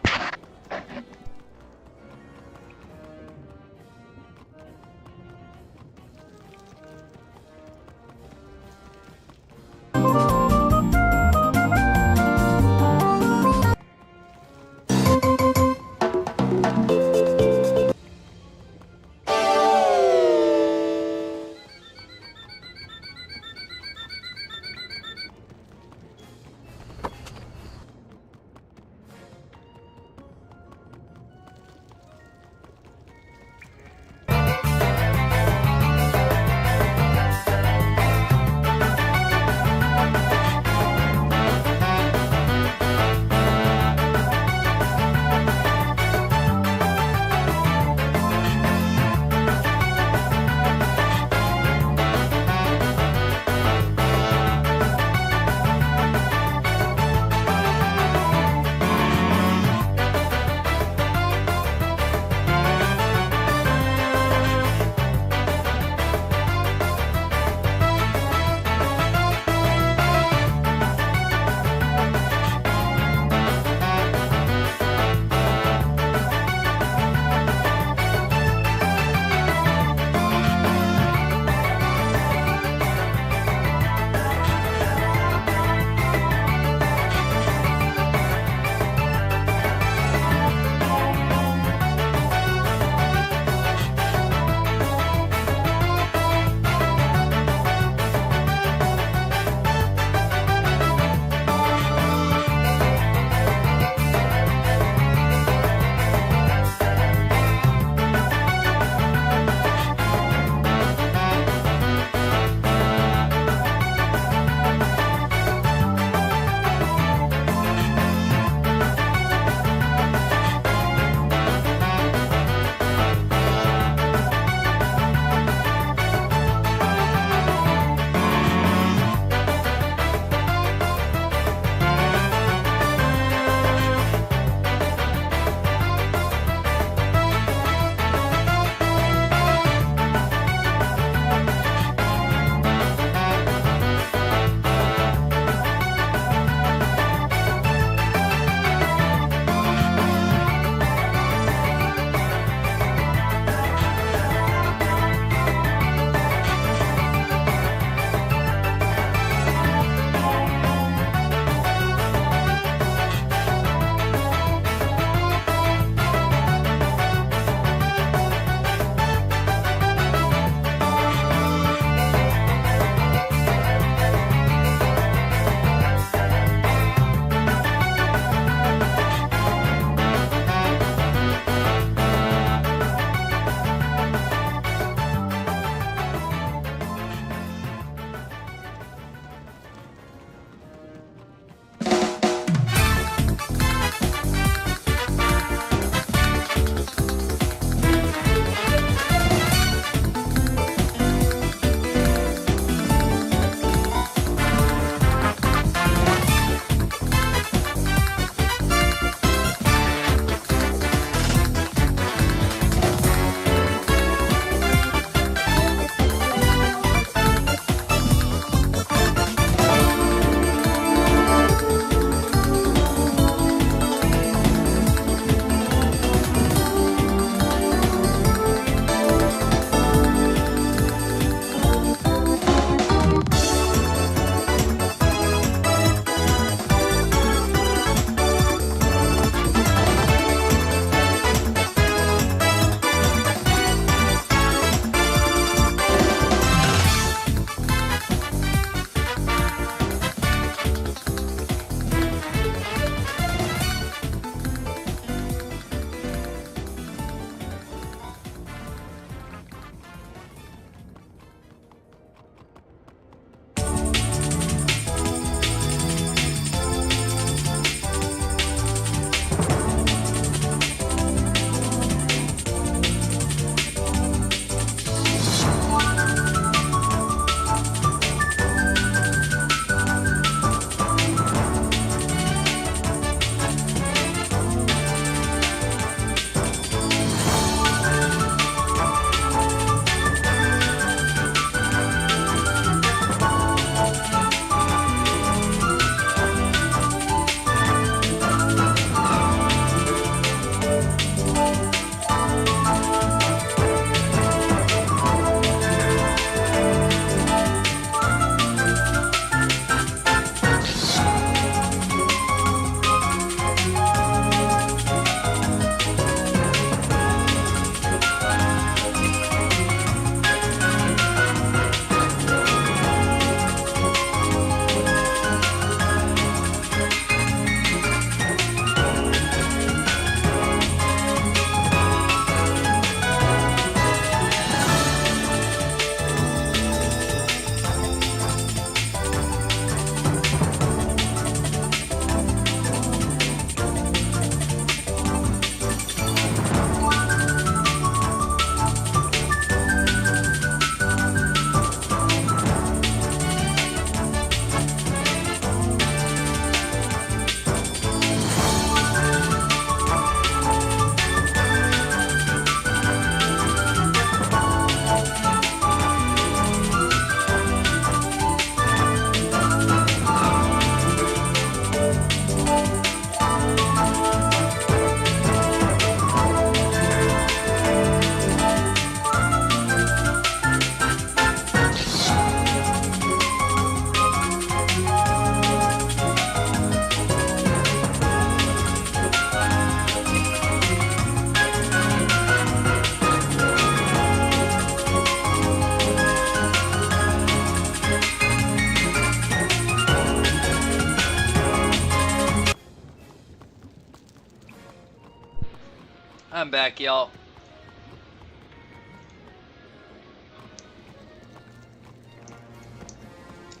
I'm back, y'all.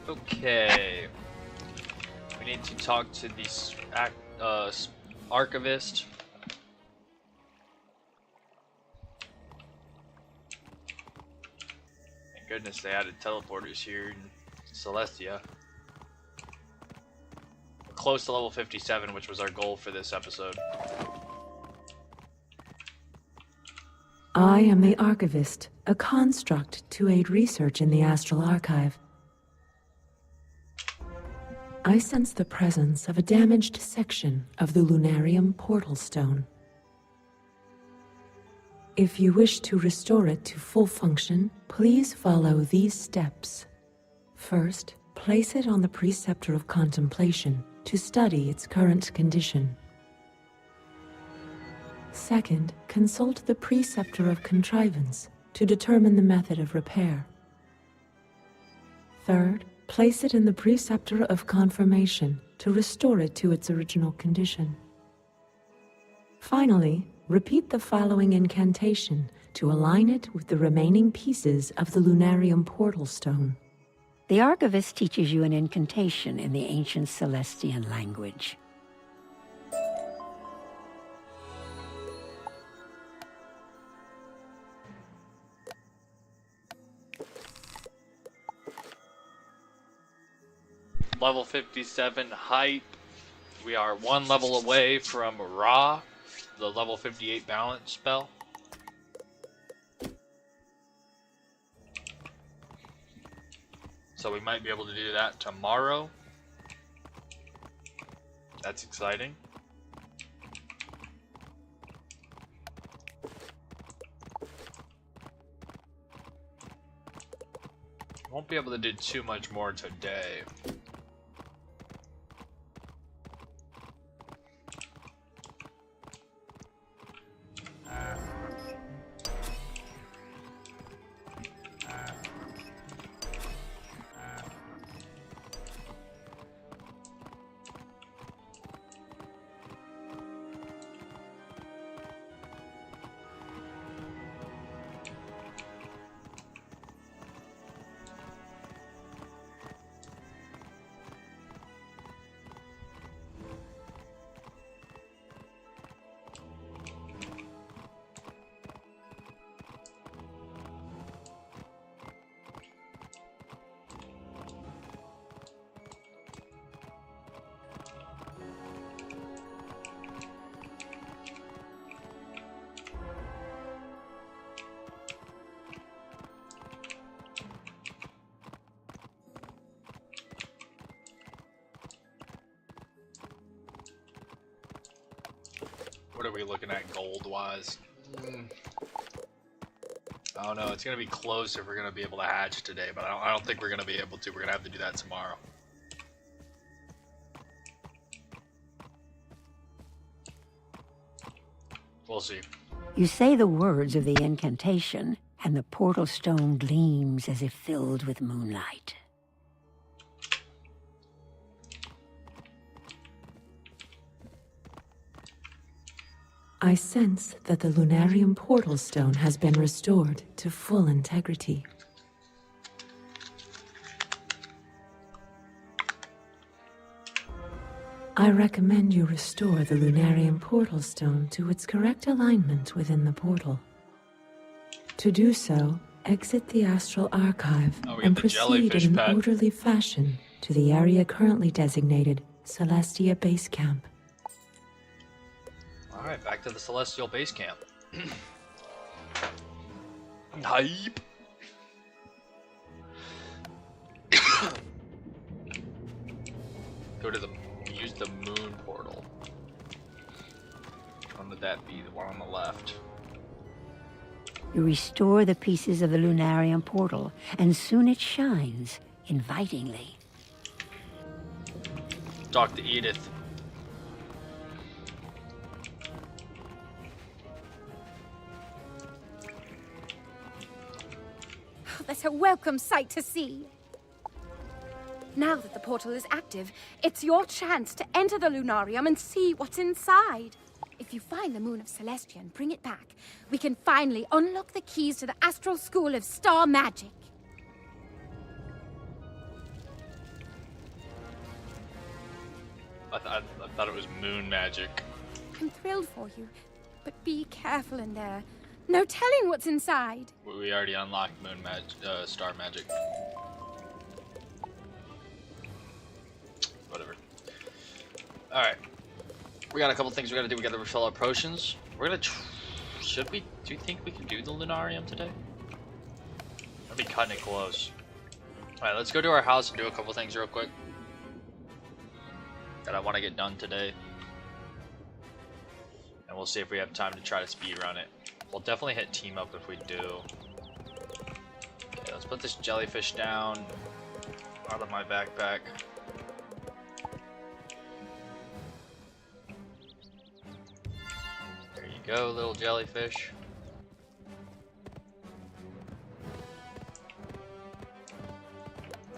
Okay. We need to talk to the archivist. Thank goodness they added teleporters here in Celestia. We're close to level 57, which was our goal for this episode. I am the Archivist, a construct to aid research in the Astral Archive. I sense the presence of a damaged section of the Lunarium Portal Stone. If you wish to restore it to full function, please follow these steps. First, place it on the Preceptor of Contemplation to study its current condition. Second, consult the Preceptor of Contrivance to determine the method of repair. Third, place it in the Preceptor of Confirmation to restore it to its original condition. Finally, repeat the following incantation to align it with the remaining pieces of the Lunarium Portal Stone. The Archivist teaches you an incantation in the ancient Celestian language. Level 57 height. We are one level away from Ra, the level 58 balance spell. So we might be able to do that tomorrow. That's exciting. Won't be able to do too much more today. What are we looking at gold-wise? I don't know. It's going to be close if we're going to be able to hatch today, but I don't think we're going to be able to. We're going to have to do that tomorrow. We'll see. You say the words of the incantation, and the portal stone gleams as if filled with moonlight. I sense that the Lunarium Portal Stone has been restored to full integrity. I recommend you restore the Lunarium Portal Stone to its correct alignment within the portal. To do so, exit the Astral Archive and proceed in an orderly fashion to the area currently designated Celestia Base Camp. Alright, back to the Celestial Base Camp. Hype! Go to use the moon portal. Which one would that be? The one on the left. You restore the pieces of the Lunarium portal, and soon it shines invitingly. Talk to Edith. That's a welcome sight to see. Now that the portal is active, it's your chance to enter the Lunarium and see what's inside. If If you find the Moon of Celestia and bring it back, we can finally unlock the keys to the Astral School of Star Magic. I thought it was moon magic. I'm thrilled for you, but be careful in there. No telling what's inside. We already unlocked moon star magic. Whatever. Alright. We got a couple things we gotta do. We gotta refill our potions. We're gonna should we? Do you think we can do the Lunarium today? I'll be cutting it close. Alright, let's go to our house and do a couple things real quick that I want to get done today. And we'll see if we have time to try to speedrun it. We'll definitely hit team up if we do. Okay, let's put this jellyfish down out of my backpack. There you go, little jellyfish.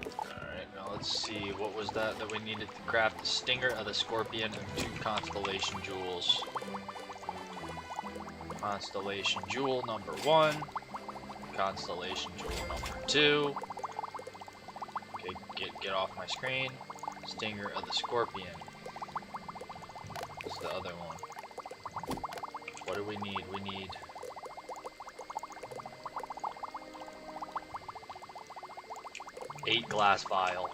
Alright, now let's see, what was that we needed to craft? The stinger of the scorpion and 2 constellation jewels. Constellation jewel number 1. Constellation jewel number 2. Okay, get off my screen. Stinger of the scorpion. What's the other one? What do we need? We need 8 glass vial.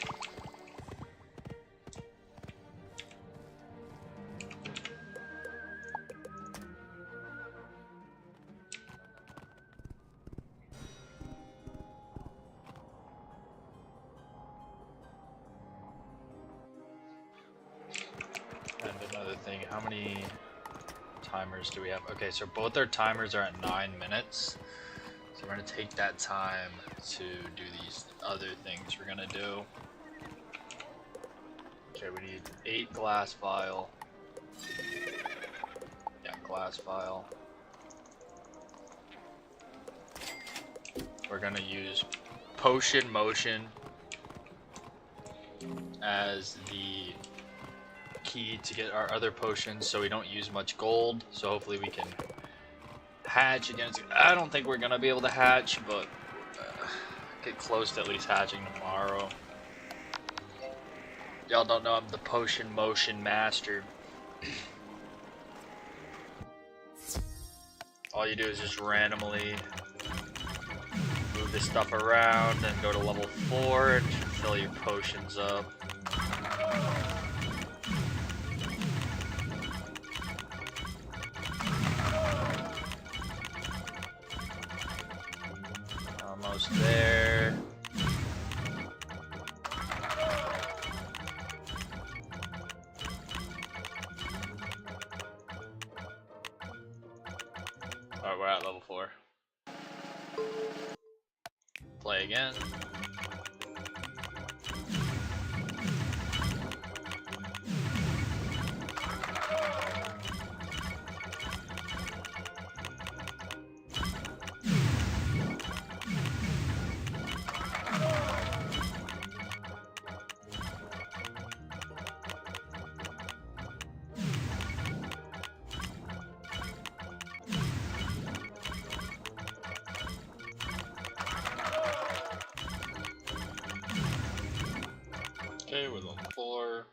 How many timers do we have? Okay, so both our timers are at 9 minutes. So we're gonna take that time to do these other things we're gonna do. Okay, we need 8 glass vial. Yeah, glass vial. We're gonna use potion motion as the key to get our other potions, so we don't use much gold. So hopefully we can hatch against. I don't think we're gonna be able to hatch, but get close to at least hatching tomorrow. Y'all don't know I'm the potion motion master. All you do is just randomly move this stuff around and go to level 4 and fill your potions up. Almost there. Alright, we're at level 4. Play again. Okay, we're level 4.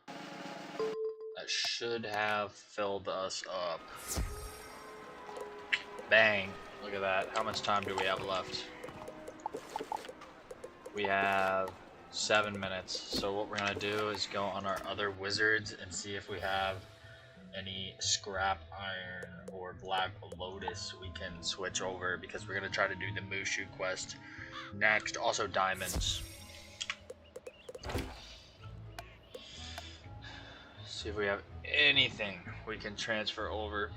That should have filled us up. Bang! Look at that. How much time do we have left? We have 7 minutes. So what we're gonna do is go on our other wizards and see if we have any scrap iron or black lotus we can switch over, because we're gonna try to do the Mushu quest next. Also diamonds. See if we have anything we can transfer over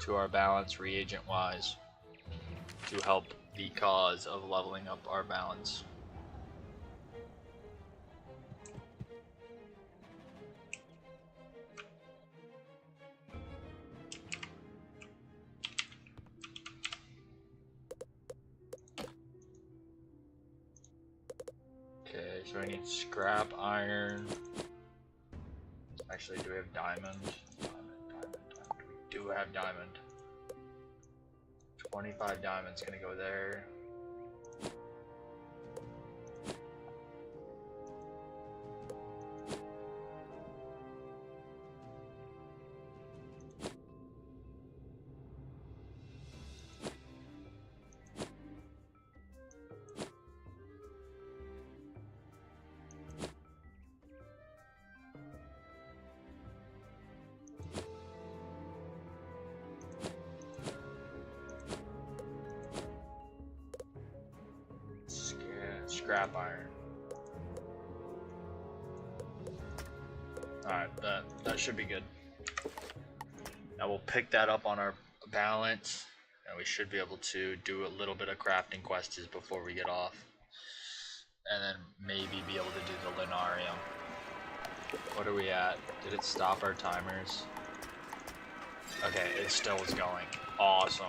to our balance reagent wise to help the cause of leveling up our balance. Okay, so I need scrap iron. Actually, do we have diamond? Diamond. We do have diamond. 25 diamonds gonna go there. Scrap iron. Alright, that should be good. Now we'll pick that up on our balance, and we should be able to do a little bit of crafting quests before we get off. And then maybe be able to do the Lunarium. What are we at? Did it stop our timers? Okay, it still is going. Awesome.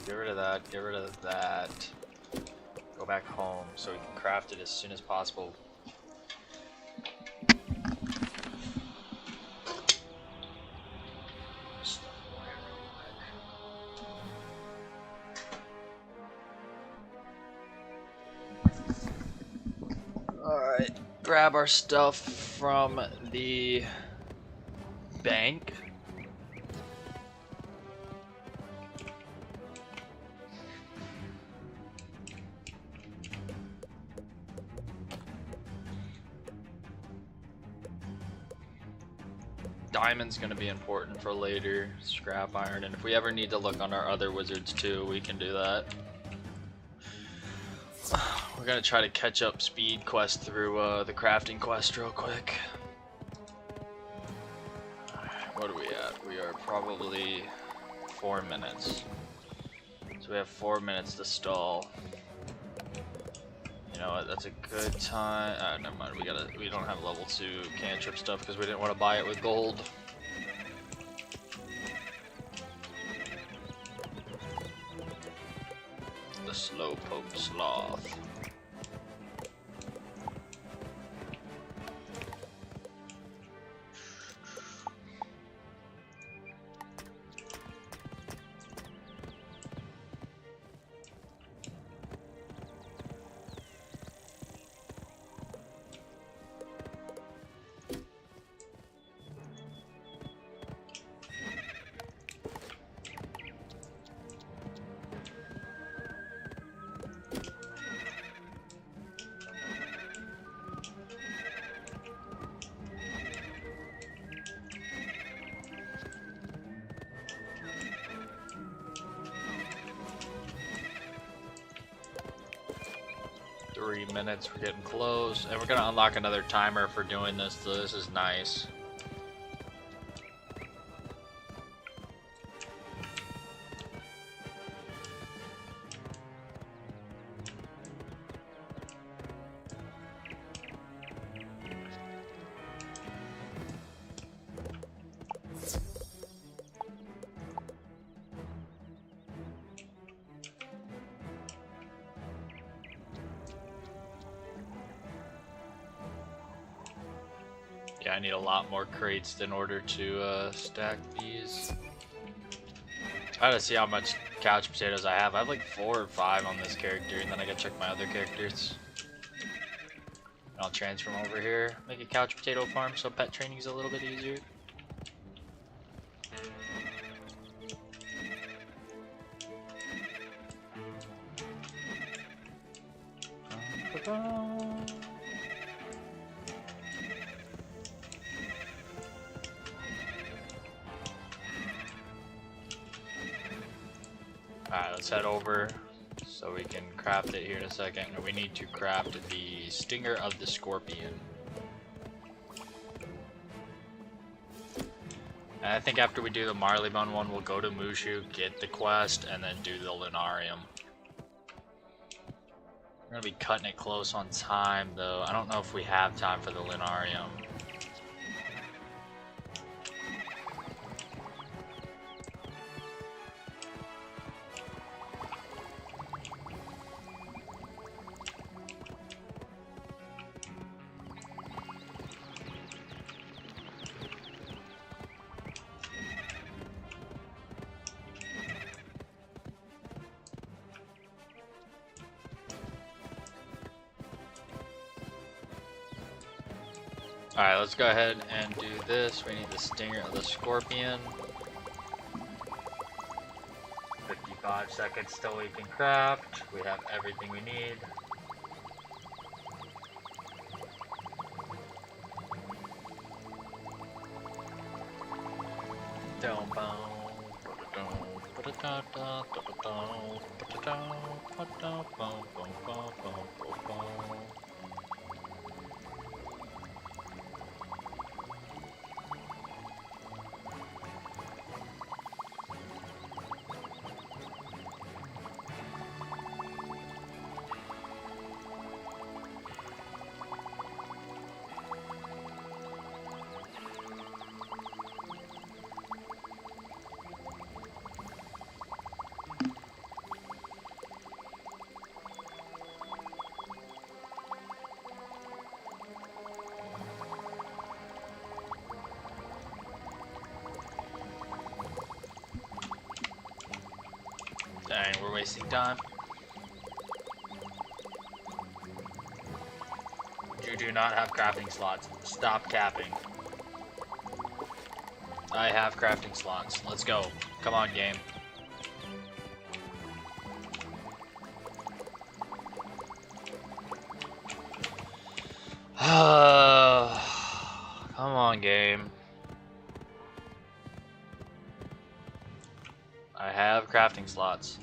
Get rid of that, get rid of that. Go back home so we can craft it as soon as possible. Alright, grab our stuff from the bank. Diamond's gonna be important for later. Scrap iron, and if we ever need to look on our other wizards too, we can do that. We're gonna try to catch up speed quest through the crafting quest real quick. What are we at? We are probably 4 minutes. So we have 4 minutes to stall. You know what? That's a good time. Never mind. We don't have level 2 cantrip stuff because we didn't want to buy it with gold. The slowpoke sloth. Minutes, we're getting close, and we're gonna unlock another timer for doing this, so this is nice. Yeah, I need a lot more crates in order to stack these. I gotta see how much couch potatoes I have. I have like 4 or 5 on this character, and then I gotta check my other characters. And I'll transfer them over here, make a couch potato farm so pet training is a little bit easier. Alright, let's head over so we can craft it here in a second. We need to craft the Stinger of the Scorpion. And I think after we do the Marleybone one, we'll go to Mushu, get the quest, and then do the Lunarium. We're gonna be cutting it close on time, though. I don't know if we have time for the Lunarium. Alright, let's go ahead and do this. We need the stinger of the scorpion. 55 seconds till we can craft. We have everything we need. Dang, we're wasting time. You do not have crafting slots. Stop capping. I have crafting slots. Let's go. Come on, game. Come on, game. I have crafting slots.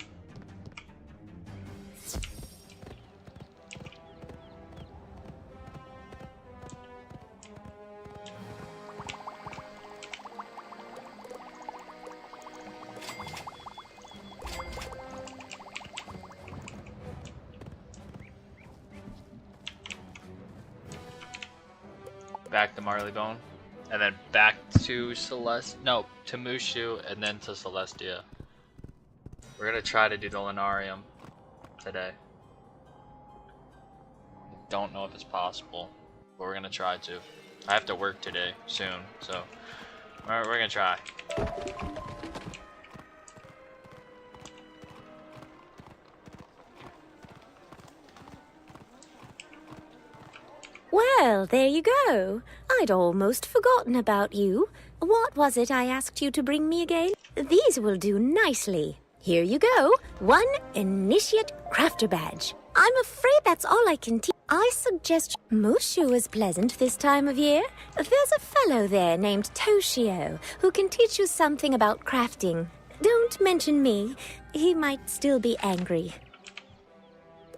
Back to Marleybone, and then back to to Mushu, and then to Celestia. We're gonna try to do the Lunarium today. Don't know if it's possible, but we're gonna try to. I have to work today soon, so we're gonna try. Well, there you go. I'd almost forgotten about you. What was it I asked you to bring me again? These will do nicely. Here you go. 1 Initiate Crafter Badge. I'm afraid that's all I can teach. I suggest Mushu is pleasant this time of year. There's a fellow there named Toshio who can teach you something about crafting. Don't mention me. He might still be angry.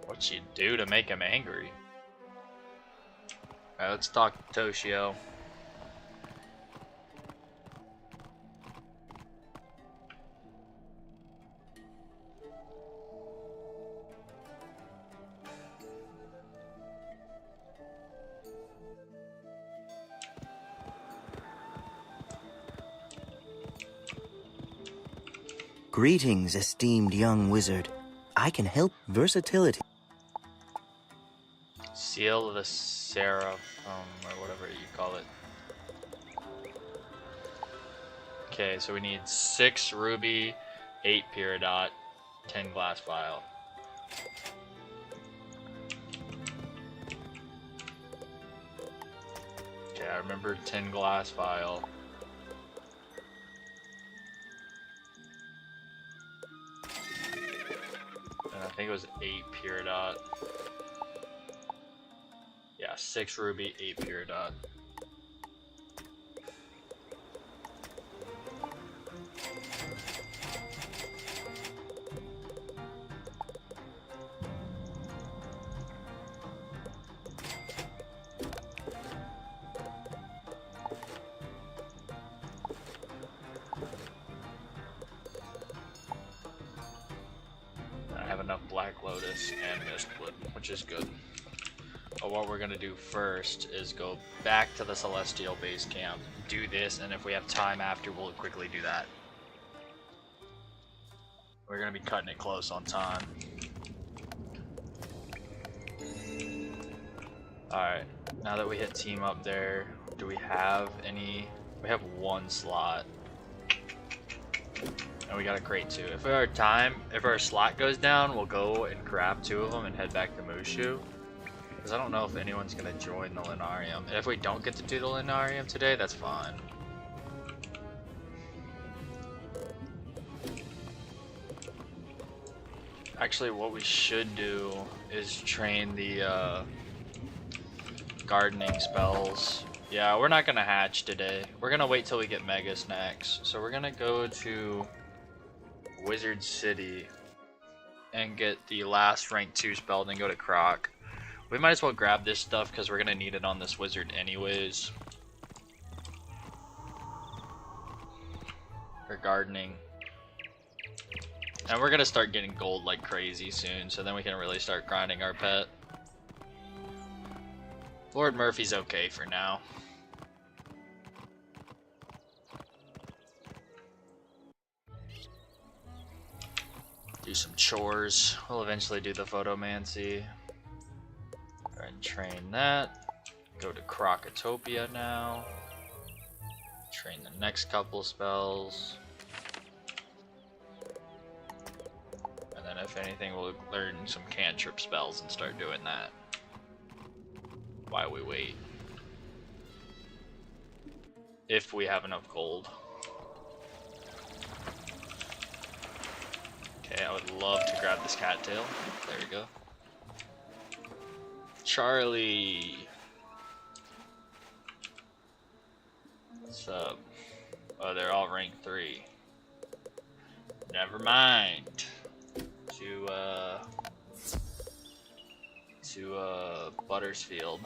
What'd you do to make him angry? Alright, let's talk to Toshio. Greetings, esteemed young wizard. I can help versatility. Seal the Seraphim, or whatever you call it. Okay, so we need 6 ruby, 8 peridot, 10 glass vial. Okay, I remember 10 glass vial. And I think it was 8 peridot. Yeah, 6 ruby, 8 peridot. I have enough Black Lotus and Mistwood, which is good. But what we're gonna do first is go back to the Celestial base camp, do this, and if we have time after, we'll quickly do that. We're gonna be cutting it close on time. Alright, now that we hit team up there, do we have any? We have 1 slot. And we got a crate 2. If our slot goes down, we'll go and grab 2 of them and head back to Mushu. Because I don't know if anyone's going to join the Lunarium. And if we don't get to do the Lunarium today, that's fine. Actually, what we should do is train the gardening spells. Yeah, we're not going to hatch today. We're going to wait till we get Mega Snacks. So we're going to go to Wizard City and get the last rank 2 spell and then go to Croc. We might as well grab this stuff because we're going to need it on this wizard anyways. For gardening. And we're going to start getting gold like crazy soon, so then we can really start grinding our pet. Lord Murphy's okay for now. Do some chores. We'll eventually do the photomancy. Go ahead and train that. Go to Crocotopia now. Train the next couple spells. And then if anything, we'll learn some cantrip spells and start doing that. While we wait. If we have enough gold. Okay, I would love to grab this cattail. There we go. Charlie. What's up? Oh, they're all rank 3. Never mind. To Buttersfield.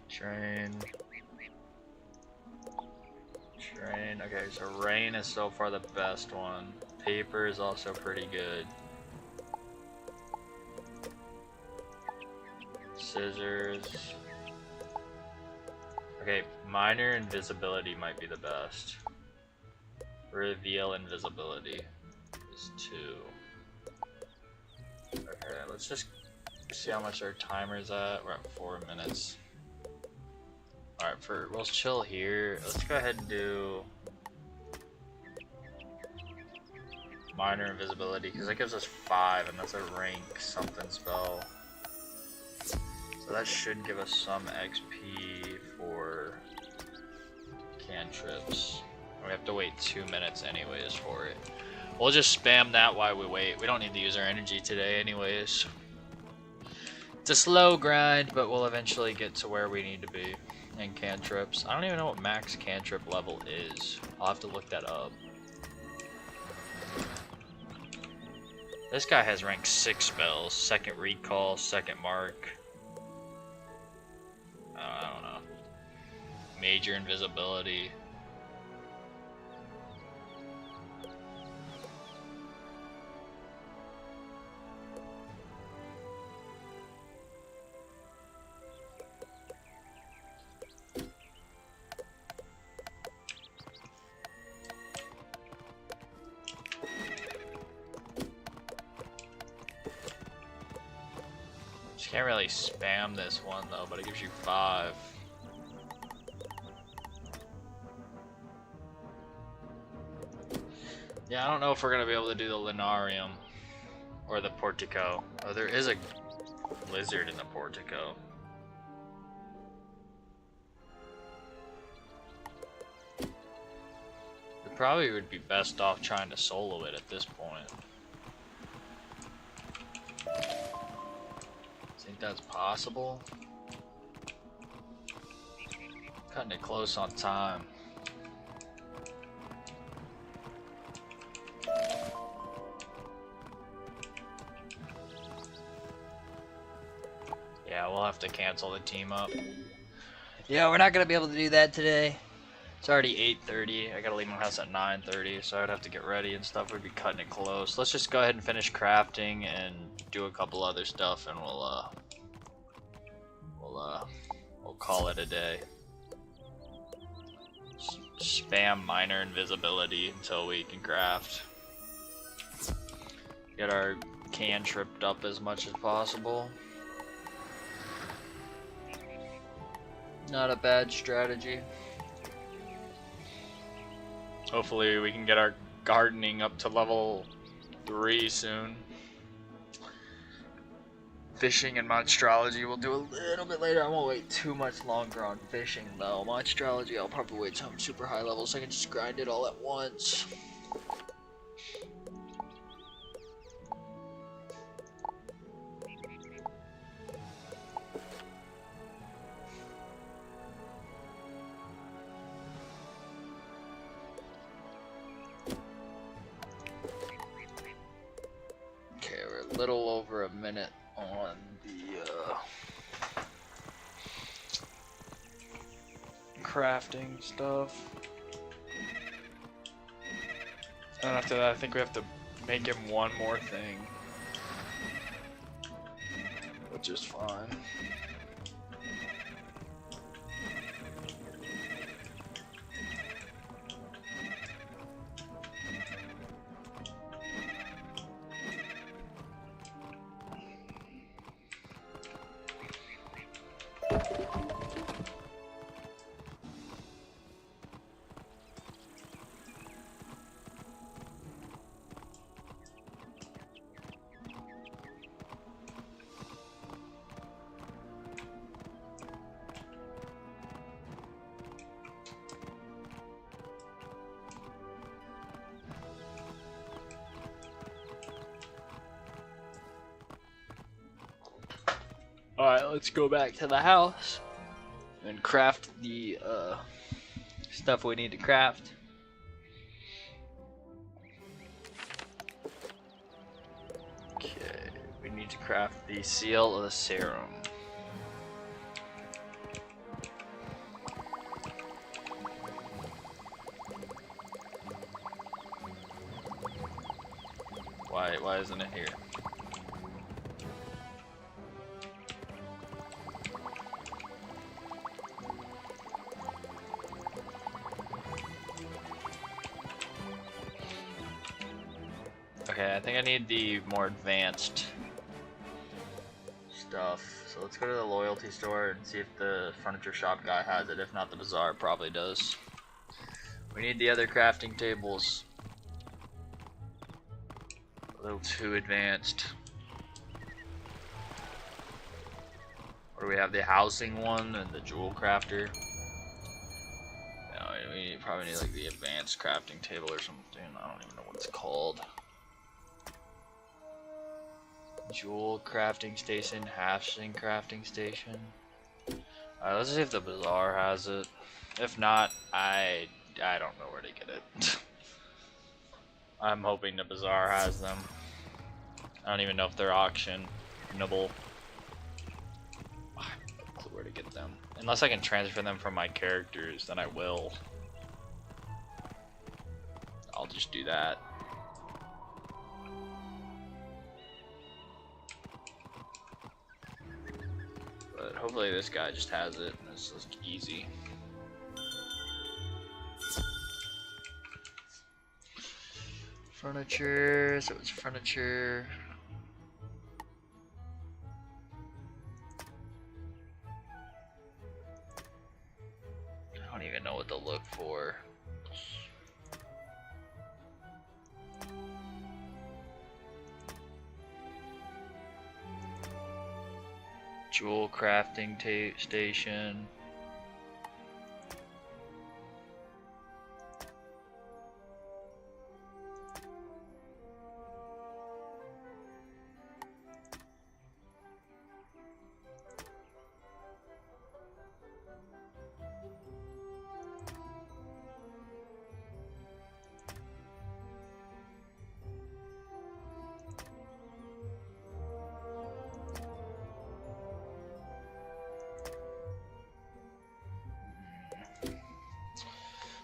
Train. Okay, so rain is so far the best one. Paper is also pretty good. Scissors. Okay, minor invisibility might be the best. Reveal invisibility is 2. Okay, let's just see how much our timer's at. We're at 4 minutes. Alright, we'll chill here. Let's go ahead and do minor invisibility because that gives us 5 and that's a rank something spell. So that should give us some XP for cantrips. We have to wait 2 minutes anyways for it. We'll just spam that while we wait. We don't need to use our energy today anyways. It's a slow grind, but we'll eventually get to where we need to be in cantrips. I don't even know what max cantrip level is. I'll have to look that up. This guy has rank 6 spells. Second recall, second mark. I don't know. Major invisibility. Can't really spam this one though, but it gives you 5. Yeah, I don't know if we're gonna be able to do the Lunarium or the Portico. Oh, there is a lizard in the Portico. We probably would be best off trying to solo it at this point. Think that's possible? Cutting it close on time. Yeah, we'll have to cancel the team up. Yeah, we're not gonna be able to do that today. It's already 8:30. I gotta leave my house at 9:30, so I'd have to get ready and stuff. We'd be cutting it close. Let's just go ahead and finish crafting and do a couple other stuff, and we'll call it a day. Spam minor invisibility until we can craft. Get our can tripped up as much as possible. Not a bad strategy. Hopefully we can get our gardening up to level 3 soon. Fishing and monstrology we'll do a little bit later. I won't wait too much longer on fishing though. Monstrology I'll probably wait till I'm super high level so I can just grind it all at once. Okay, we're a little over a minute on the crafting stuff. And after that I think we have to make him one more thing, which is fine. Alright, let's go back to the house and craft the stuff we need to craft. Okay, we need to craft the seal of the serum. Why isn't it here? Okay, I think I need the more advanced stuff. So let's go to the loyalty store and see if the furniture shop guy has it. If not, the bazaar probably does. We need the other crafting tables. A little too advanced. Or we have the housing one and the jewel crafter. No, we probably need like the advanced crafting table or something. I don't even know what it's called. Jewel crafting station, housing crafting station. Alright, let's see if the bazaar has it. If not, I don't know where to get it. I'm hoping the bazaar has them. I don't even know if they're auctionable. I have no clue where to get them. Unless I can transfer them from my characters, then I will. I'll just do that. But hopefully this guy just has it and it's just easy. Furniture, so it's furniture. I don't even know what to look for. Jewel crafting station.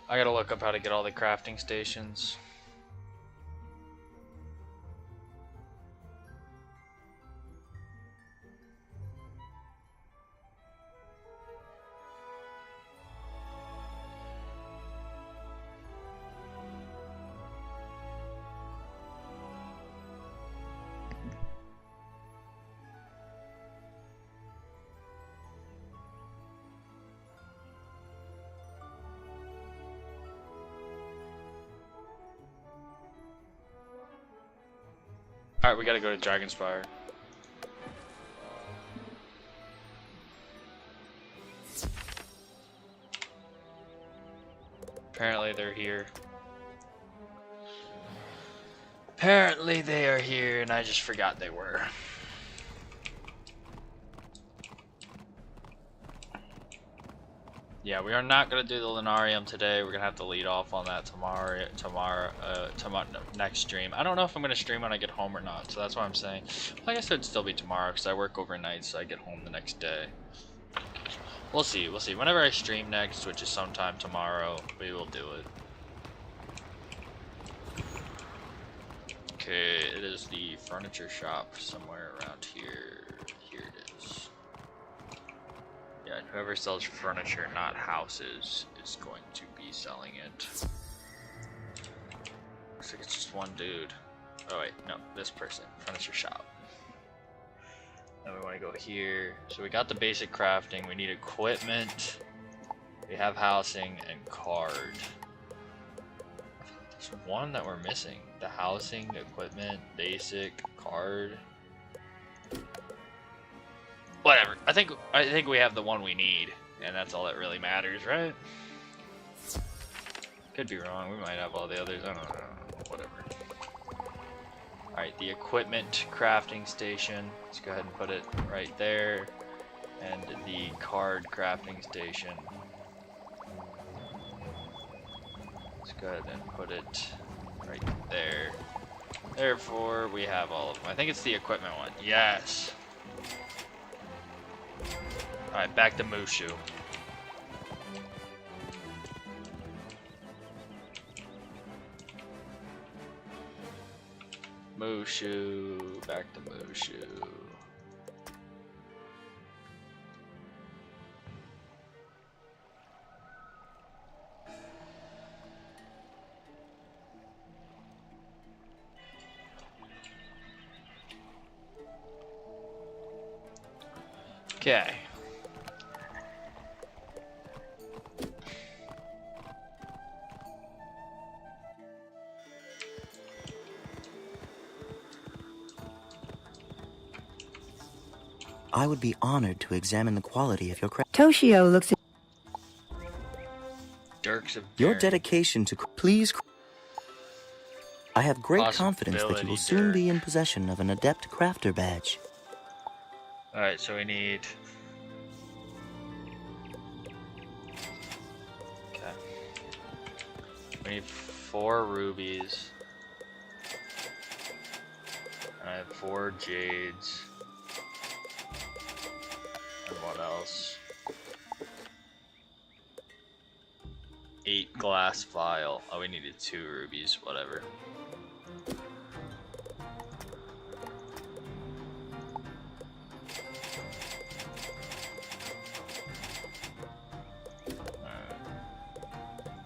I gotta look up how to get all the crafting stations. Alright, we gotta go to Dragonspire. Apparently they're here. Apparently they are here, and I just forgot they were. Yeah, we are not gonna do the Lunarium today. We're gonna have to lead off on that tomorrow, next stream. I don't know if I'm gonna stream when I get home or not, so that's why I'm saying. Well, I guess it'd still be tomorrow because I work overnight, so I get home the next day. We'll see. We'll see. Whenever I stream next, which is sometime tomorrow, we will do it. Okay, it is the furniture shop somewhere around here. Here it is. Yeah, whoever sells furniture, not houses, is going to be selling it. Looks like it's just one dude. Oh wait, no, this person. Furniture shop. Then we want to go here. So we got the basic crafting. We need equipment. We have housing and card. There's one that we're missing. The housing, equipment, basic, card. Whatever. I think we have the one we need, and that's all that really matters, right? Could be wrong. We might have all the others. I don't know. Whatever. Alright, the equipment crafting station. Let's go ahead and put it right there. And the card crafting station. Let's go ahead and put it right there. Therefore, we have all of them. I think it's the equipment one. Yes! Alright, back to Mushu. Mushu, back to Mushu. Okay. I would be honored to examine the quality of your craft. Toshio looks at Dirks of Your Baron. dedication to please. I have great confidence that you will soon be in possession of an adept crafter badge. Alright, so we need... Okay. We need 4 rubies. And I have 4 jades. And what else? 8 glass vial. Oh, we needed 2 rubies, whatever.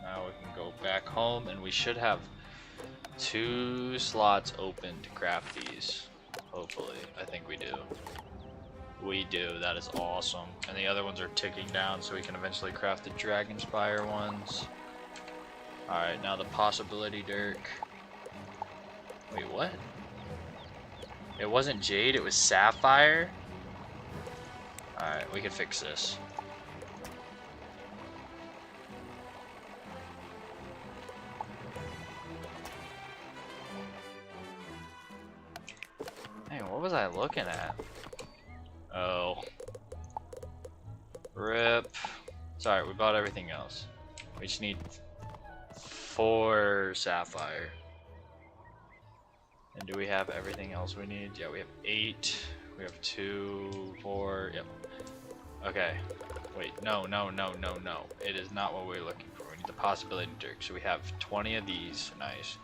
Now we can go back home, and we should have 2 slots open to craft these. Hopefully. I think we do. We do. That is awesome. And the other ones are ticking down, so we can eventually craft the Dragonspire ones. Alright, now the possibility Dirk. Wait, what? It wasn't Jade, it was Sapphire? Alright, we can fix this. Hey, what was I looking at? Oh. Rip. Sorry, we bought everything else. We just need 4 sapphire. And do we have everything else we need? Yeah, we have 8. We have 2, 4. Yep. Okay. Wait, no. It is not what we're looking for. We need the possibility Dirk. So we have 20 of these. Nice.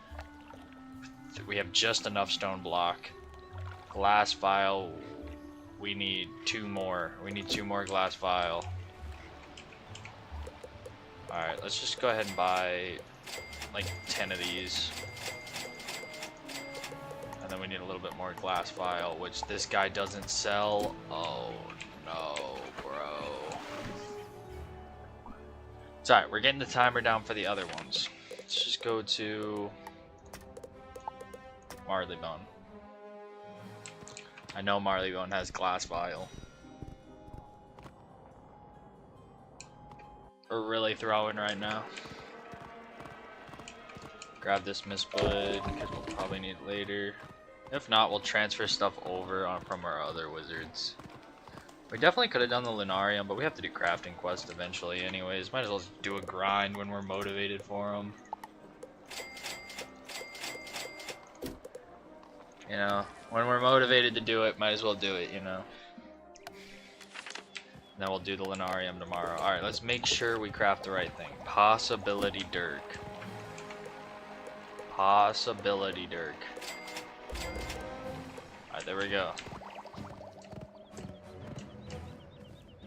We have just enough stone block. Glass vial. We need 2 more. We need 2 more glass vial. Alright, let's just go ahead and buy like 10 of these. And then we need a little bit more glass vial, which this guy doesn't sell. Oh no, bro. It's alright, we're getting the timer down for the other ones. Let's just go to Marleybone. I know Marleybone has glass vial. We're really throwing right now. Grab this mistwood because we'll probably need it later. If not, we'll transfer stuff over from our other wizards. We definitely could have done the Lunarium, but we have to do crafting quests eventually anyways. Might as well just do a grind when we're motivated for them. You know, when we're motivated to do it, might as well do it, you know. And then we'll do the Lunarium tomorrow. Alright, let's make sure we craft the right thing. Possibility Dirk. Possibility Dirk. Alright, there we go.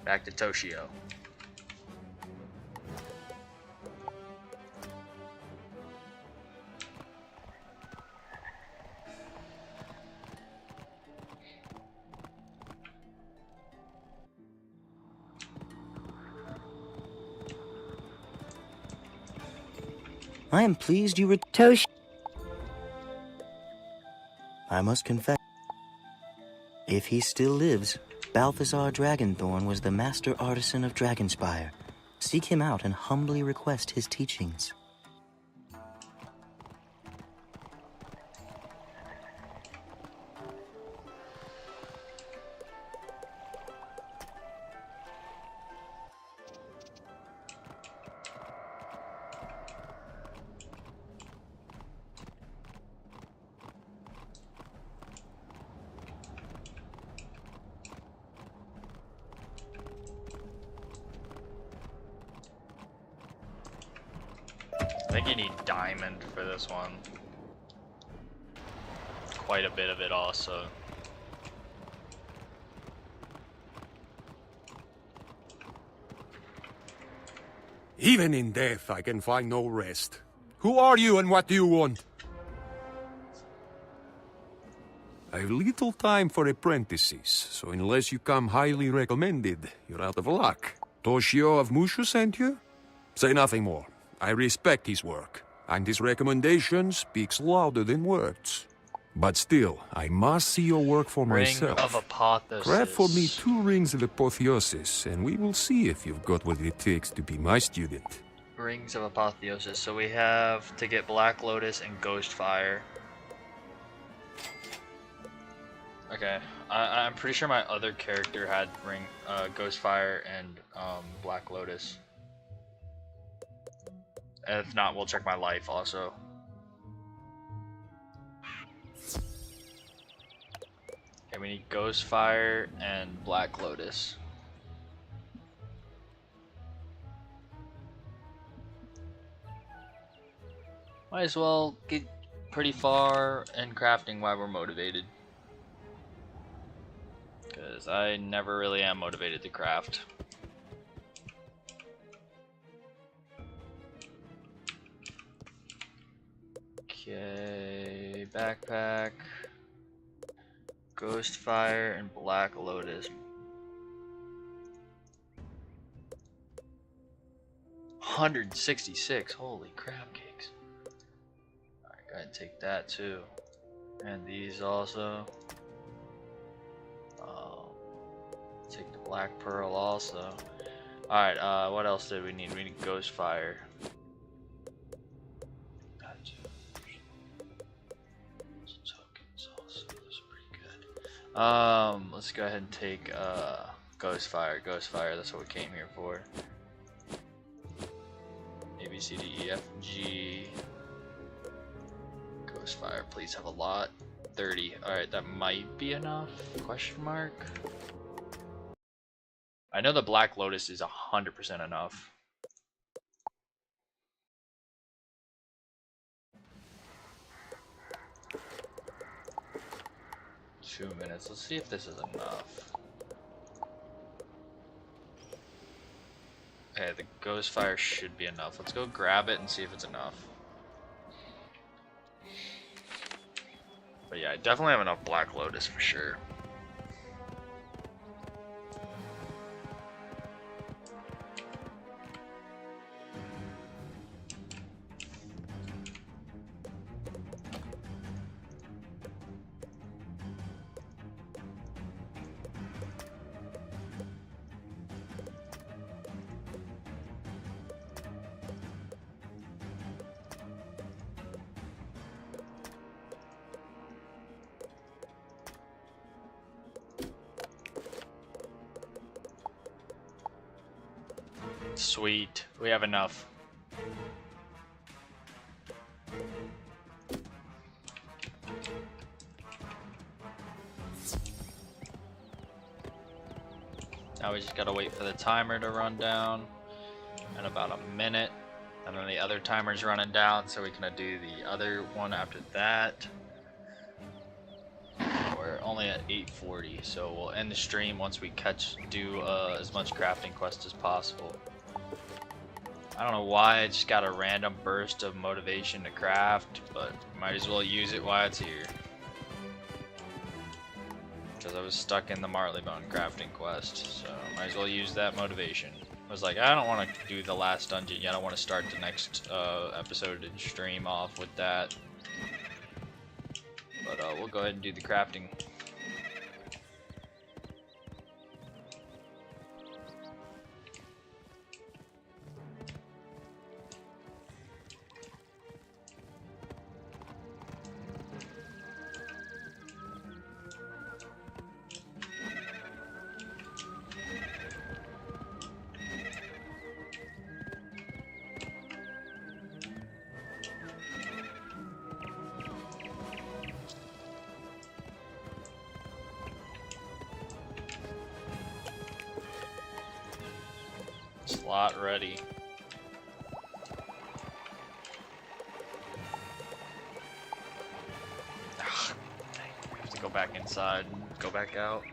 Back to Toshio. I am pleased you Tosh. I must confess, if he still lives, Balthazar Dragonthorn was the master artisan of Dragonspire. Seek him out and humbly request his teachings. I think you need diamond for this one. Quite a bit of it also. Even in death, I can find no rest. Who are you and what do you want? I have little time for apprentices, so unless you come highly recommended, you're out of luck. Toshio of Mushu sent you? Say nothing more. I respect his work, and his recommendation speaks louder than words. But still, I must see your work for myself. Ring of Apotheosis. Craft for me 2 rings of Apotheosis, and we will see if you've got what it takes to be my student. Rings of Apotheosis. So we have to get Black Lotus and Ghostfire. Okay, I'm pretty sure my other character had Ghostfire and Black Lotus. If not, we'll check my life also. Okay, we need Ghostfire and Black Lotus. Might as well get pretty far in crafting while we're motivated. Because I never really am motivated to craft. Okay, backpack, Ghostfire, and Black Lotus. 166, holy crab cakes. Alright, go ahead and take that too. And these also. Take the Black Pearl also. Alright, what else did we need? We need Ghostfire. Let's go ahead and take Ghostfire. Ghostfire, that's what we came here for. A, B, C, D, E, F, G. Ghostfire, please have a lot. 30. Alright, that might be enough? Question mark? I know the Black Lotus is 100% enough. Two minutes. Let's see if this is enough. Okay, the Ghostfire should be enough. Let's go grab it and see if it's enough. But yeah, I definitely have enough Black Lotus for sure. Sweet. We have enough. Now we just gotta wait for the timer to run down in about a minute. And then the other timer's running down, so we can do the other one after that. We're only at 8:40, so we'll end the stream once we do as much crafting quest as possible. I don't know why I just got a random burst of motivation to craft, but might as well use it while it's here. Because I was stuck in the Marleybone crafting quest, so might as well use that motivation. I was like, I don't want to do the last dungeon yet. I want to start the next episode and stream off with that. But we'll go ahead and do the crafting. Slot ready. Ugh, I have to go back inside and go back out.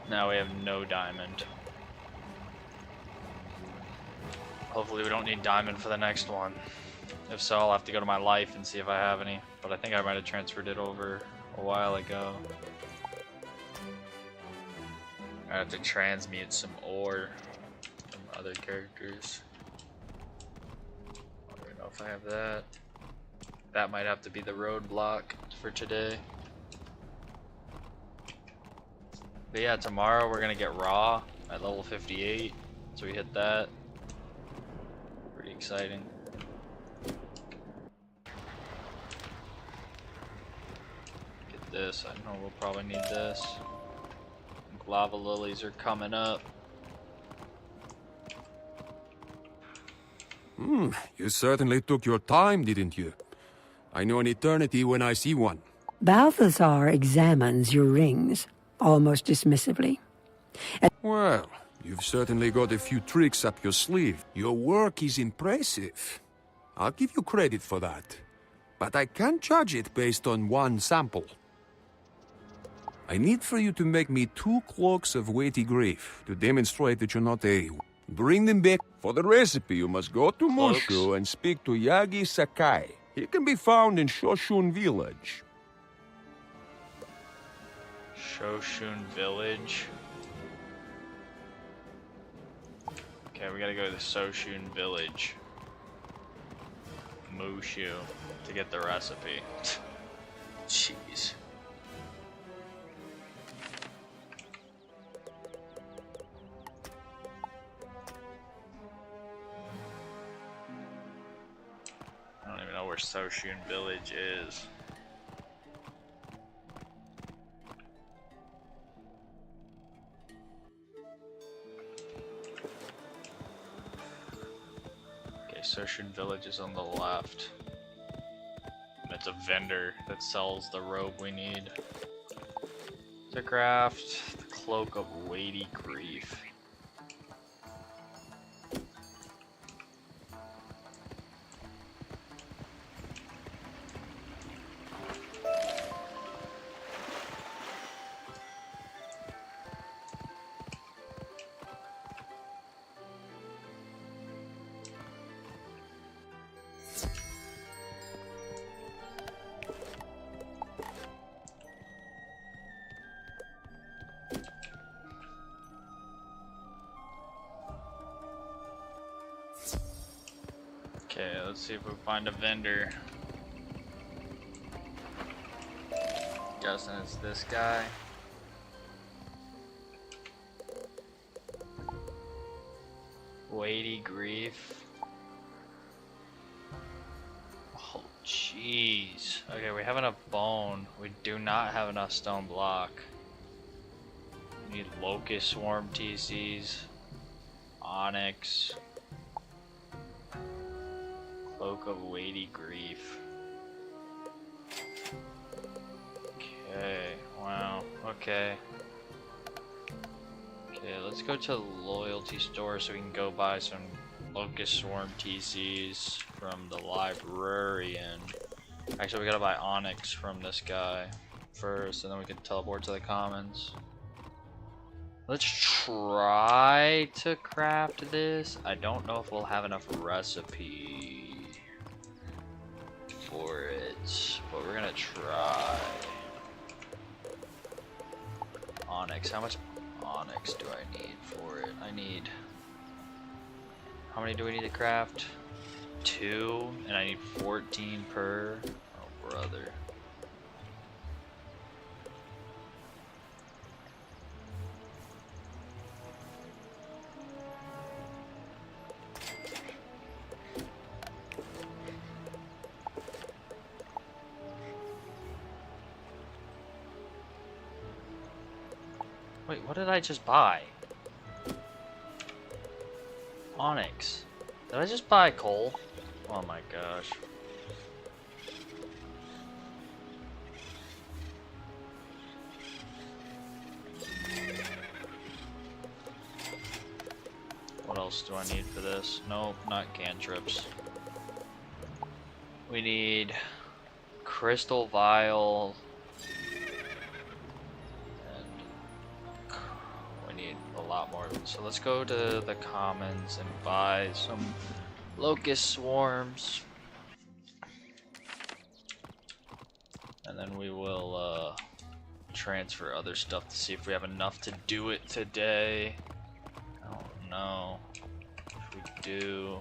Now we have no diamond. Hopefully we don't need diamond for the next one. If so, I'll have to go to my life and see if I have any. But I think I might have transferred it over a while ago. I have to transmute some ore from other characters. I don't know if I have that. That might have to be the roadblock for today. But yeah, tomorrow we're gonna get Raw at level 58, so we hit that. Pretty exciting. Get this, I know we'll probably need this. I think lava lilies are coming up. You certainly took your time, didn't you? I know an eternity when I see one. Balthazar examines your rings, almost dismissively. Well, you've certainly got a few tricks up your sleeve. Your work is impressive. I'll give you credit for that. But I can't judge it based on one sample. I need for you to make me 2 cloaks of weighty grief to demonstrate that you're not a... Bring them back. For the recipe, you must go to Moshu and speak to Yagi Sakai. He can be found in Shoshun Village. Shoshun Village. Okay, we gotta go to the Shoshun Village. Mushu to get the recipe. Jeez. I don't even know where Shoshun Village is. Shoshun Village is on the left. It's a vendor that sells the robe we need to craft the Cloak of Weighty Grief. Okay, let's see if we find a vendor. Guessing it's this guy. Weighty grief. Oh, jeez. Okay, we have enough bone. We do not have enough stone block. We need locust swarm TCs. Onyx. Cloak of weighty grief. Okay, wow, okay. Okay, let's go to the loyalty store so we can go buy some locust swarm TCs from the librarian. Actually, we gotta buy onyx from this guy first, and then we can teleport to the commons. Let's try to craft this. I don't know if we'll have enough recipe for it, but we're gonna try. Onyx, how much onyx do I need for it? I need, how many do we need to craft? 2, and I need 14 per. Oh brother. Wait, what did I just buy? Onyx. Did I just buy coal? Oh my gosh. What else do I need for this? Nope, not cantrips. We need crystal vial. Lot more. So let's go to the commons and buy some locust swarms, and then we will transfer other stuff to see if we have enough to do it today. I don't know if we do,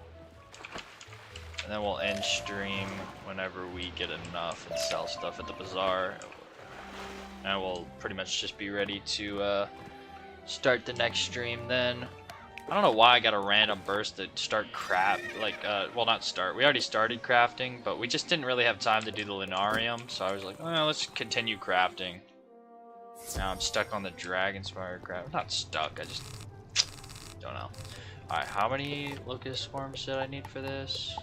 and then we'll end stream whenever we get enough and sell stuff at the bazaar, and we'll pretty much just be ready to start the next stream then. I don't know why I got a random burst to start craft, like, well, not start. We already started crafting, but we just didn't really have time to do the lunarium, so I was like, oh, let's continue crafting. Now I'm stuck on the Dragonspire craft. Not stuck, I just don't know. Alright, how many locust swarms did I need for this?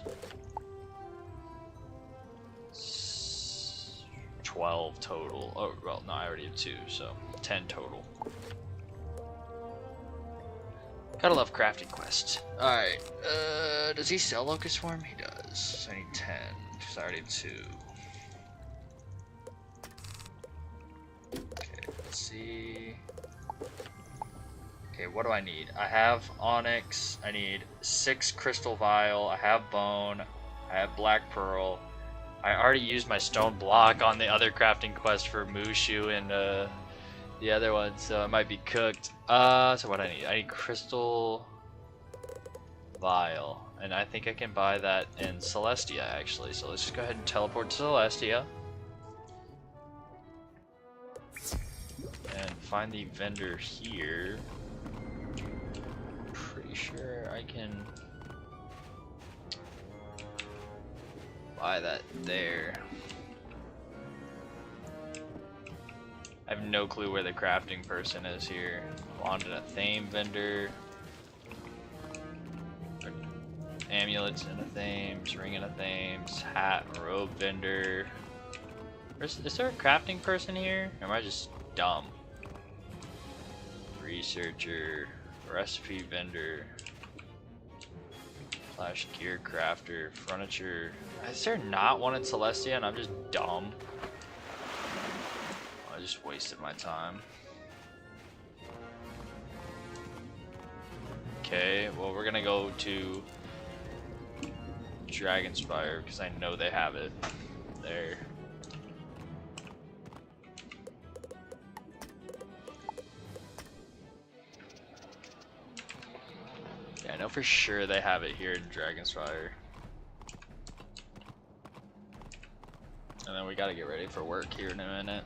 12 total. Oh, well, no, I already have 2, so 10 total. Gotta love crafting quests. Alright, does he sell locust swarm? He does. So I need 10, because I already have 2. Okay, let's see. Okay, what do I need? I have onyx, I need 6 crystal vial, I have bone, I have black pearl. I already used my stone block on the other crafting quest for Mushu and the other one, so it might be cooked. So what I need crystal vial, and I think I can buy that in Celestia actually. So let's just go ahead and teleport to Celestia and find the vendor here. Pretty sure I can buy that there. I have no clue where the crafting person is here. Wanted a thame vendor. Amulets and a thames, ring and a thames, hat and robe vendor. Is there a crafting person here? Or am I just dumb? Researcher, recipe vendor, slash gear crafter, furniture. Is there not one in Celestia and I'm just dumb? I just wasted my time. Okay, well we're gonna go to Dragonspire because I know they have it there. Yeah, I know for sure they have it here in Dragonspire. And then we gotta get ready for work here in a minute.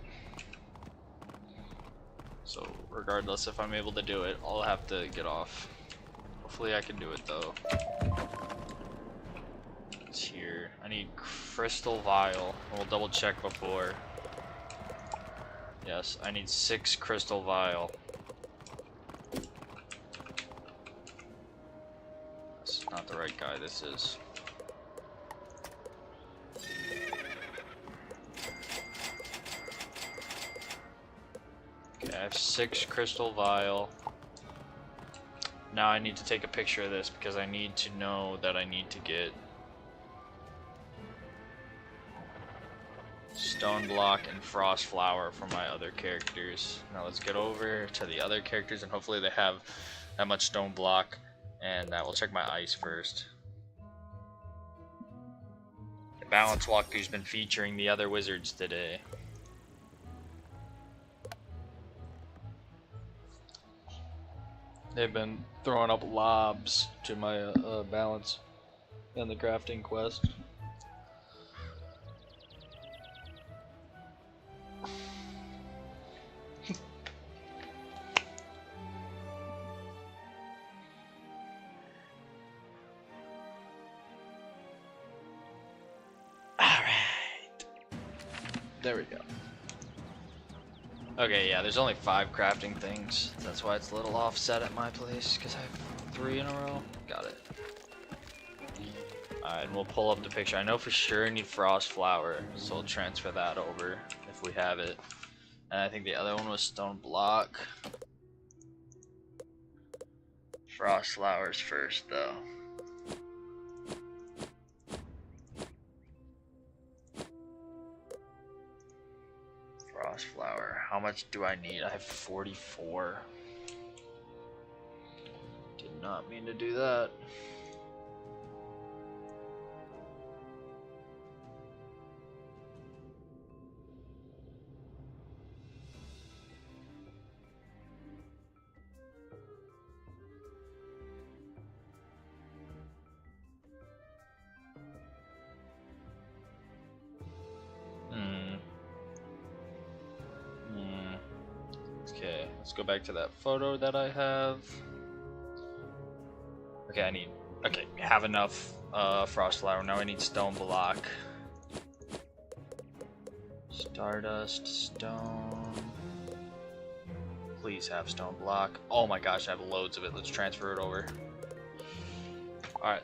So regardless if I'm able to do it, I'll have to get off. Hopefully I can do it though. It's here. I need crystal vial. We'll double check before. Yes, I need 6 crystal vial. That's not the right guy, this is. Okay, I have 6 crystal vial. Now I need to take a picture of this because I need to know that I need to get Stone Block and Frost Flower for my other characters. Now let's get over to the other characters and hopefully they have that much Stone Block, and we'll check my ice first. The balance walkthrough's been featuring the other wizards today. They've been throwing up lobs to my balance in the crafting quest. There we go. Okay, yeah, there's only 5 crafting things. That's why it's a little offset at my place, because I have 3 in a row. Got it. Alright, and we'll pull up the picture. I know for sure I need Frost Flower, so we'll transfer that over if we have it. And I think the other one was Stone Block. Frost Flowers first, though. Frost Flower. How much do I need? I have 44. Did not mean to do that. Okay, let's go back to that photo that I have. Okay, have enough Frost Flower. Now I need Stone Block. Stardust, Stone. Please have Stone Block. Oh my gosh, I have loads of it. Let's transfer it over. Alright.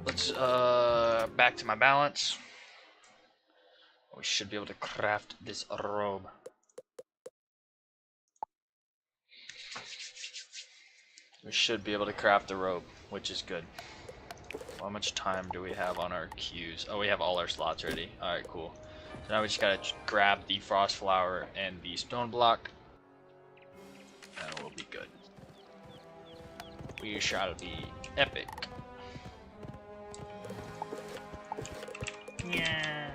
Let's back to my balance. We should be able to craft this robe. We should be able to craft the robe, which is good. How much time do we have on our queues? Oh, we have all our slots ready. Alright, cool. So now we just gotta grab the Frost Flower and the Stone Block, and we'll be good. We shall be epic. Yeah.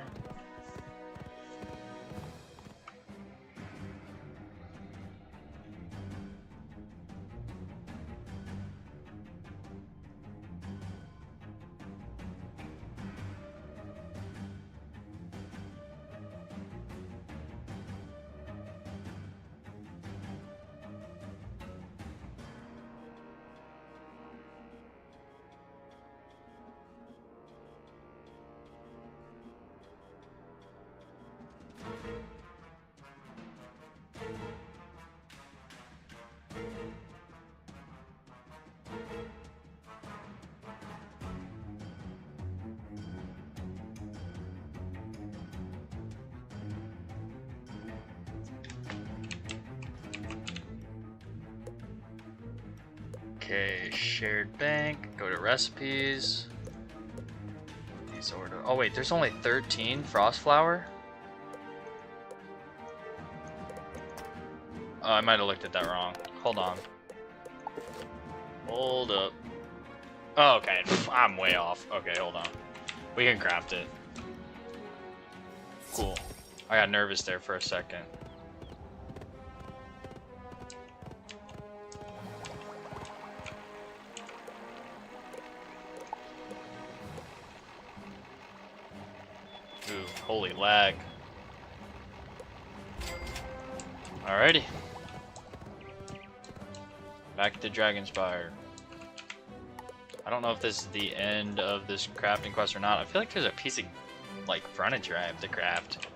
Okay, shared bank, go to recipes. These order. Oh wait, there's only 13 Frost Flower? Oh, I might have looked at that wrong. Hold on. Hold up. Oh, okay, I'm way off. Okay, hold on. We can craft it. Cool. I got nervous there for a second. Ooh, holy lag. Alrighty. Back to Dragonspire. I don't know if this is the end of this crafting quest or not. I feel like there's a piece of, like, furniture I have to craft.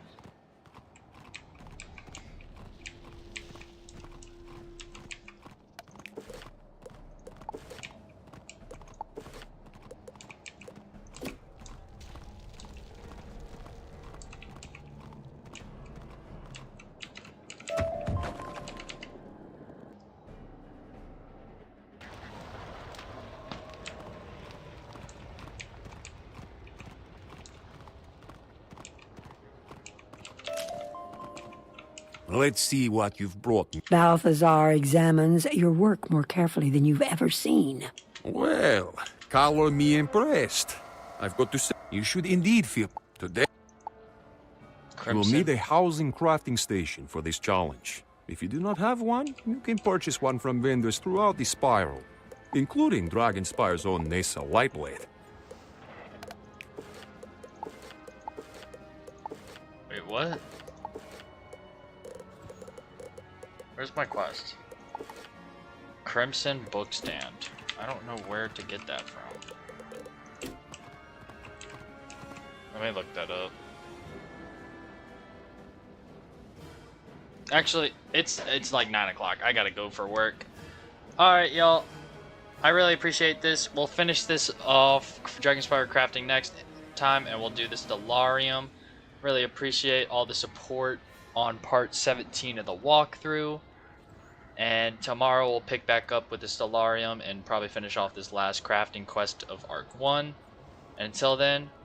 Let's see what you've brought me. Balthazar examines your work more carefully than you've ever seen. Well, color me impressed. I've got to say, you should indeed feel today. You will need a housing crafting station for this challenge. If you do not have one, you can purchase one from vendors throughout the spiral, including Dragonspire's own Nessa Lightblade. Wait, what? Where's my quest? Crimson Bookstand. I don't know where to get that from. Let me look that up. Actually, it's like 9 o'clock. I gotta go for work. Alright, y'all. I really appreciate this. We'll finish this off for Dragonspire crafting next time, and we'll do the Stellarium. Really appreciate all the support on part 17 of the walkthrough. And tomorrow we'll pick back up with the Stellarium and probably finish off this last crafting quest of Arc 1. And until then,